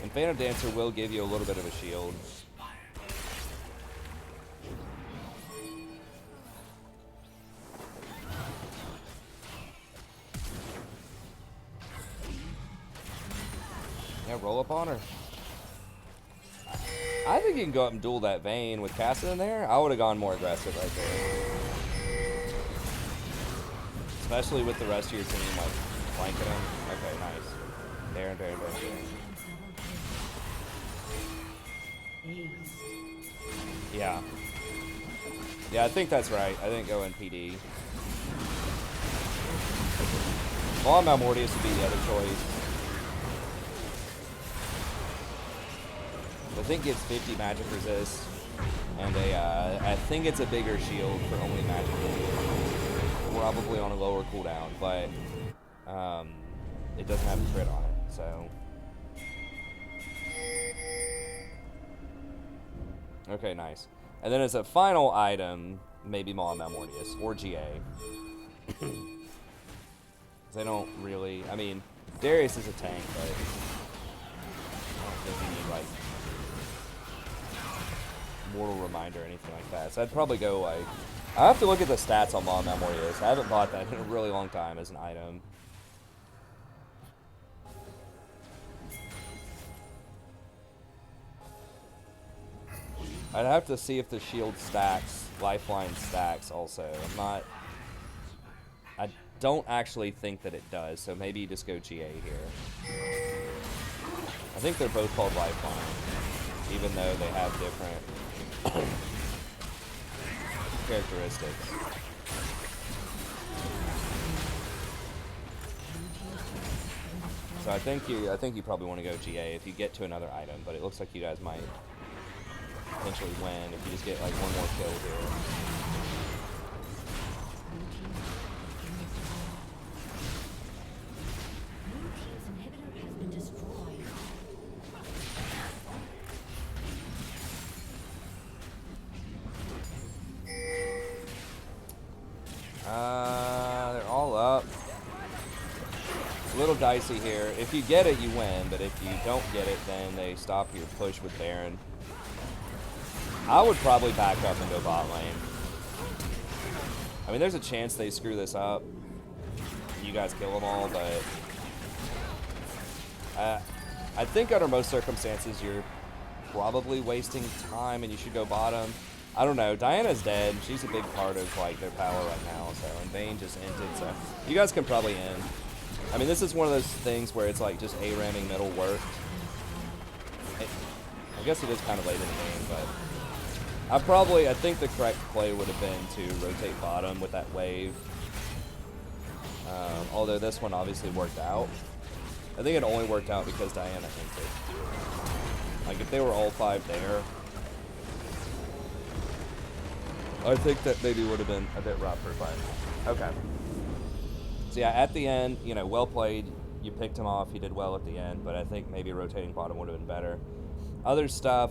And Phantom Dancer will give you a little bit of a shield. Yeah, roll up on her. I think you can go up and duel that Vayne with Cassid in there. I would have gone more aggressive right there. Especially with the rest of your team, like, flanking him. Okay, nice. Baron. Yeah. Yeah, I think that's right. I think go in PD. Well, Malmortius would be the other choice. I think it's 50 magic resist, and I think it's a bigger shield for only magic resist. Probably on a lower cooldown, but it doesn't have a crit on it, so. Okay, nice. And then as a final item, maybe Maw Malmortius or GA. They don't really. I mean, Darius is a tank, but I don't think you need like Mortal Reminder or anything like that. So I'd probably go like. I have to look at the stats on Maw Malmortius. I haven't bought that in a really long time as an item. I'd have to see if the shield stacks, lifeline stacks also. I don't actually think that it does, so maybe you just go GA here. I think they're both called lifeline, even though they have different characteristics. So I think you probably want to go GA if you get to another item, but it looks like you guys might potentially win if you just get like one more kill here. They're all up. It's a little dicey here. If you get it, you win, but if you don't get it, then they stop your push with Baron. I would probably back up and go bot lane. I mean, there's a chance they screw this up. You guys kill them all, but I think under most circumstances, you're probably wasting time and you should go bottom. I don't know. Diana's dead. She's a big part of like their power right now. So, and Vayne just ended. So, you guys can probably end. I mean, this is one of those things where it's like just A-ramming middle worked. I guess it is kind of late in the game, but I think the correct play would have been to rotate bottom with that wave. Although this one obviously worked out. I think it only worked out because Diana entered. Like if they were all five there, I think that maybe would have been a bit rougher, but okay. So yeah, at the end, you know, well played. You picked him off. He did well at the end, but I think maybe rotating bottom would have been better. Other stuff,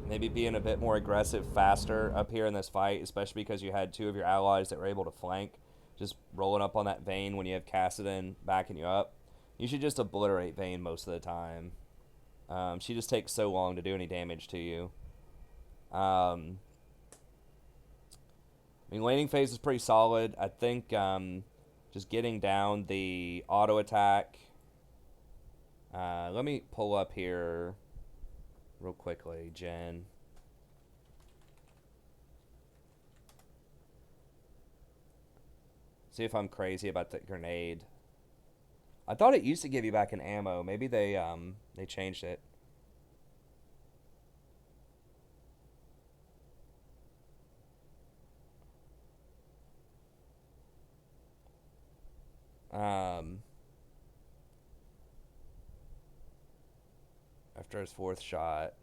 maybe being a bit more aggressive, faster up here in this fight, especially because you had two of your allies that were able to flank. Just rolling up on that Vayne when you have Cassidon backing you up. You should just obliterate Vayne most of the time. She just takes so long to do any damage to you. I mean, laning phase is pretty solid. I think just getting down the auto attack. Let me pull up here real quickly, Jhin. See if I'm crazy about the grenade. I thought it used to give you back an ammo. Maybe they changed it. After his fourth shot.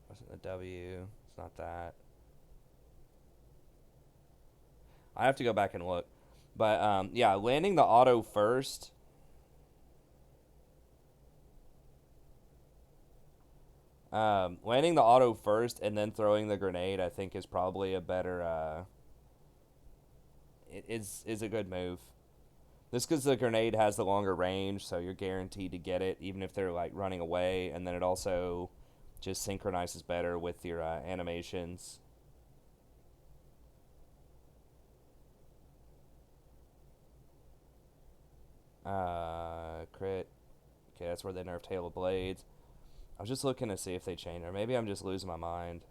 Wasn't the W. It's not that. I have to go back and look. But, yeah, landing the auto first. Landing the auto first and then throwing the grenade, I think, is probably a better, is a good move. This because the grenade has the longer range, so you're guaranteed to get it, even if they're, like, running away. And then it also just synchronizes better with your animations. Crit. Okay, that's where they nerfed Hail of Blades. I was just looking to see if they changed, or maybe I'm just losing my mind.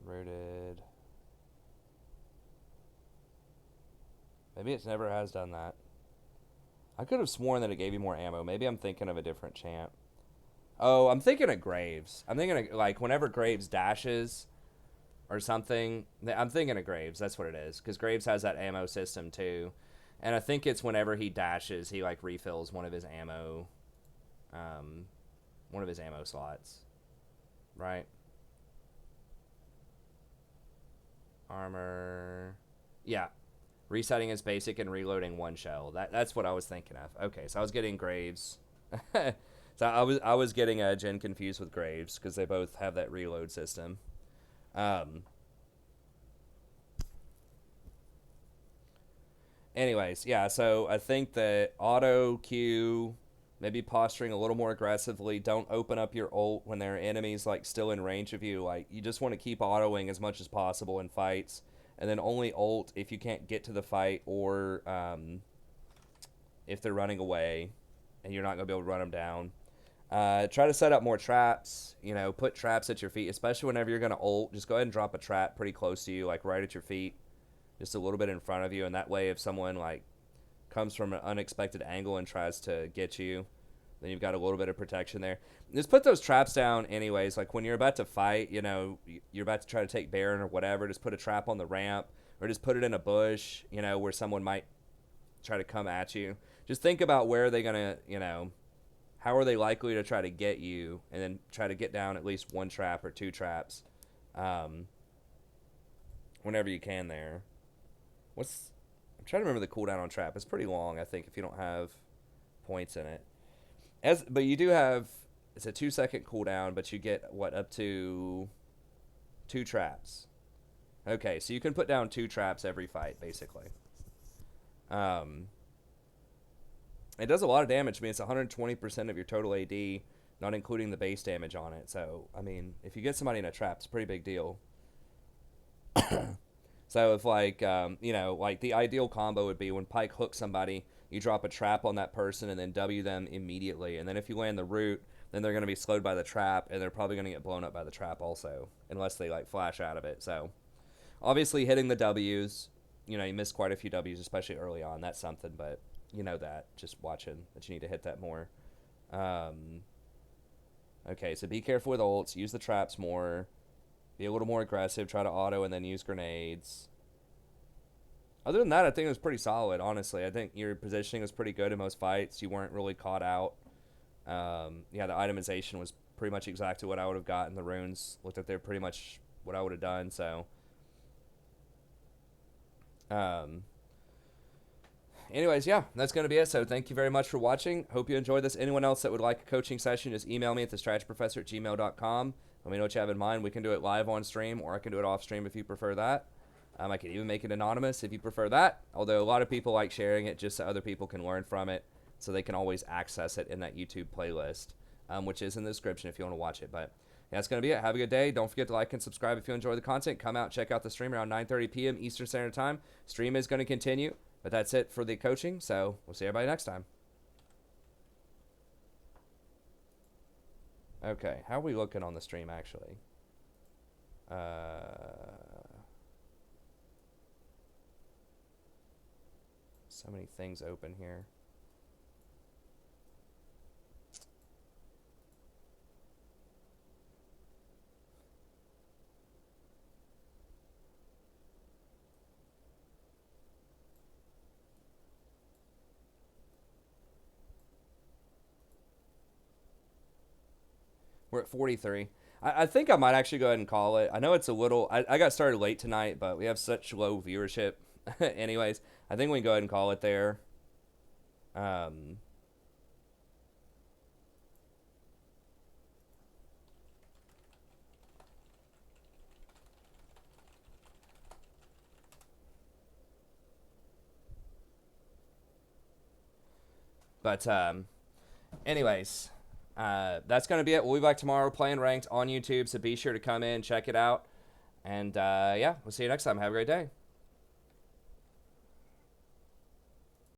Rooted. Maybe it never has done that. I could have sworn that it gave you more ammo. Maybe I'm thinking of a different champ. Oh, I'm thinking of Graves. I'm thinking of, like, whenever Graves dashes or something. I'm thinking of Graves. That's what it is. Because Graves has that ammo system, too. And I think it's whenever he dashes, he, like, refills one of his ammo slots. Right? Armor. Yeah. Resetting is basic and reloading one shell. That's what I was thinking of. Okay, so I was getting Graves. So I was getting Jhin confused with Graves because they both have that reload system. Anyways, yeah, so I think that auto Q, maybe posturing a little more aggressively. Don't open up your ult when there are enemies like still in range of you. Like, you just want to keep autoing as much as possible in fights, and then only ult if you can't get to the fight or if they're running away and you're not going to be able to run them down. Try to set up more traps, you know, put traps at your feet, especially whenever you're going to ult. Just go ahead and drop a trap pretty close to you, like right at your feet, just a little bit in front of you, and that way if someone like comes from an unexpected angle and tries to get you, then you've got a little bit of protection there. Just put those traps down anyways. Like when you're about to fight, you know, you're about to try to take Baron or whatever, just put a trap on the ramp or just put it in a bush, you know, where someone might try to come at you. Just think about where they're going to, you know, how are they likely to try to get you, and then try to get down at least one trap or two traps whenever you can there. I'm trying to remember the cooldown on trap. It's pretty long, I think, if you don't have points in it. But you do have, it's a 2-second cooldown, but you get, what, up to 2 traps. Okay, so you can put down 2 traps every fight, basically. It does a lot of damage. I mean, it's 120% of your total AD, not including the base damage on it. So, I mean, if you get somebody in a trap, it's a pretty big deal. So if, like, you know, like the ideal combo would be when Pike hooks somebody, you drop a trap on that person and then W them immediately. And then if you land the root, then they're going to be slowed by the trap, and they're probably going to get blown up by the trap also, unless they, like, flash out of it. So, obviously, hitting the Ws, you know, you missed quite a few Ws, especially early on. That's something, but you know that, just watching, that you need to hit that more. Okay, so be careful with ults. Use the traps more. Be a little more aggressive. Try to auto and then use grenades. Other than that, I think it was pretty solid, honestly. I think your positioning was pretty good in most fights. You weren't really caught out. Yeah, the itemization was pretty much exactly what I would have gotten. The runes looked like they're pretty much what I would have done, so... Anyways, yeah, that's going to be it. So thank you very much for watching. Hope you enjoyed this. Anyone else that would like a coaching session, just email me at thestrategyprofessor@gmail.com. Let me know what you have in mind. We can do it live on stream, or I can do it off stream if you prefer that. I can even make it anonymous if you prefer that. Although a lot of people like sharing it just so other people can learn from it, so they can always access it in that YouTube playlist, which is in the description if you want to watch it. But yeah, that's going to be it. Have a good day. Don't forget to like and subscribe if you enjoy the content. Come out, check out the stream around 9:30 p.m. Eastern Standard Time. Stream is going to continue. But that's it for the coaching, so we'll see everybody next time. Okay, how are we looking on the stream, actually? So many things open here. We're at 43. I think I might actually go ahead and call it. I know it's a little... I got started late tonight, but we have such low viewership. Anyways, I think we can go ahead and call it there. But, anyways... that's going to be it. We'll be back tomorrow playing ranked on YouTube, so be sure to come in, check it out. And yeah, we'll see you next time. Have a great day.